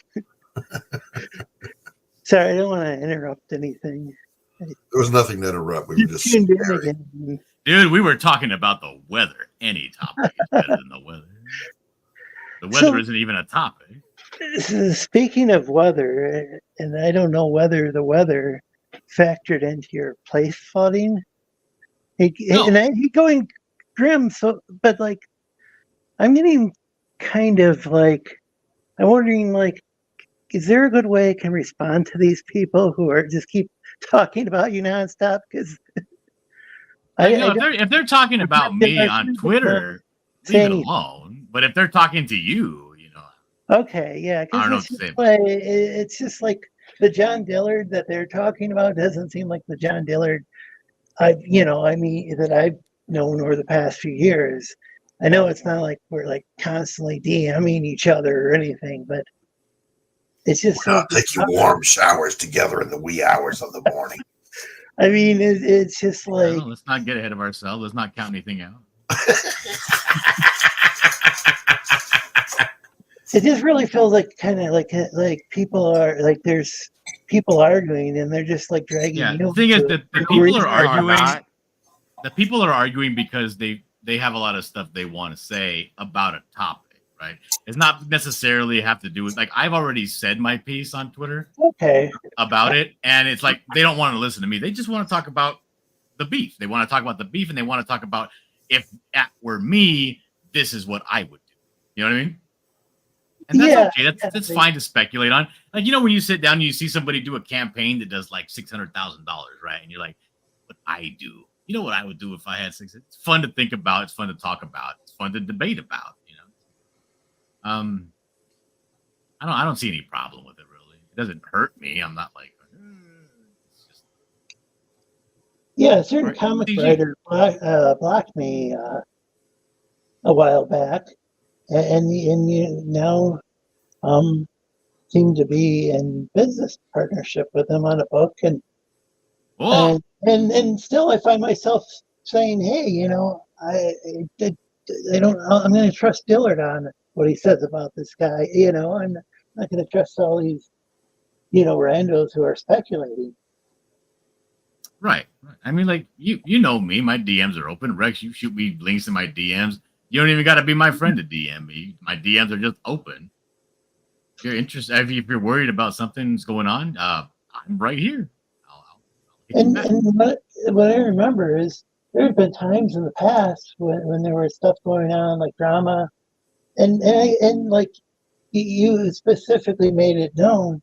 Sorry, I don't want to interrupt anything. There was nothing to interrupt. We were just dude, we were talking about the weather. Any topic is better than the weather. The weather isn't even a topic. Speaking of weather, and I don't know whether the weather factored into your place flooding. And I keep going grim, but I'm getting kind of I'm wondering is there a good way I can respond to these people who are just keep talking about you nonstop? Because if they're talking about me on Twitter, leave it alone. But if they're talking to you, okay, yeah, I don't know what to say. It's just like the John Dillard that they're talking about doesn't seem like the John Dillard that I've known over the past few years. I know it's not like we're constantly DMing each other or anything, but it's just taking warm showers together in the wee hours of the morning. I mean, it's just let's not get ahead of ourselves. Let's not count anything out. It just really feels like people are there's people arguing and they're just dragging. Yeah, the thing is that the people are arguing. The people are arguing because they have a lot of stuff they want to say about a topic, right? It's not necessarily have to do with I've already said my piece on Twitter, about it, and it's they don't want to listen to me. They just want to talk about the beef. They want to talk about the beef, and they want to talk about if that were me, this is what I would do. You know what I mean? And that's okay. That's fine to speculate on. Like, when you sit down and you see somebody do a campaign that does like $600,000, right? And you're like, what I do? You know what I would do if I had six? It's fun to think about. It's fun to talk about. It's fun to debate about. I don't see any problem with it really. It doesn't hurt me. I'm not like. It's just... Yeah, a certain comic writer blocked me a while back, and you now seem to be in business partnership with him on a book, and still I find myself saying, hey, I'm going to trust Dillard on what he says about this guy. I'm not going to trust all these, randos who are speculating. Right. I mean, like, you know me. My DMs are open. Rex, you shoot me links in my DMs. You don't even got to be my friend to DM me. My DMs are just open. If you're interested, if you're worried about something's going on, I'm right here. And what I remember is there have been times in the past when there was stuff going on, like drama, and like you specifically made it known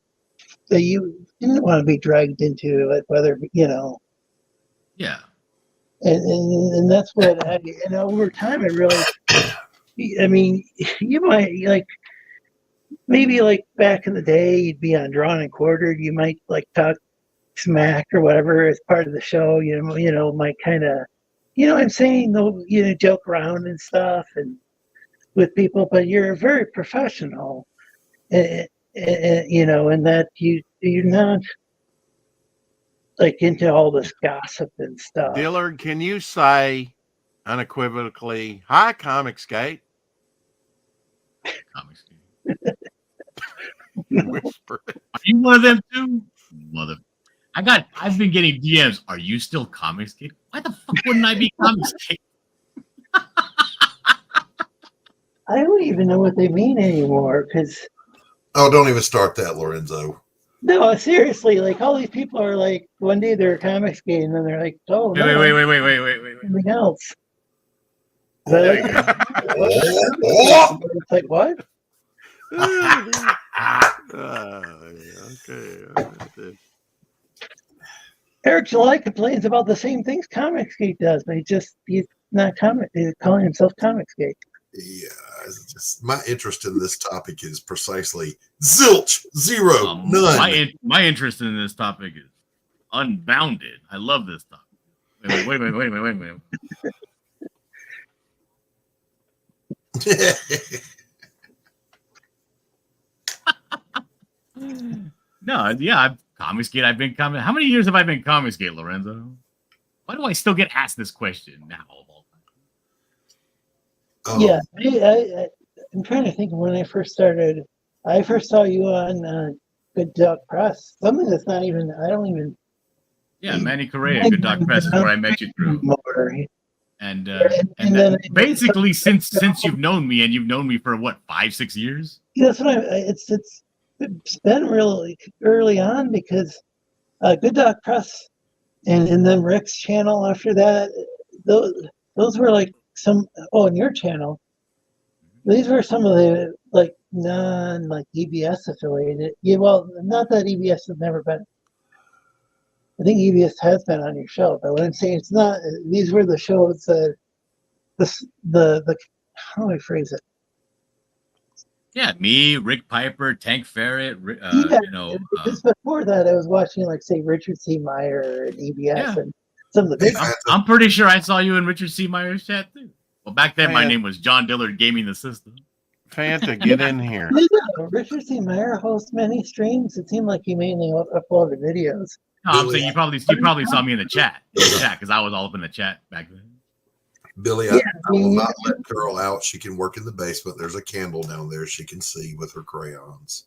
that you didn't want to be dragged into it, whether Yeah. And that's what over time I really. I mean, you might like maybe like back in the day you'd be on Drawn and Quartered, you might like talk smack or whatever as part of the show, might kind of, I'm saying, joke around and stuff and with people, but you're very professional, and that you're not like into all this gossip and stuff. Dillard, can you say unequivocally, hi, Comicsgate? Comicsgate. Whisper. Are you one of them too? Mother. I've been getting DMs. Are you still Comicsgate? Why the fuck wouldn't I be Comicsgate? I don't even know what they mean anymore because. Oh, don't even start that, Lorenzo. No, seriously, like all these people are like, one day they're Comicsgate and then they're like, oh, wait. Something else. Oh. It's like, what? Okay. Eric July complains about the same things Comicsgate does, but he's not he's calling himself Comicsgate. Yeah, it's just my interest in this topic is precisely zilch, zero, none. My interest in this topic is unbounded. I love this topic. Wait a minute. No, yeah, Comicsgate. I've been How many years have I been Comicsgate, Lorenzo? Why do I still get asked this question now? Yeah, I'm trying to think of when I first started. I first saw you on Good Duck Press. Something that's not even. I don't even. Yeah, Manny Correa, Good Duck Press is where I met you through. And then basically, since you've known me, and you've known me for what, 5-6 years? Yeah, that's what it's been really early on because Good Duck Press and then Rick's channel after that. Those were like and your channel. These were some of the like non like EBS affiliated. Yeah, well, not that EBS has never been. I think EBS has been on your show, but what I'm saying, it's not. These were the shows that the how do I phrase it? Yeah, me, Rick Piper, Tank Ferret. Just before that, I was watching like say Richard C. Meyer and EBS and some of the big. I'm pretty sure I saw you in Richard C. Meyer's chat too. Well, back then my name was John Dillard, Gaming the System. Fanta, get in here. Richard C. Meyer hosts many streams. It seemed like he mainly uploaded videos. No, I'm saying you probably saw me in the chat because I was all up in the chat back then. Billy, I will not let Carol out. She can work in the basement. There's a candle down there she can see with her crayons.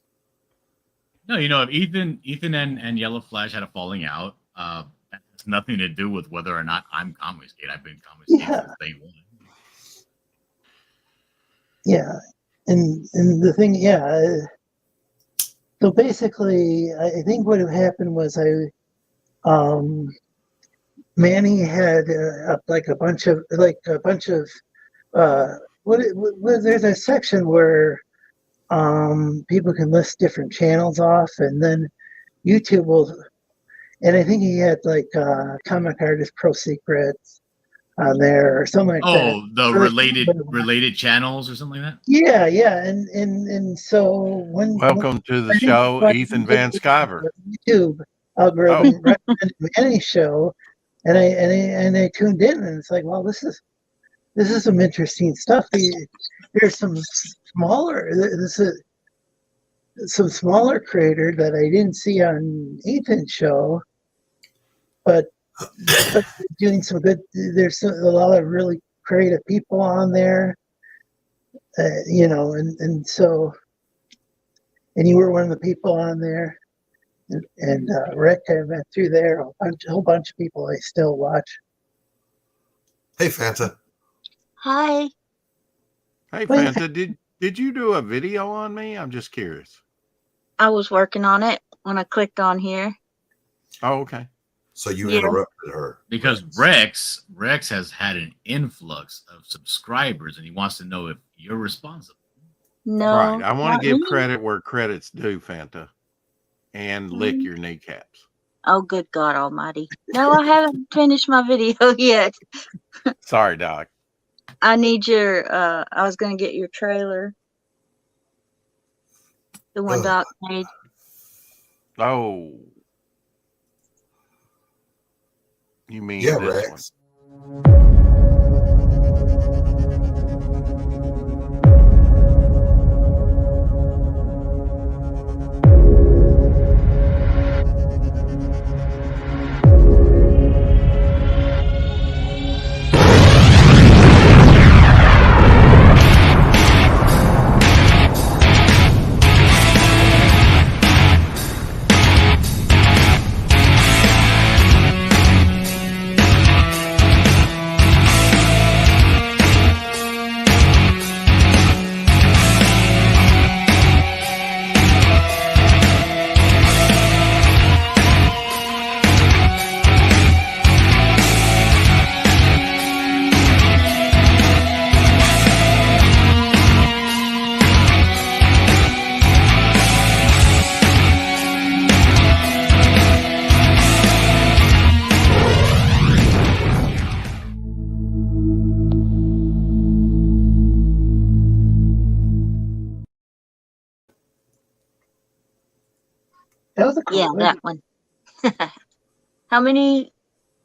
No, if Ethan and Yellow Flash had a falling out, that has nothing to do with whether or not I'm Comicsgate. I've been Comicsgate since day one. Yeah, and the thing, so basically, I think what had happened was Manny had a bunch of there's a section where people can list different channels off, and then YouTube will. And I think he had like comic artist pro secrets on there or something like that. Oh, the related channels or something like that. Yeah, and so welcome to the show, Ethan Van Sciver. YouTube algorithm recommended any show, and I tuned in, and it's like, well, this is some interesting stuff. There's some smaller. This is some smaller creator that I didn't see on Ethan's show, but doing some good. There's a lot of really creative people on there, and so, and you were one of the people on there, and Rick, I went through there, a whole bunch of people I still watch. Hey, Fanta. Hi. Hey, Fanta, did you do a video on me? I'm just curious. I was working on it when I clicked on here. Oh, okay. So you interrupted her. Because Rex has had an influx of subscribers, and he wants to know if you're responsible. No. Right. I want to give credit where credit's due, Fanta, and lick your kneecaps. Oh, good God Almighty! No, I haven't finished my video yet. Sorry, Doc. I need your. I was going to get your trailer. The one Doc made. Oh. You mean this Rex? One? That was a cool one. That one. How many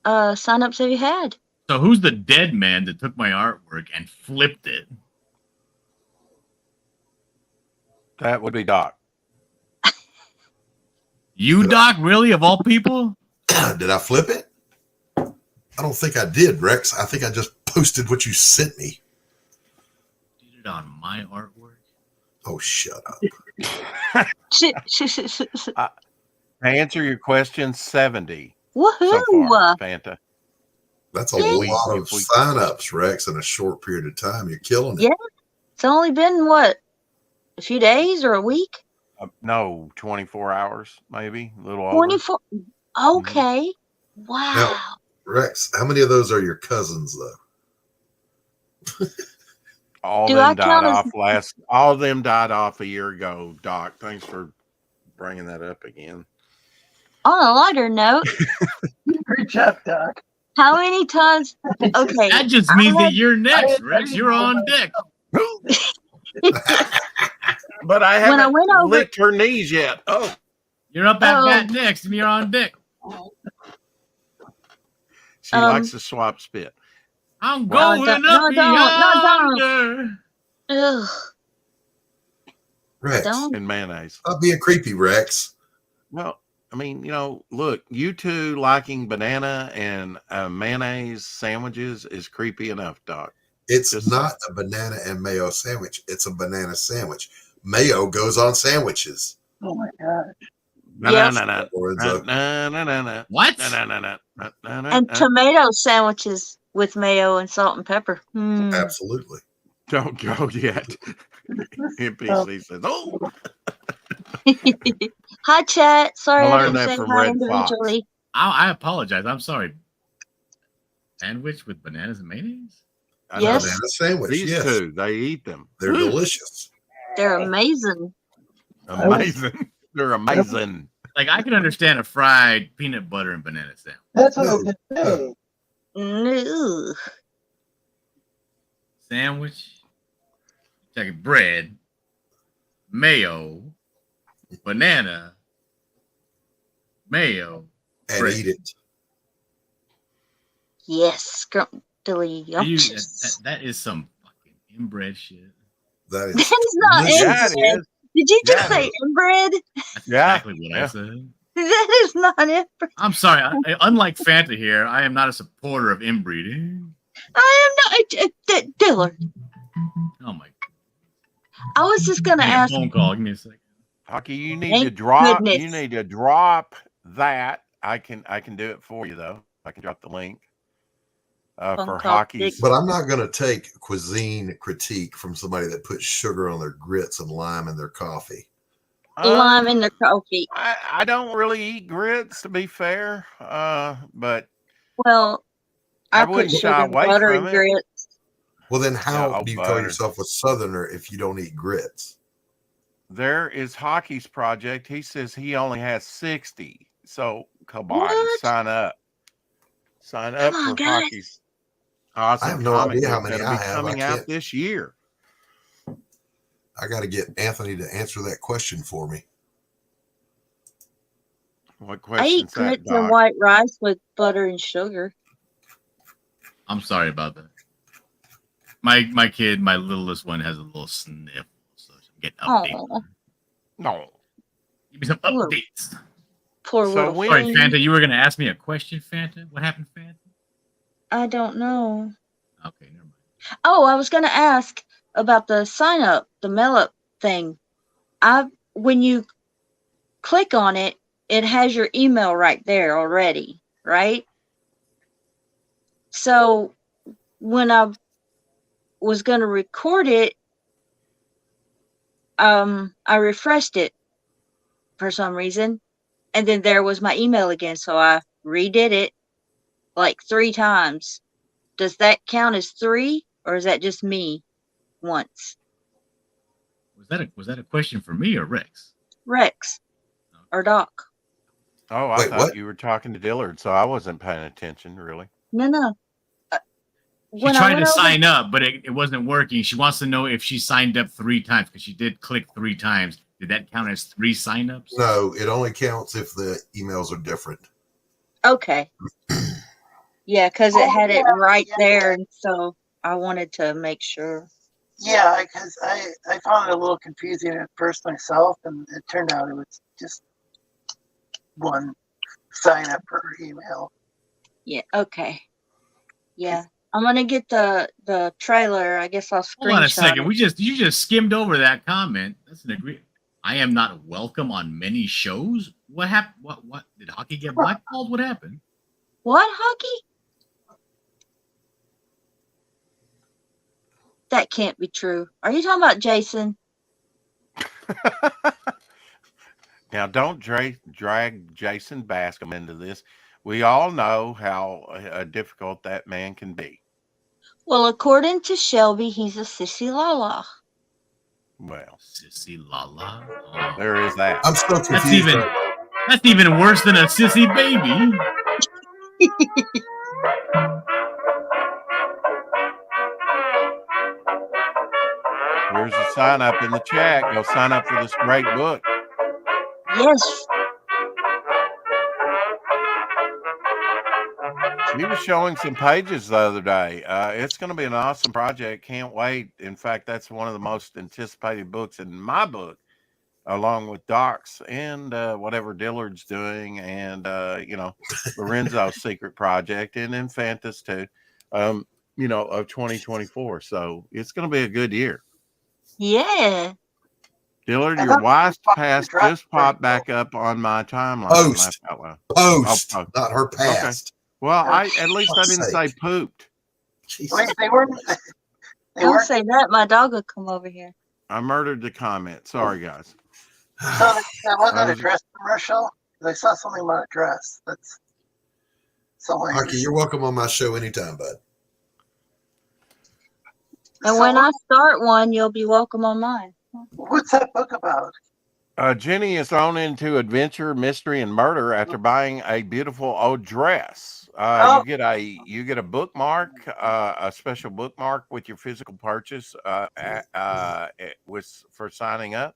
signups have you had? So who's the dead man that took my artwork and flipped it? That would be Doc. You, Doc? Really? Of all people? Did I flip it? I don't think I did, Rex. I think I just posted what you sent me. Did it on my artwork? Oh, shut up. To answer your question, 70. Woohoo! So far, Fanta. That's a lot of sign-ups, Rex, in a short period of time. You're killing it. Yeah. It's only been, what, a few days or a week? No, 24 hours, maybe. A little over. 24. Okay. Mm-hmm. Wow. Now, Rex, how many of those are your cousins, though? All of them died off a year ago, Doc. Thanks for bringing that up again. On a lighter note. Great job, Doc. How many times? Okay. That just means that you're next, Rex. You're on deck. But I haven't licked her knees yet. Oh. You're up at bat next, and you're on deck. She likes to swap spit. I'm going up yonder. Ugh. Rex. And mayonnaise. Stop being creepy, Rex. Well, I mean, look, you two liking banana and mayonnaise sandwiches is creepy enough, Doc. It's not a banana and mayo sandwich. It's a banana sandwich. Mayo goes on sandwiches. Oh, my God. What? And tomato sandwiches with mayo and salt and pepper. Absolutely. Don't go yet. NPC says, oh. Hi, chat. Sorry I I learned didn't that say from hi Red Fox. individually. I apologize. I'm sorry. Sandwich with bananas and mayonnaise? Yes. banana sandwich. These Yes, two, they eat them. they're delicious. They're amazing. Amazing. They're amazing. Like I can understand a fried peanut butter and banana sandwich. That's what I was gonna say. No. Sandwich, take bread, mayo, banana, mayo, And bread. eat it. Yes, delicious. That is some fucking inbred shit. That is. That is not delicious. inbred. Did you just say inbred? That's exactly what I said. That is not inbred. I'm sorry. Unlike Fanta here, I am not a supporter of inbreeding. I am not. Dillard. Oh my! I was just gonna ask. Phone call. Give me a second. Hockey, you need Thank to drop. goodness. You need to drop that. I can do it for you though. I can drop the link for hockey's. But I'm not going to take cuisine critique from somebody that puts sugar on their grits and lime in their coffee. Lime in their coffee. I don't really eat grits, to be fair. But well, I put wouldn't sugar shy and away butter from and it. grits. Well, then how do you call butter. yourself a Southerner if you don't eat grits? There is Hockey's project. He says he only has 60. So come on, What? sign up. Sign up Come on, for guys. Hockey's awesome. I have no idea how many I have. Coming out this year. I got to get Anthony to answer that question for me. What I eat question's that, grits and Doc? white rice with butter and sugar. I'm sorry about that. My kid, my littlest one, has a little sniffle, so I'm getting updates. Oh, No. Give me some updates. poor So little when- Sorry, thing. Fanta. You were going to ask me a question, Fanta. What happened, Fanta? I don't know. Okay, never mind. Oh, I was gonna ask about the sign up, the mail up thing. When you click on it, it has your email right there already, right? So when I was gonna record it, I refreshed it for some reason, and then there was my email again. So I redid it like 3 times. Does that count as 3, or is that just me once? Was that a question for me or Rex? Rex or Doc? Oh, I Wait, thought what? you were talking to Dillard, so I wasn't paying attention, really. No. She tried to sign up, but it wasn't working. She wants to know if she signed up 3 times because she did click 3 times. Did that count as 3 signups? No, it only counts if the emails are different. Okay. Yeah, because it had it right there, and so I wanted to make sure. Yeah, because I found it a little confusing at first myself, and it turned out it was just one sign up per email. Yeah. Okay. Yeah, I'm gonna get the trailer. I guess I'll screenshot. Hold on a second. it. You just skimmed over that comment. That's an agree. I am not welcome on many shows. What happened? What did Hockey get blackballed? What happened? What, Hockey? That can't be true. Are you talking about Jason? Now, don't drag Jason Bascom into this. We all know how difficult that man can be. Well, according to Shelby, he's a sissy lala. Well, Sissy Lala. Oh. there is that. I'm so confused. That's even worse than a sissy baby. Here's a sign up in the chat. Go sign up for this great book. Yes. He was showing some pages the other day. It's going to be an awesome project. Can't wait. In fact, that's one of the most anticipated books in my book, along with Doc's and whatever Dillard's doing, and Lorenzo's secret project, and Infantis too. Of 2024. So it's going to be a good year. Yeah. Dillard, your wife's past just popped back up on my timeline. Post. Post. Not her past. Okay. Well, at least I didn't say pooped. Wait, they weren't. Don't say that. My dog will come over here. I murdered the comment. Sorry, guys. So that wasn't a dress commercial. I saw something about a dress. That's so. Hockey, you're welcome on my show anytime, bud. And when I start one, you'll be welcome on mine. What's that book about? Jenny is thrown into adventure, mystery, and murder after buying a beautiful old dress. You get a bookmark, a special bookmark with your physical purchase for signing up.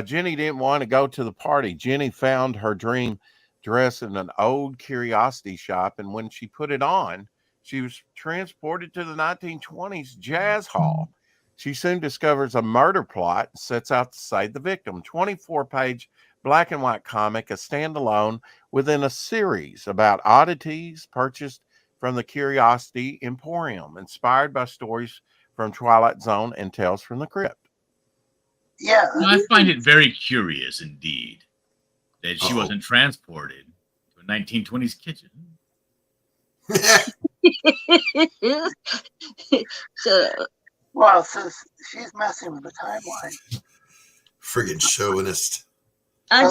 Jenny didn't want to go to the party. Jenny found her dream dress in an old curiosity shop, and when she put it on, she was transported to the 1920s jazz hall. She soon discovers a murder plot and sets out to save the victim. 24-page black and white comic, a standalone within a series about oddities purchased from the Curiosity Emporium, inspired by stories from Twilight Zone and Tales from the Crypt. Yeah. I find it very curious indeed that she wasn't transported to a 1920s kitchen. Well, so she's messing with the timeline. Friggin' chauvinist. I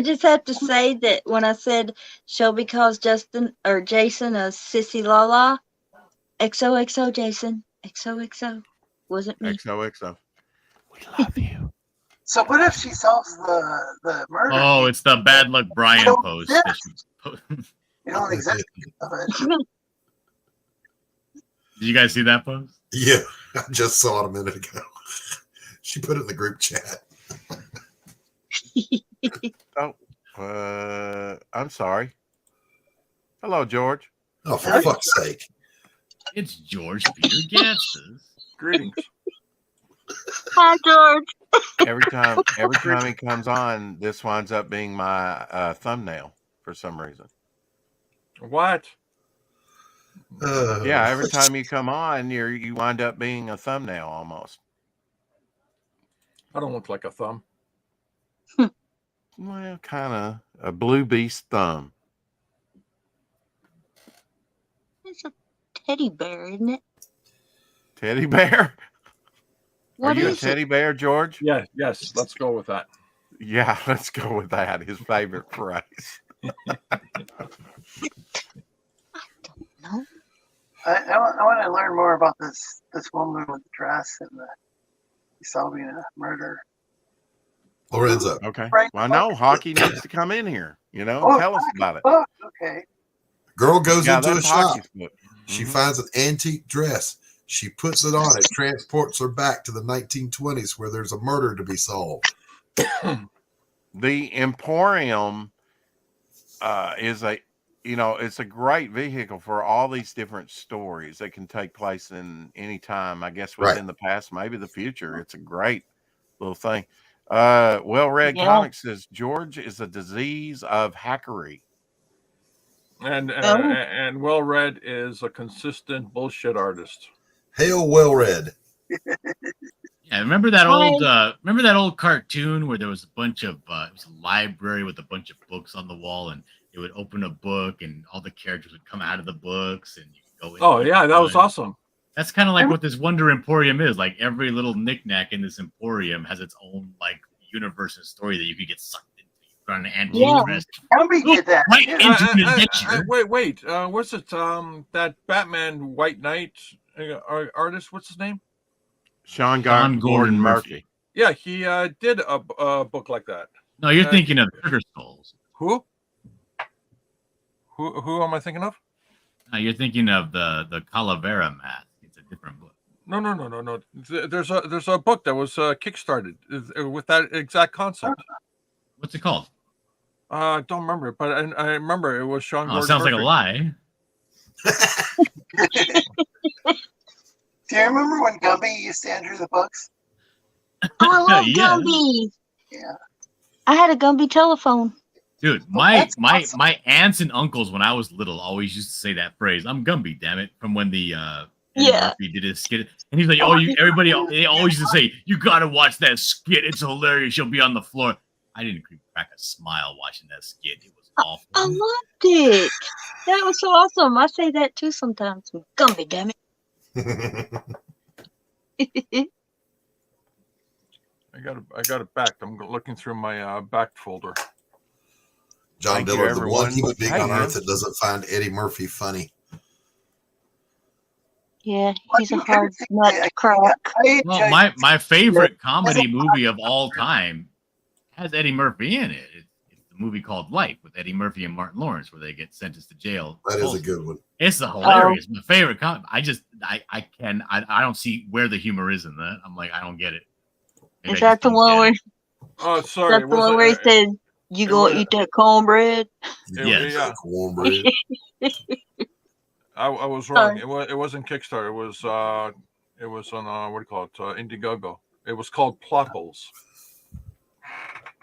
just have to say that when I said Shelby calls Jason a sissy lala, XOXO Jason, XOXO, wasn't me. XOXO. We love you. So what if she solves the murder? Oh, it's the bad luck Brian post. You don't exactly of it. Did you guys see that post? Yeah, I just saw it a minute ago. She put it in the group chat. I'm sorry. Hello, George. Oh, for fuck's sake. It's George Peter Gatz's. Greetings. Hi, George. Every time he comes on, this winds up being my thumbnail for some reason. What? Yeah, every time you come on, you wind up being a thumbnail almost. I don't look like a thumb. Well, kind of a blue beast thumb. It's a teddy bear, isn't it? Teddy bear? What Are you is a teddy bear, George? Yeah, yes. Let's go with that. Yeah, let's go with that. His favorite phrase. No. I want to learn more about this woman with the dress and the solving a murder. Lorenzo. Okay. Right. Well, no, Hockey needs to come in here. Tell us about it. Oh, okay. Girl goes into a that's shop. Hockey's book. She finds an antique dress. She puts it on. It transports her back to the 1920s where there's a murder to be solved. The Emporium is it's a great vehicle for all these different stories that can take place in any time, I guess, within the past, maybe the future. It's a great little thing. Well-read comics says George is a disease of hackery. And well-read is a consistent bullshit artist. Hail well-read. Yeah, remember that old cartoon where there was a bunch of it was a library with a bunch of books on the wall, and it would open a book and all the characters would come out of the books and you could go in. Oh yeah, that was awesome. That's kind of like what this Wonder Emporium is. Like every little knick-knack in this Emporium has its own like universe and story that you could get sucked into. You're on an antique dress. Gumby did that. Right into an adventure. Wait. What's it? That Batman White Knight artist. What's his name? Sean Gordon Murphy. Yeah, he did a book like that. No, you're thinking of Sugar Skulls. Who am I thinking of? No, you're thinking of the Calavera Mask. It's a different book. No. There's a book that was kickstarted with that exact concept. What's it called? I don't remember, but I remember it was Sean. Gordon sounds Murphy. like a lie. Do you remember when Gumby used to enter the books? Oh, I love Yeah. Gumby. Yeah. I had a Gumby telephone. Dude, my aunts and uncles when I was little always used to say that phrase. I'm Gumby, damn it, from when the Murphy did his skit. And he's like, they always used to say, you gotta watch that skit. It's hilarious. You'll be on the floor. I didn't crack a smile watching that skit. It was awful. I loved it. That was so awesome. I say that too sometimes. Gumby, damn it. I got it backed. I'm looking through my backed folder. John Thank you, Dillard, the one everyone. human being Hey, on man. earth that doesn't find Eddie Murphy funny. Yeah, he's a hard nut to crack. Well, my favorite comedy movie of all time has Eddie Murphy in it. It's the movie called Life with Eddie Murphy and Martin Lawrence, where they get sentenced to jail. That is a good one. It's hilarious. My favorite comedy. I don't see where the humor is in that. I'm like, I don't get it. Is that the one where? Oh, sorry. That's the one where he said, "You gonna eat that cornbread?" Yes. Yeah. Cornbread. I was wrong. It wasn't Kickstarter. It was on what do you call it? Indiegogo. It was called Plot Holes.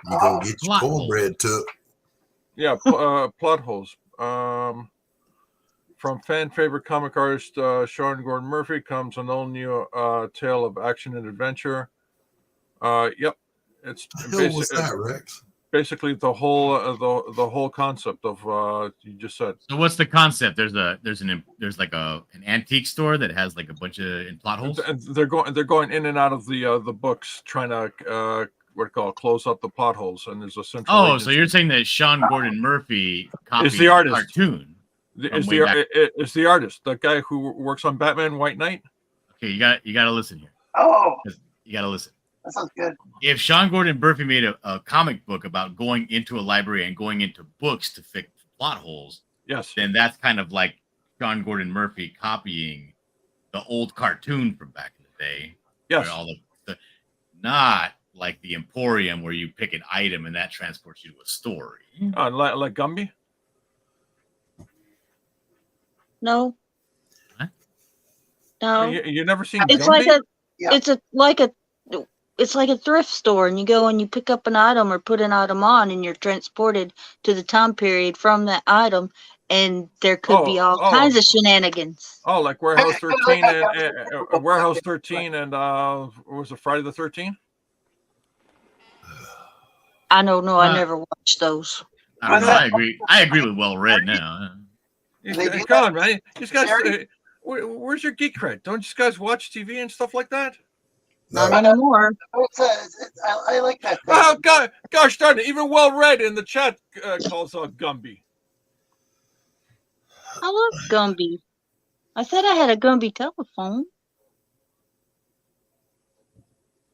You gonna get your cornbread took. Yeah, Plot Holes. From fan favorite comic artist Sean Gordon Murphy comes an all new tale of action and adventure. Yep, it's What's that, Rex? Basically the whole concept of you just said. So what's the concept? There's like an antique store that has like a bunch of plot holes. And they're going in and out of the books trying to close up the plot holes, and there's a central. Oh, agency. so you're saying that Sean Gordon Murphy is the artist cartoon? Is the artist, the guy who works on Batman White Knight? Okay, you got to listen here. Oh, you got to listen. That sounds good. If Sean Gordon Murphy made a comic book about going into a library and going into books to fix plot holes, yes, then that's kind of like Sean Gordon Murphy copying the old cartoon from back in the day. Yes, all not like the Emporium where you pick an item and that transports you to a story. Like Gumby. No. Huh? No. You never seen it's Gumby? It's like a thrift store, and you go and you pick up an item or put an item on, and you're transported to the time period from that item, and there could be all kinds of shenanigans. Oh, like Warehouse 13 and Warehouse 13 and was it Friday the 13th? I don't know. I never watched those. I agree. I agree with Well Read now. Come on, man. These guys, where's your geek cred? Don't you guys watch TV and stuff like that? Not anymore. I like that. Oh, God, gosh darn it. Even Well Read in the chat calls out Gumby. I love Gumby. I said I had a Gumby telephone.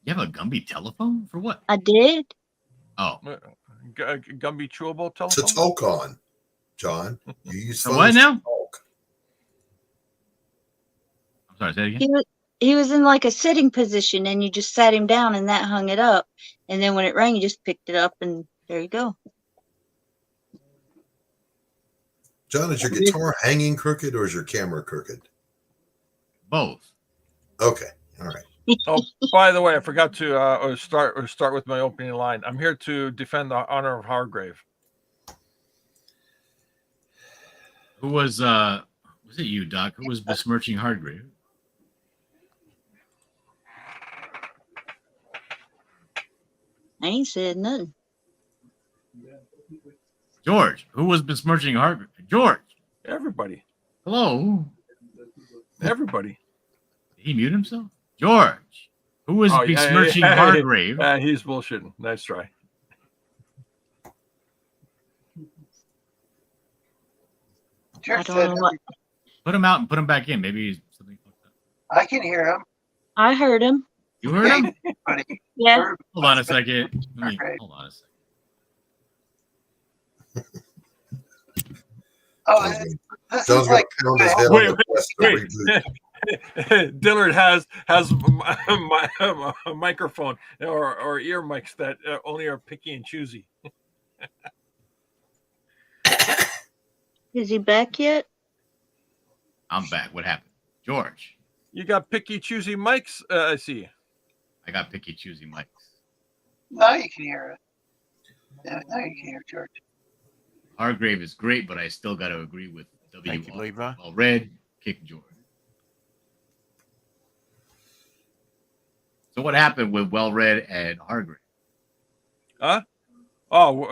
You have a Gumby telephone? For what? I did. Oh. Gumby chewable telephone? To talk on, John. You use what now? Talk. I'm sorry, say it again. He was in like a sitting position, and you just sat him down, and that hung it up. And then when it rang, you just picked it up, and there you go. John, is your guitar hanging crooked or is your camera crooked? Both. Okay. All right. Oh, by the way, I forgot to start with my opening line. I'm here to defend the honor of Hargrave. Who was it you, Doc? Who was besmirching Hargrave? I ain't said nothing. George, who was besmirching Hargrave? George. Everybody. Hello. Everybody. Did he mute himself? George, who was besmirching Hargrave? He's bullshitting. Nice try. I don't know what. Put him out and put him back in. Maybe he's something fucked up. I can hear him. I heard him. You heard him? Yeah. Hold on a second. Hold on a second. This is like wait. Dillard has a microphone or ear mics that only are picky and choosy. Is he back yet? I'm back. What happened? George. You got picky, choosy mics? I see. I got picky, choosy mics. Now you can hear it. Now you can hear George. Hargrave is great, but I still got to agree with W. Thank you, Levi. Well read, kick George. So what happened with Well Read and Hargrave? Huh? Oh,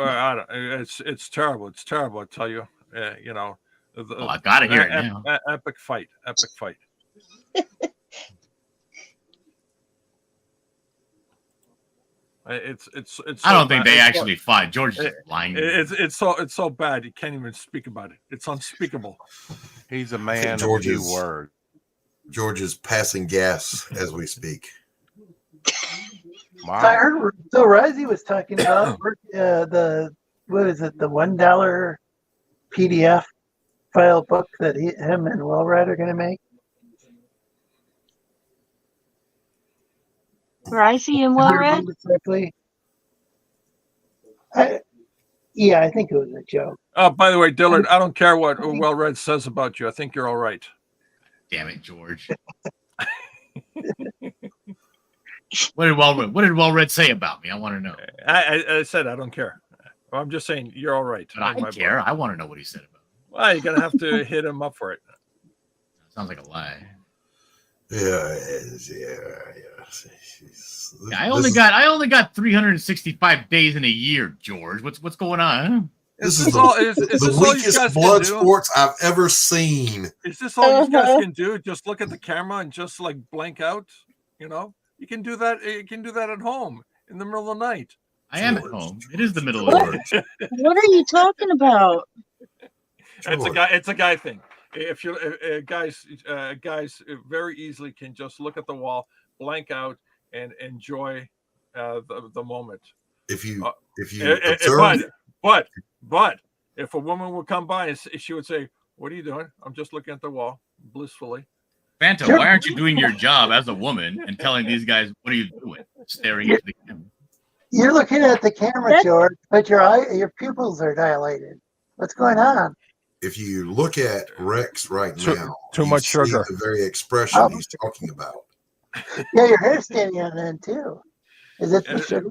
it's terrible. It's terrible. I tell you. You know. I gotta hear it now. Epic fight. Epic fight. It's. I don't think they actually fought. George is lying. It's so bad you can't even speak about it. It's unspeakable. He's a man of few words. George is passing gas as we speak. Wow. I heard so Risey was talking about the $1 PDF file book that him and Wellred are going to make. Risey and Wellred? Yeah, I think it was a joke. Oh, by the way, Dillard, I don't care what Wellred says about you. I think you're all right. Damn it, George. What did Wellred say about me? I want to know. I said I don't care. I'm just saying you're all right. But I care. I want to know what he said about me. Well, you're gonna have to hit him up for it. Sounds like a lie. Yeah. I only got 365 days in a year, George. What's going on? This is the weakest blood sports I've ever seen. Is this all you guys can do? Just look at the camera and just like blank out? You know, you can do that. You can do that at home in the middle of the night. I am at home. It is the middle of the night. What are you talking about? It's a guy thing. If you guys very easily can just look at the wall, blank out, and enjoy the moment. If you observe, but if a woman would come by and she would say, "What are you doing?" I'm just looking at the wall blissfully. Fanta, why aren't you doing your job as a woman and telling these guys, "What are you doing?" Staring into the camera. You're looking at the camera, George, but your pupils are dilated. What's going on? If you look at Rex right now, too much sugar. The very expression he's talking about. Yeah, your hair's standing on end too. Is it the sugar?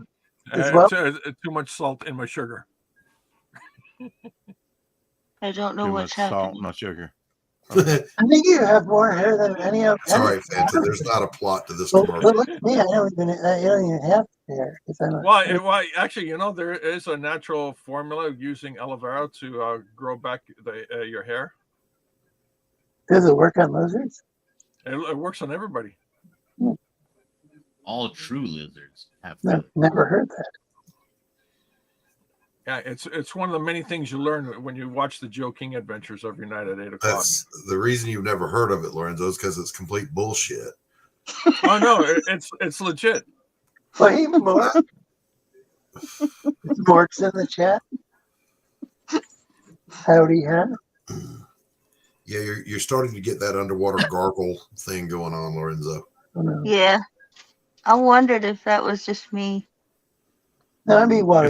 Too much salt in my sugar. I don't know what's happening. Salt, not sugar. I think you have more hair than any of. Sorry, Fanta. There's not a plot to this commercial. But look at me. I don't even have hair. Why? Actually, there is a natural formula using aloe vera to grow back your hair. Does it work on lizards? It works on everybody. All true lizards have. Never heard that. Yeah, it's one of the many things you learn when you watch the Joe King Adventures every night at 8:00. That's the reason you've never heard of it, Lorenzo, is because it's complete bullshit. Oh no, it's legit. Well, even more. Mork's in the chat. Howdy, huh? Yeah, you're starting to get that underwater gargle thing going on, Lorenzo. Oh, no. Yeah, I wondered if that was just me. No, I mean water.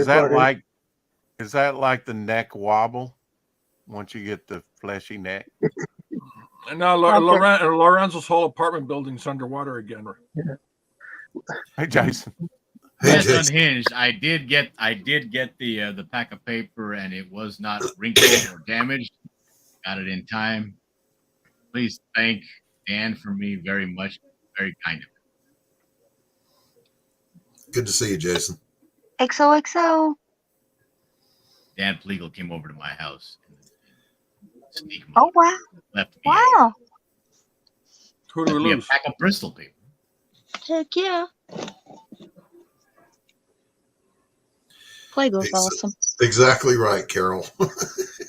Is that like the neck wobble once you get the fleshy neck? No, Lorenzo's whole apartment building's underwater again. Yeah. Hey, Jason. Yes, unhinged. I did get the pack of paper, and it was not wrinkled or damaged. Got it in time. Please thank Dan for me very much. Very kind of him. Good to see you, Jason. XOXO. Dan Pleagle came over to my house. Oh wow! Left me wow! Who do we lose? A pack of Bristol paper. Heck yeah! Pleagle's awesome. Exactly right, Carol. It's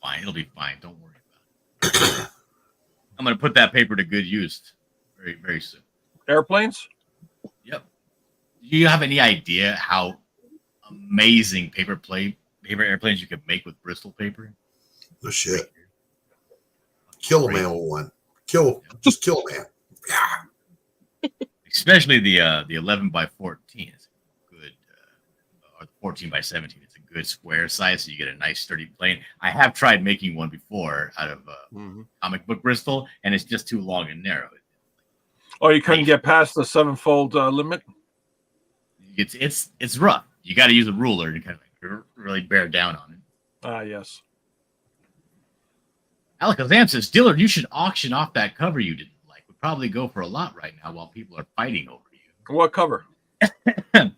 fine. It'll be fine. Don't worry about it. I'm going to put that paper to good use very, very soon. Airplanes? Yep. Do you have any idea how amazing paper airplanes you could make with Bristol paper? No shit. Kill a man with one. Just kill a man. Yeah. Especially the 11 by 14 is good, or the 14 by 17. It's a good square size, so you get a nice sturdy plane. I have tried making one before out of comic book Bristol, and it's just too long and narrow. Oh, you couldn't get past the 7-fold limit? It's rough. You got to use a ruler to kind of really bear down on it. Ah, yes. Alakazam says, Dillard, you should auction off that cover you didn't like. Would probably go for a lot right now while people are fighting over you. What cover? I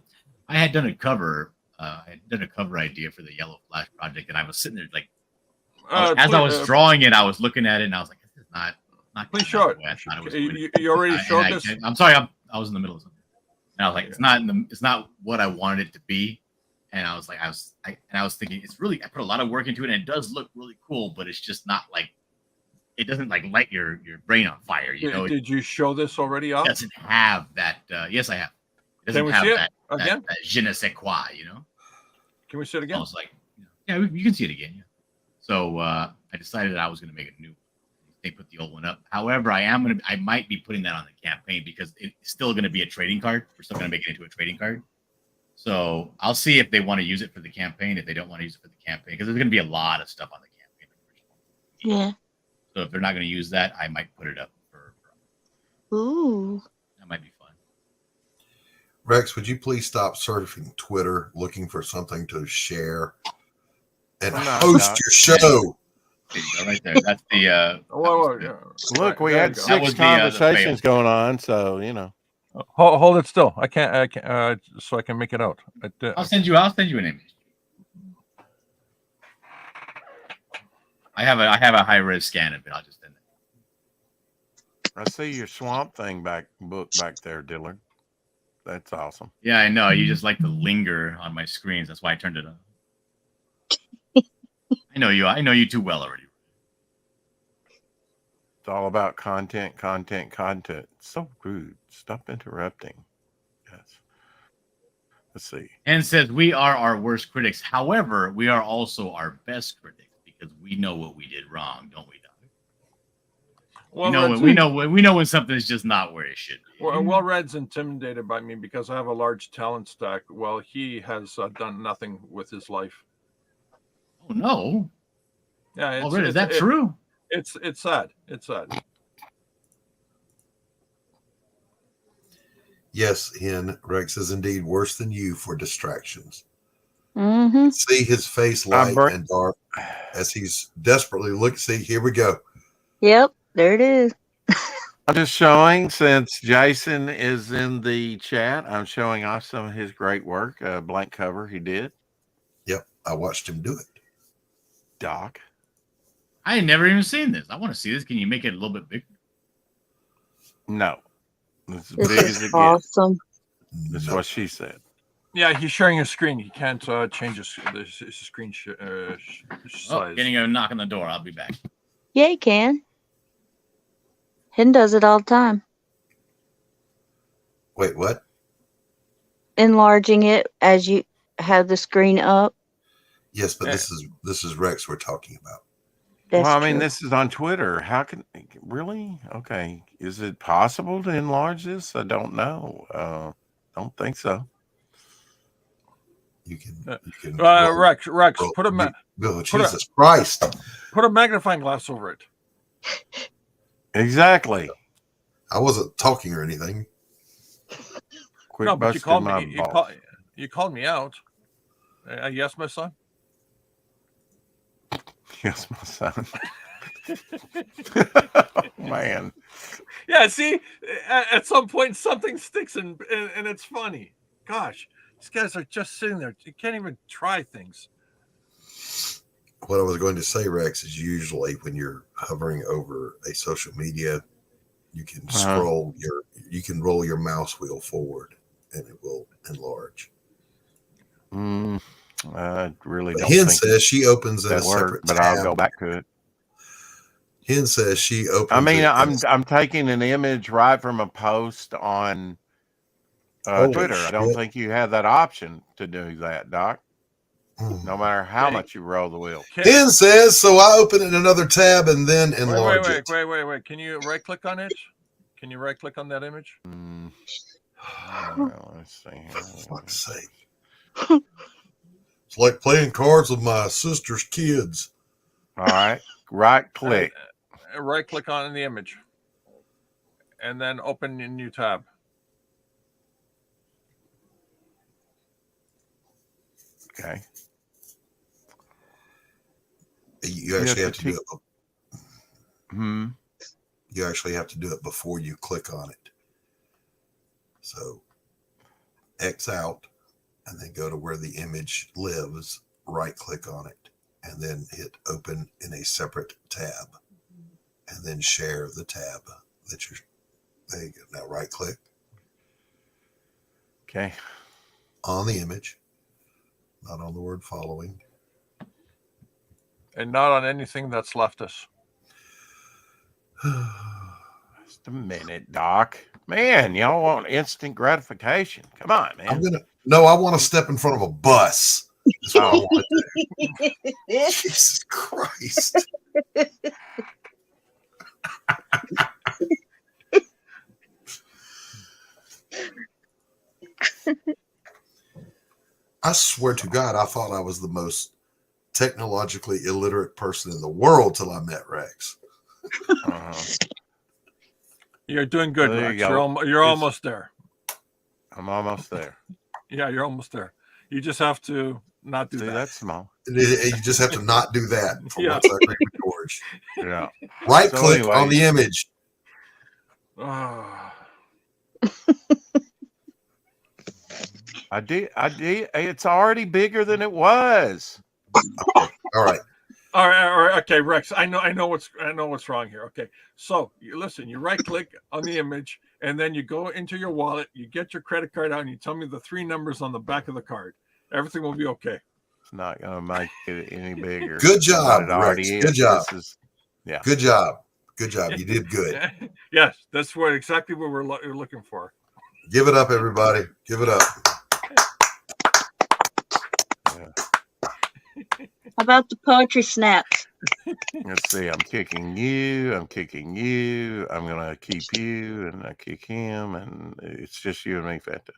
had done a cover. I had done a cover idea for the Yellow Flash project, and I was sitting there like, as I was drawing it, I was looking at it, and I was like, "This is not." Please show it. You already showed this. I'm sorry, I was in the middle of something, and I was like, "It's not what I wanted it to be." And I was like, I was thinking, it's really, I put a lot of work into it, and it does look really cool, but it's just not like it doesn't like light your brain on fire. You know, Did you show this already it up? doesn't have that. Yes, I have. It doesn't Can we have see it that again? that je ne sais quoi. You know. Can we see it again? Almost like, yeah, you can see it again. Yeah. So I decided that I was going to make a new one. They put the old one up. However, I might be putting that on the campaign because it's still going to be a trading card. We're still going to make it into a trading card. So I'll see if they want to use it for the campaign. If they don't want to use it for the campaign, because there's going to be a lot of stuff on the campaign. Yeah. So if they're not going to use that, I might put it up for. Ooh. That might be fun. Rex, would you please stop surfing Twitter looking for something to share and host your show? There you go, right there. That's the. Look, we had 6 conversations going on, so you know. Hold it still. I can't. So I can make it out. I'll send you an image. I have a high res scan of it. I'll just send it. I see your Swamp Thing book back there, Dillard. That's awesome. Yeah, I know. You just like to linger on my screens. That's why I turned it on. I know you. I know you too well already. It's all about content. So rude. Stop interrupting. Yes. Let's see. And says we are our worst critics. However, we are also our best critics because we know what we did wrong, don't we, Doc? Well, we know when something is just not where it should be. Well, Red's intimidated by me because I have a large talent stack. Well, he has done nothing with his life. Oh no! Yeah, Red, is that true? It's sad. It's sad. Yes, Hen. Rex is indeed worse than you for distractions. Mm-hmm. See his face light and dark as he's desperately looking. See, here we go. Yep, there it is. I'm just showing, since Jason is in the chat, I'm showing off some of his great work. Blank cover he did. Yep, I watched him do it. Doc. I had never even seen this. I want to see this. Can you make it a little bit bigger? No. It's as big as it gets. Awesome. That's what she said. Yeah, he's sharing his screen. He can't change his screen size. Getting a knock on the door. I'll be back. Yeah, you can. Hen does it all the time. Wait, what? Enlarging it as you have the screen up. Yes, but this is Rex we're talking about. That's well, I mean, true. this is on Twitter. How can really? Okay, is it possible to enlarge this? I don't know. Don't think so. You can. Rex, put Jesus Christ! Put a magnifying glass over it. Exactly. I wasn't talking or anything. Quit no, but you busting my balls. You called me out. Yes, my son. Yes, my son. Man. Yeah, see, at some point something sticks and it's funny. Gosh, these guys are just sitting there. You can't even try things. What I was going to say, Rex, is usually when you're hovering over a social media, you can scroll you can roll your mouse wheel forward and it will enlarge. I really don't. Hen says she opens in a separate but tab. I'll go back to it. Hen says she opens. I mean, I'm taking an image right from a post on Twitter. Shit. I don't think you have that option to do that, Doc. No matter how much you roll the wheel. Hen says, so I open it in another tab and then enlarge it. Wait. Can you right click on it? Can you right click on that image? Let's see here. For fuck's sake. It's like playing cards with my sister's kids. All right. Right click. Right click on the image. And then open a new tab. Okay. You actually have to do it. You actually have to do it before you click on it. So X out and then go to where the image lives, right click on it, and then hit open in a separate tab. And then share the tab that you're. There you go. Now right click. Okay. On the image, not on the word following. And not on anything that's left us. Just a minute, Doc. Man, y'all want instant gratification. Come on, man. I want to step in front of a bus. That's what I want to do. Jesus Christ. I swear to God, I thought I was the most technologically illiterate person in the world till I met Rex. You're doing good, Rex. You're almost there. I'm almost there. Yeah, you're almost there. You just have to not do that. That's small. You just have to not do that for once I agree with George. Yeah. Right click on the image. I did. It's already bigger than it was. Okay. All right. Okay, Rex. I know what's wrong here. Okay, so you right click on the image, and then you go into your wallet. You get your credit card out, and you tell me the 3 numbers on the back of the card. Everything will be okay. It's not going to make it any bigger. Good job, Rex. Good job. Yeah. Good job. Good job. You did good. Yes, that's exactly what we're looking for. Give it up, everybody. Give it up. How about the poetry snaps? Let's see. I'm kicking you. I'm kicking you. I'm going to keep you, and I kick him, and it's just you and me, Fanta.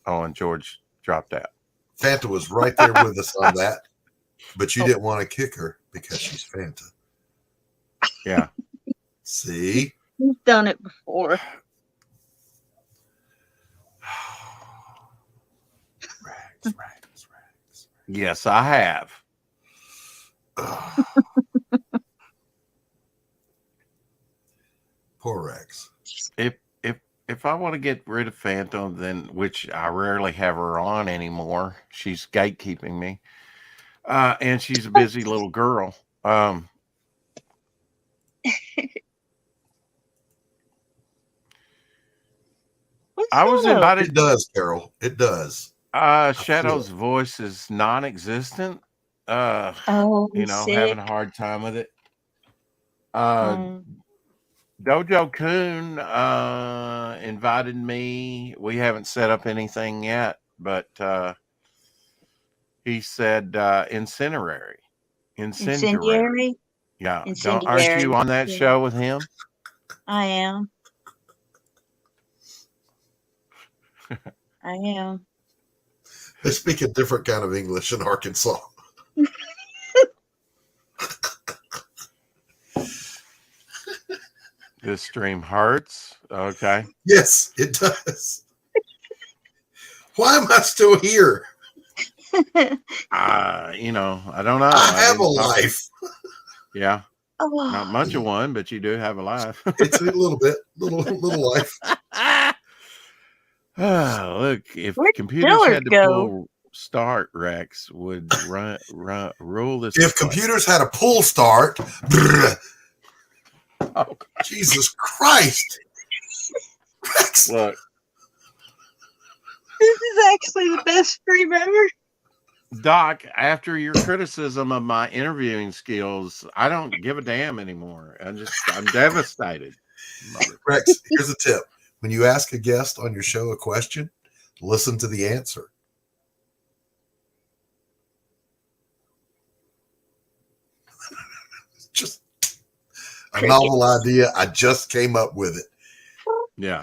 And George dropped out. Fanta was right there with us on that, but you didn't want to kick her because she's Fanta. Yeah. See? You've done it before. Rex. Yes, I have. Poor Rex. If I want to get rid of Phantom, then which I rarely have her on anymore, she's gatekeeping me, and she's a busy little girl. I was invited. It does, Carol. It does. Shadow's voice is non-existent. Having a hard time with it. Dojo Coon invited me. We haven't set up anything yet, but he said incendiary. Yeah. Aren't you on that show with him? I am. I am. They speak a different kind of English in Arkansas. This stream hurts. Okay. Yes, it does. Why am I still here? I don't know. I have a life. Yeah. Not much of one, but you do have a life. It's a little bit, little life. Look, if computers had to pull start, Rex would rule this. If computers had a pull start, oh, Jesus Christ. Rex. Look. This is actually the best stream ever. Doc, after your criticism of my interviewing skills, I don't give a damn anymore. I'm devastated. Rex, here's a tip. When you ask a guest on your show a question, listen to the answer. Just a novel idea. I just came up with it. Yeah.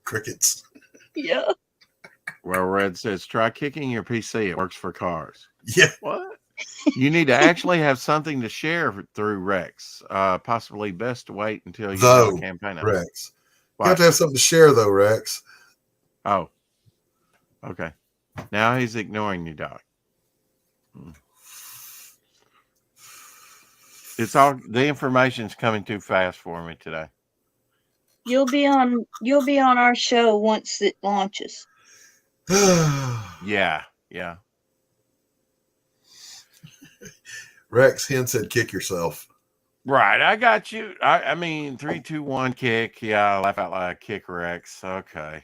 Crickets. Yeah. Well, Red says, try kicking your PC. It works for cars. Yeah. What? You need to actually have something to share through Rex. Possibly best to wait until you have a campaign. Rex. What? You have to have something to share, though, Rex. Oh. Okay. Now he's ignoring you, Doc. It's all the information's coming too fast for me today. You'll be on our show once it launches. Yeah. Rex, Hen said kick yourself. Right, I got you. I mean 3, 2, 1 kick. Yeah, laugh out loud, kick Rex. Okay.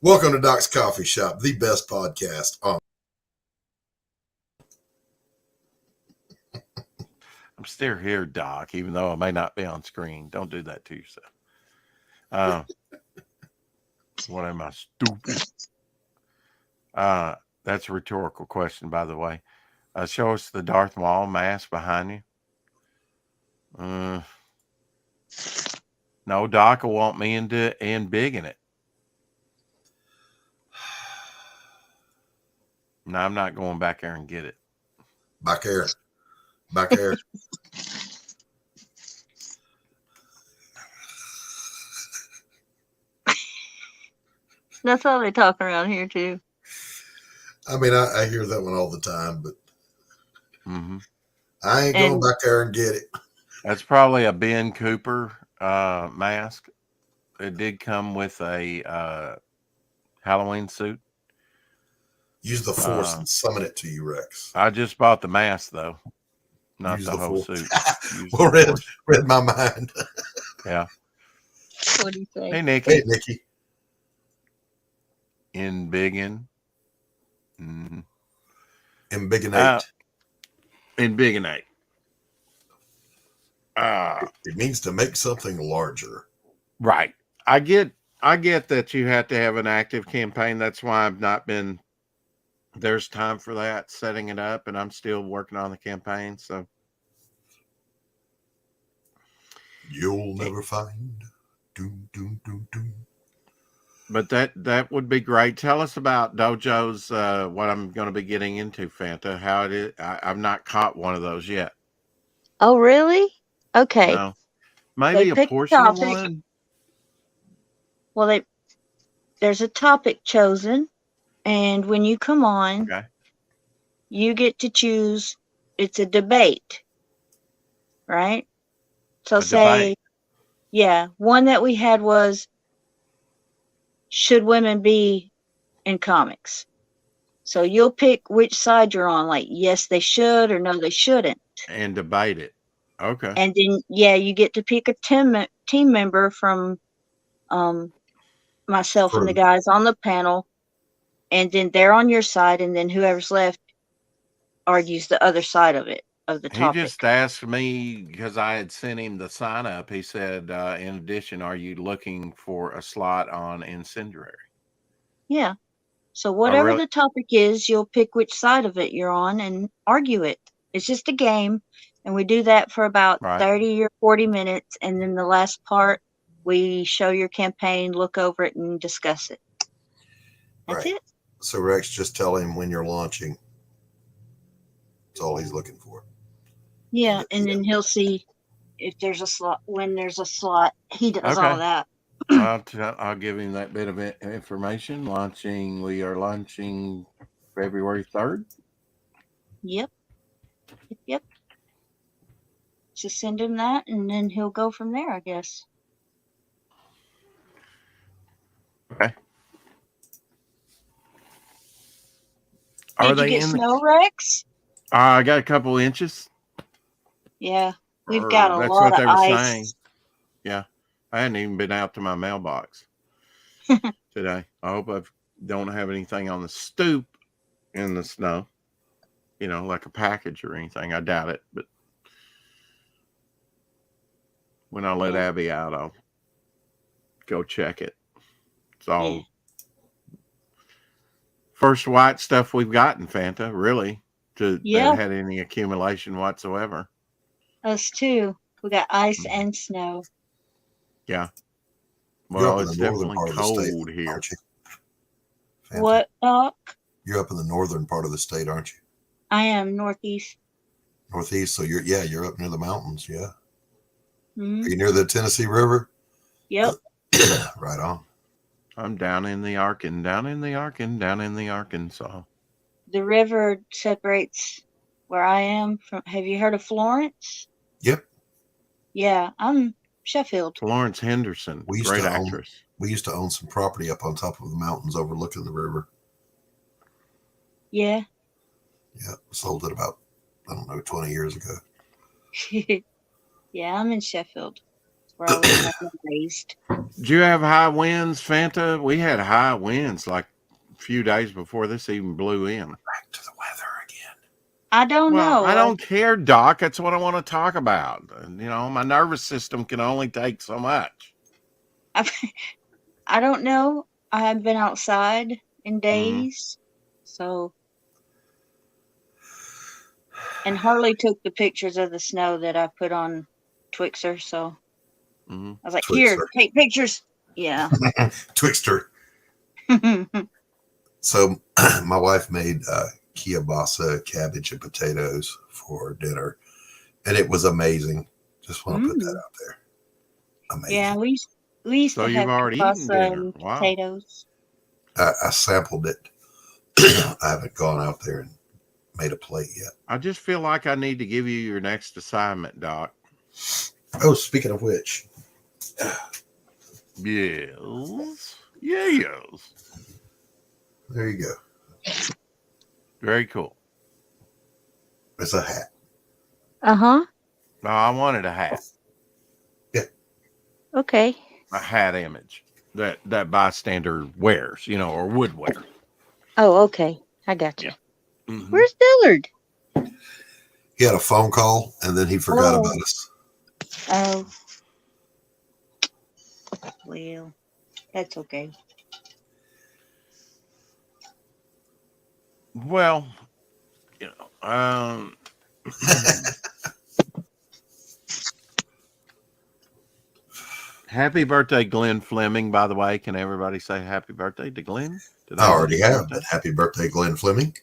Welcome to Doc's Coffee Shop, the best podcast on. still here, Doc, even though I may not be on screen. Don't do that to yourself. What am I, stupid? That's a rhetorical question, by the way. Show us the Darth Maul mask behind you. No, Doc will want me in big in it. No, I'm not going back there and get it. Back there. Back there. That's how they talk around here too. I mean, I hear that one all the time, but I ain't going back there and get it. That's probably a Ben Cooper mask. It did come with a Halloween suit. Use the force and summon it to you, Rex. I just bought the mask though, not the whole suit. Well, read my mind. Yeah. What do you say? Hey, Nikki. Hey, Nikki. In Biggin. In Bigginate. In Bigginate. It means to make something larger. Right. I get that you have to have an active campaign. That's why I've not been. There's time for that, setting it up, and I'm still working on the campaign. So you'll never find. Doom, doom, doom, doom. But that would be great. Tell us about dojos. What I'm going to be getting into, Fanta. How it is. I've not caught one of those yet. Oh, really? Okay. No. Maybe a portion of one. Well, there's a topic chosen, and when you come on, you get to choose. It's a debate, right? So debate. One that we had was, should women be in comics? So you'll pick which side you're on, like yes, they should, or no, they shouldn't. And debate it. Okay. And then, you get to pick a team member from myself and the guys on the panel, and then they're on your side, and then whoever's left argues the other side of it, of the topic. He just asked me, because I had sent him the sign up, he said, in addition, are you looking for a slot on Incendiary? Yeah. So whatever the topic is, you'll pick which side of it you're on and argue it. It's just a game. And we do that for about 30 or 40 minutes. And then the last part, we show your campaign, look over it, and discuss it. That's it. So Rex, just tell him when you're launching. That's all he's looking for. Yeah, and then he'll see if there's a slot. When there's a slot, he does all that. I'll give him that bit of information. We are launching February 3rd. Yep. Just send him that, and then he'll go from there, I guess. Okay. Did you get snow, Rex? I got a couple inches. Yeah, we've got a lot of ice. Saying. Yeah, I hadn't even been out to my mailbox today. I hope I don't have anything on the stoop in the snow. Like a package or anything. I doubt it, but when I let Abby out, I'll go check it. It's all first white stuff we've gotten, Fanta, really, that had any accumulation whatsoever. Us too. We got ice and snow. Yeah. Well, it's definitely cold here. What, Doc? You're up in the northern part of the state, aren't you? I am northeast. Northeast, so you're up near the mountains, yeah. Mm-hmm. Are you near the Tennessee River? Yep. Right on. I'm down in the Arkansas. The river separates where I am from. Have you heard of Florence? Yep. Yeah, I'm Sheffield. Florence Henderson, great actress. We used to own some property up on top of the mountains overlooking the river. Yeah. Yeah, sold it about, 20 years ago. Yeah, I'm in Sheffield, where I was raised. Did you have high winds, Fanta? We had high winds like a few days before this even blew in. Back to the weather again. I don't Well, know. I don't care, Doc. That's what I want to talk about. My nervous system can only take so much. I don't know. I haven't been outside in Mm-hmm. days, so. And Harley took the pictures of the snow that I put on Twixer, so Mm-hmm. I was like, Twixer. "Here, take pictures." Yeah. Twixter. So my wife made kielbasa, cabbage, and potatoes for dinner, and it was amazing. Just want to put that out there. Amazing. Yeah, we used So to you've have already eaten kielbasa dinner. and Wow. potatoes. I sampled it. I haven't gone out there and made a plate yet. I just feel like I need to give you your next assignment, Doc. Oh, speaking of which. Yes. Yes. There you go. Very cool. It's a hat. Uh-huh. No, I wanted a hat. Yeah. Okay. A hat image that bystander wears, or would wear. Oh, okay. I got you. Yeah. Mm-hmm. Where's Dillard? He had a phone call and then he forgot about us. Oh. Well, that's okay. Well, happy birthday, Glenn Fleming, by the way. Can everybody say happy birthday to Glenn? I already have, but happy birthday, Glenn Fleming.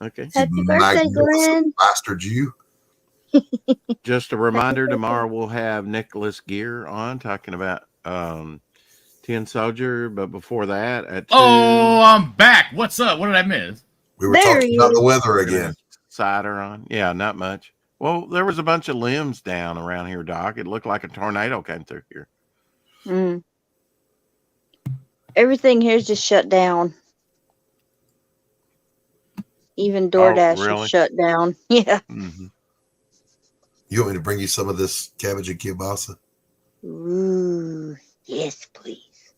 Okay. Happy birthday, Glenn. Bastard you. Just a reminder, tomorrow we'll have Nicholas Gear on talking about Tin Soldier, but before that at 2. Oh, I'm back. What's up? What did I miss? We were talking about the weather again. Cider on. Yeah, not much. Well, there was a bunch of limbs down around here, Doc. It looked like a tornado came through here. Everything here's just shut down. Even DoorDash is shut down. Yeah. Mm-hmm. You want me to bring you some of this cabbage and kielbasa? Ooh, yes, please.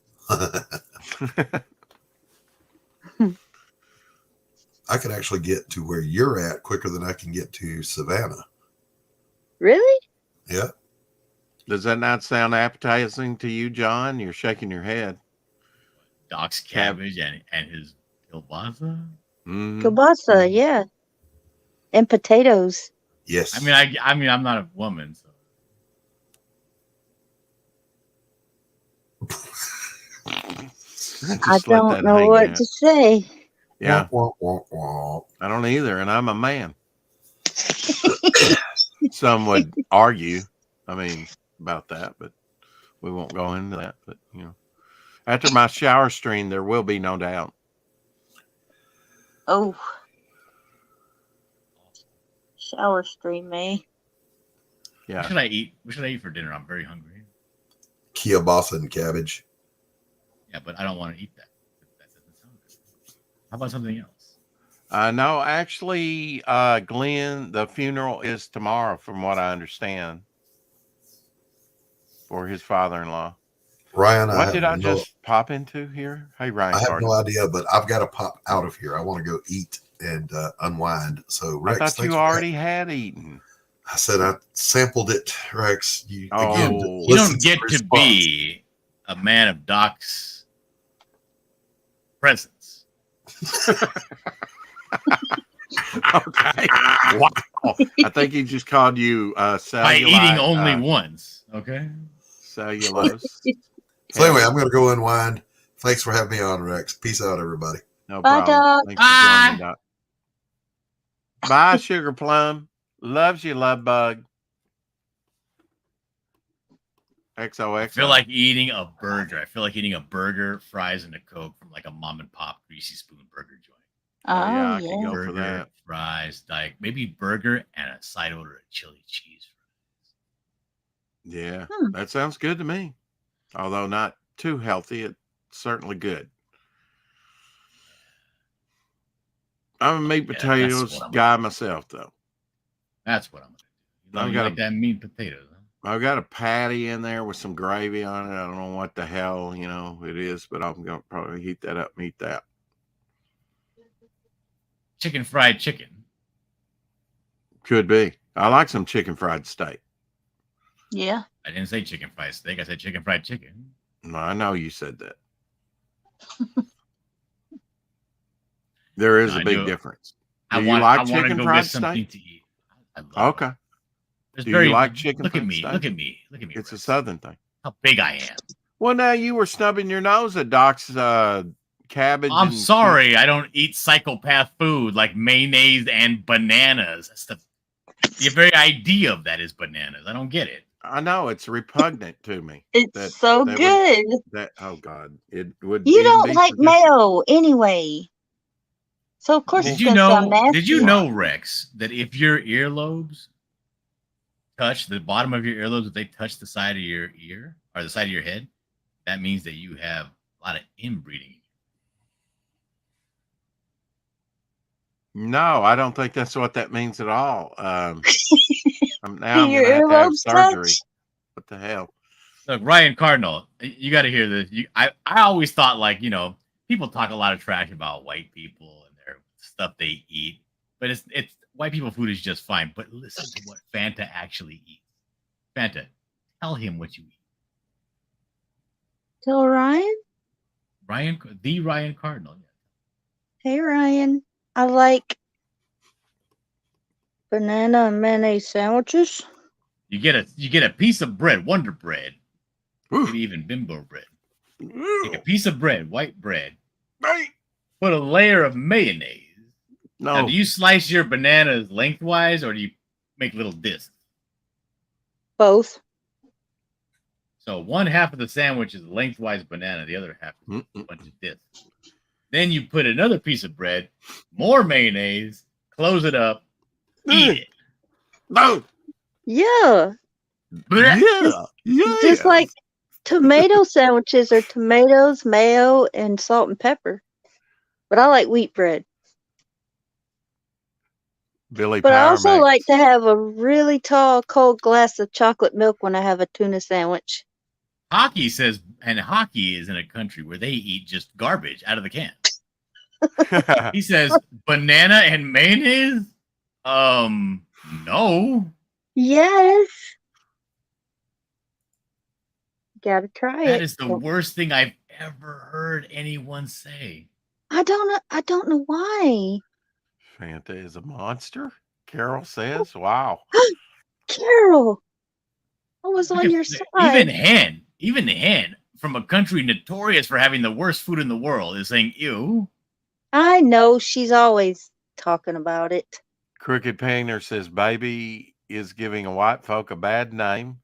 I could actually get to where you're at quicker than I can get to Savannah. Really? Yeah. Does that not sound appetizing to you, John? You're shaking your head. Doc's cabbage and his kielbasa? Kielbasa, yeah. And potatoes. Yes. I mean, I'm not a woman, so. I don't know what to say. Yeah. I don't either, and I'm a man. Some would argue, about that, but we won't go into that. But, after my shower stream, there will be no doubt. Oh. Shower stream, eh? Yeah. What should I eat? What should I eat for dinner? I'm very hungry. Kielbasa and cabbage. Yeah, but I don't want to eat that. That doesn't sound good. How about something else? No, actually, Glenn, the funeral is tomorrow, from what I understand, for his father-in-law. Ryan, what did I just pop into here? Hey, Ryan. I have no idea, but I've got to pop out of here. I want to go eat and unwind. So, Rex, I thought you already had eaten. I said I sampled it, Rex. You don't get to be a man of Doc's presence. Okay. Wow. I think he just called you cellulite. By eating only once. Okay. Cellulose. So anyway, I'm going to go unwind. Thanks for having me on, Rex. Peace out, everybody. No Bye, problem. Doc. Thanks for joining, Doc. Bye, Sugar Plum. Loves you, love bug. XOXO. I feel like eating a burger. I feel like eating a burger, fries, and a Coke from like a mom and pop greasy spoon burger joint. I could go burger, for that. Fries, maybe burger and a side order of chili cheese fries. Yeah, that sounds good to me. Although not too healthy, it's certainly good. I'm a meat potatoes guy myself, though. That's what I'm going to do. You like that meat potatoes, huh? I've got a patty in there with some gravy on it. I don't know what the hell, it is, but I'm going to probably heat that up and eat that. Chicken fried chicken. Could be. I like some chicken fried steak. Yeah. I didn't say chicken fried steak. I said chicken fried chicken. No, I know you said that. There is a big difference. Do you like chicken fried steak? To eat. Okay. Do you like chicken fried steak? Look at me. It's a Southern thing. How big I am. Well, now you were snubbing your nose at Doc's cabbage. I'm sorry, I don't eat psychopath food like mayonnaise and bananas. That's the very idea of that is bananas. I don't get it. I know it's repugnant to me. It's so good. Oh God, it would. You don't like mayo anyway, so of course Did it's you gonna sound know? nasty. Did you know, Rex, that if your earlobes touch the bottom of your earlobes, if they touch the side of your ear or the side of your head, that means that you have a lot of inbreeding. No, I don't think that's what that means at all. I'm your earlobes surgery. What the hell? Look, Ryan Cardinal, you got to hear this. I always thought, like, people talk a lot of trash about white people and their stuff they eat, but it's white people food is just fine. But listen to what Fanta actually eats. Fanta, tell him what you eat. Tell Ryan? The Ryan Cardinal. Yeah. Hey Ryan, I like banana and mayonnaise sandwiches. You get a piece of bread, Wonder Bread, maybe even Bimbo bread. Take a piece of bread, white bread. Put a layer of mayonnaise. No. Now, do you slice your bananas lengthwise or do you make little discs? Both. So one half of the sandwich is lengthwise banana, the other half is a bunch of discs. Then you put another piece of bread, more mayonnaise, close it up, eat it. No. Yeah. Yeah. Just like tomato sandwiches are tomatoes, mayo, and salt and pepper. But I like wheat bread. But I also like to have a really tall, cold glass of chocolate milk when I have a tuna sandwich. Hockey says, and hockey is in a country where they eat just garbage out of the can. He says, banana and mayonnaise? No. Yes. Gotta try it. That is the worst thing I've ever heard anyone say. I don't know why. Fanta is a monster, Carol says. Wow. Carol, I was on your side. Even Hen, from a country notorious for having the worst food in the world, is saying, ew. I know, she's always talking about it. Crooked Painter says, baby is giving a white folk a bad name.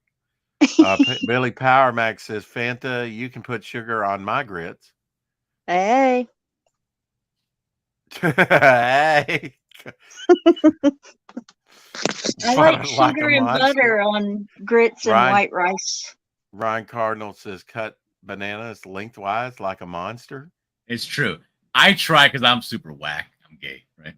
Billy Power Max says, Fanta, you can put sugar on my grits. Hey. Hey. I like sugar and butter on grits and white rice. Ryan Cardinal says, cut bananas lengthwise like a monster. It's true. I try because I'm super whack. I'm gay, right?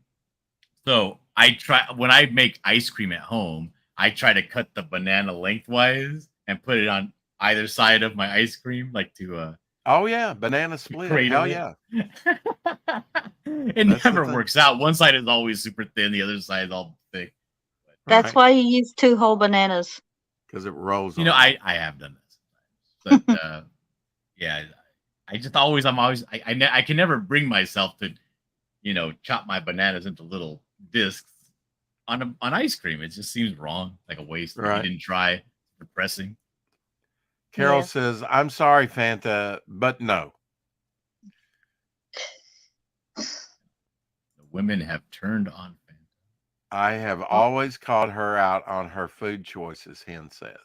So I try when I make ice cream at home, I try to cut the banana lengthwise and put it on either side of my ice cream, like to oh yeah, banana split. Hell yeah. It never works out. One side is always super thin, the other side is all thick. That's why you use 2 whole bananas. Because it rolls. I have done this, but yeah, I can never bring myself to, chop my bananas into little discs on ice cream. It just seems wrong, like a waste. Right. You didn't try. Depressing. Carol says, I'm sorry, Fanta, but no. The women have turned on Fanta. I have always called her out on her food choices, Hen says.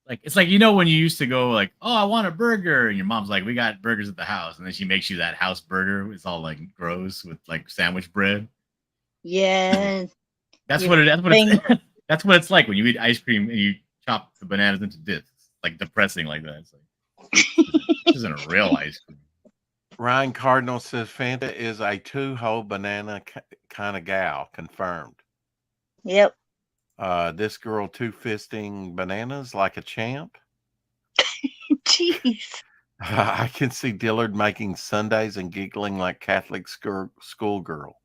Like, it's like, when you used to go like, oh, I want a burger. And your mom's like, we got burgers at the house. And then she makes you that house burger. It's all like gross with like sandwich bread. Yeah. That's what it's like when you eat ice cream and you chop the bananas into discs. Like depressing like that. It's like, this isn't a real ice cream. Ryan Cardinal says Fanta is a 2-hole banana kind of gal. Confirmed. Yep. This girl 2-fisting bananas like a champ. Jeez. I can see Dillard making sundaes and giggling like Catholic schoolgirl.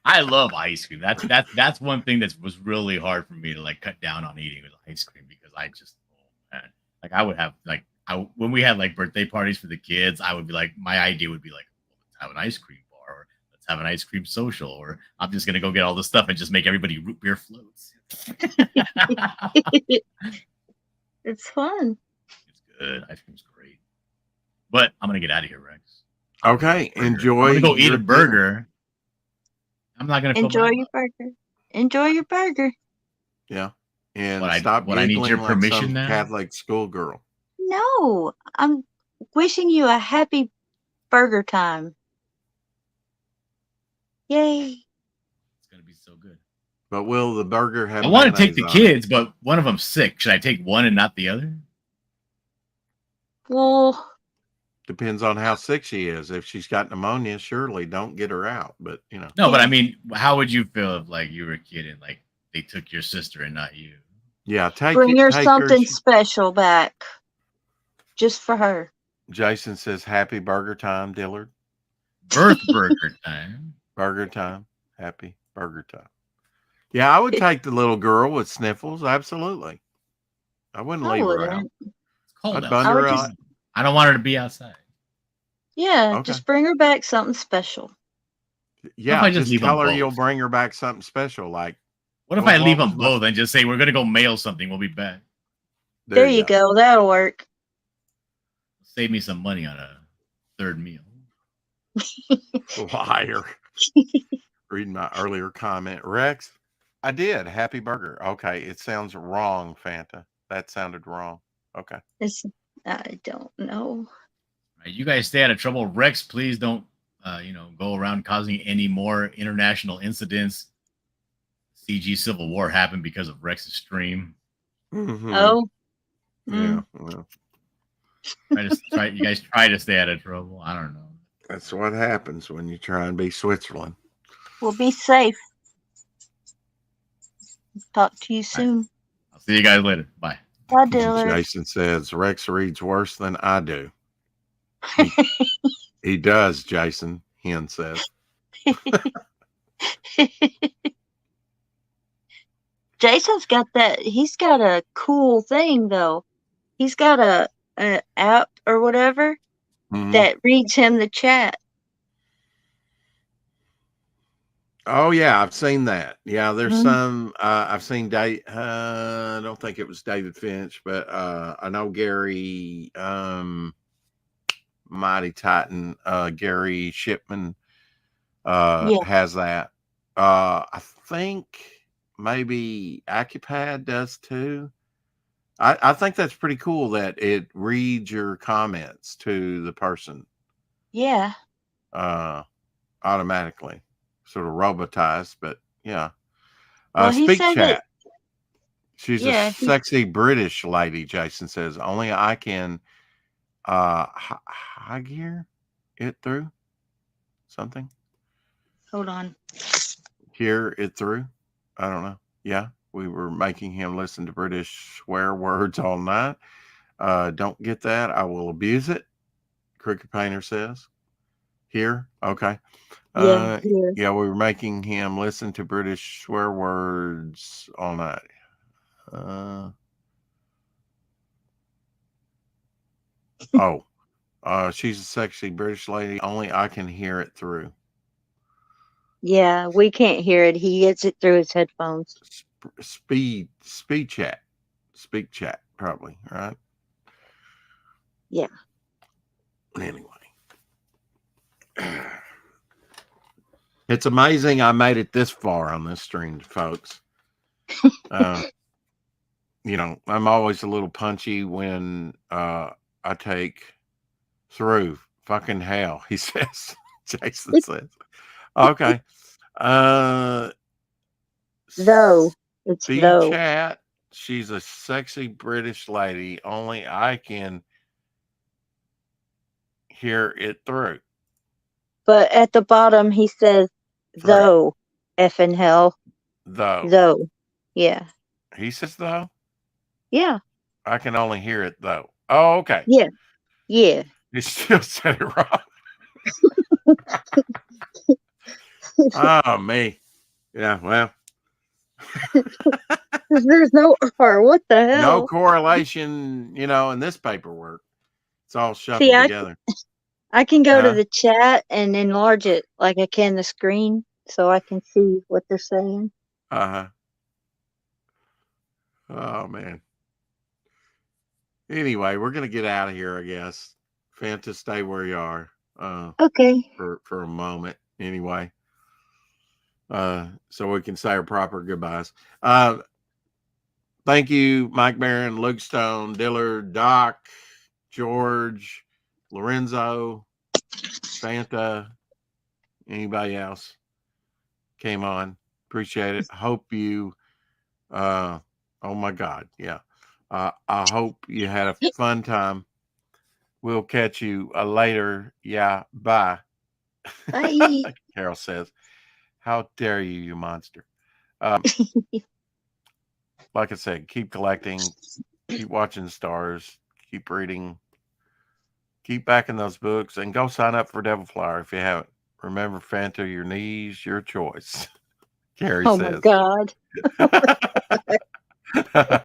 I love ice cream. That's one thing that was really hard for me to like cut down on eating with ice cream because I just man, like I would have like when we had like birthday parties for the kids, I would be like my idea would be like let's have an ice cream bar or let's have an ice cream social or I'm just gonna go get all this stuff and just make everybody root beer floats. It's fun. It's good. Ice cream's great. But I'm gonna get out of here, Rex. Okay, enjoy. I'm gonna go eat a burger. I'm not gonna enjoy your burger. Enjoy your burger. Yeah, and What stop. I need your permission like some now. Catholic schoolgirl. No, I'm wishing you a happy burger time. Yay! It's gonna be so good. But will the burger have? I want to take the kids, but one of them's sick. Should I take one and not the other? Well, depends on how sick she is. If she's got pneumonia, surely don't get her out. But you know. No, but I mean, how would you feel if like you were a kid and like they took your sister and not you? Yeah, bring her something special back, just for her. Jason says, "Happy burger time, Dillard." Burger time. Burger time. Happy burger time. Yeah, I would take the little girl with sniffles. Absolutely. I wouldn't leave her out. It's cold out. I don't want her to be outside. Yeah, just bring her back something special. Yeah, just tell her you'll bring her back something special. Like, what if I leave them both and just say we're gonna go mail something? We'll be back. There you go. That'll work. Save me some money on a third meal. Liar. Reading my earlier comment, Rex. I did. Happy burger. Okay, it sounds wrong, Fanta. That sounded wrong. Okay. I don't know. Right, you guys stay out of trouble. Rex, please don't go around causing any more international incidents. CG Civil War happened because of Rex's stream. Mm-hmm. Oh. Yeah. Well. You guys try to stay out of trouble. I don't know. That's what happens when you try and be Switzerland. We'll be safe. Talk to you soon. Right. I'll see you guys later. Bye. Bye, Dillard. Jason says Rex reads worse than I do. He does, Jason. Hen says. Jason's got that. He's got a cool thing though. He's got a app or whatever that reads him the chat. Oh yeah, I've seen that. Yeah, there's some. I've seen I don't think it was David Finch, but I know Gary, Mighty Titan, Gary Shipman, has that. I think maybe Acupad does too. I think that's pretty cool that it reads your comments to the person. Yeah. Automatically. Sort of robotized, but yeah. Well, Speak Chat. She's a sexy British lady, Jason says. Only I can high gear it through something. Hold on. Hear it through? I don't know. Yeah, we were making him listen to British swear words all night. Don't get that. I will abuse it. Cricket Painter says. Here? Okay. Yeah, we were making him listen to British swear words all night. She's a sexy British lady. Only I can hear it through. Yeah, we can't hear it. He gets it through his headphones. Speak chat, probably, right? Yeah. Anyway. It's amazing I made it this far on this stream, folks. I'm always a little punchy when I take through fucking hell, he says. Jason says. Okay. Though. It's though. Chat. She's a sexy British lady. Only I can hear it through. But at the bottom, he says, though, effing hell. Though. Yeah. He says, though? Yeah. I can only hear it, though. Oh, okay. Yeah. Yeah. He still said it wrong. Oh, me. Yeah, well. There's no R. What the hell? No correlation, in this paperwork. It's all shuffled See, together. I can go to the chat and enlarge it like I can the screen so I can see what they're saying. Uh-huh. Oh, man. Anyway, we're going to get out of here, I guess. Fanta, stay where you are. Okay. For a moment, anyway. So we can say our proper goodbyes. Thank you, Mike Barron, Luke Stone, Dillard, Doc, George, Lorenzo, Fanta, anybody else came on. Appreciate it. Hope you, oh my God. Yeah. I hope you had a fun time. We'll catch you later. Yeah. Bye. Bye. Carol says, how dare you, you monster. Like I said, keep collecting, keep watching stars, keep reading, keep backing those books, and go sign up for Devil Flower if you haven't. Remember, Fanta, your knees, your choice. Carrie says. Oh my God.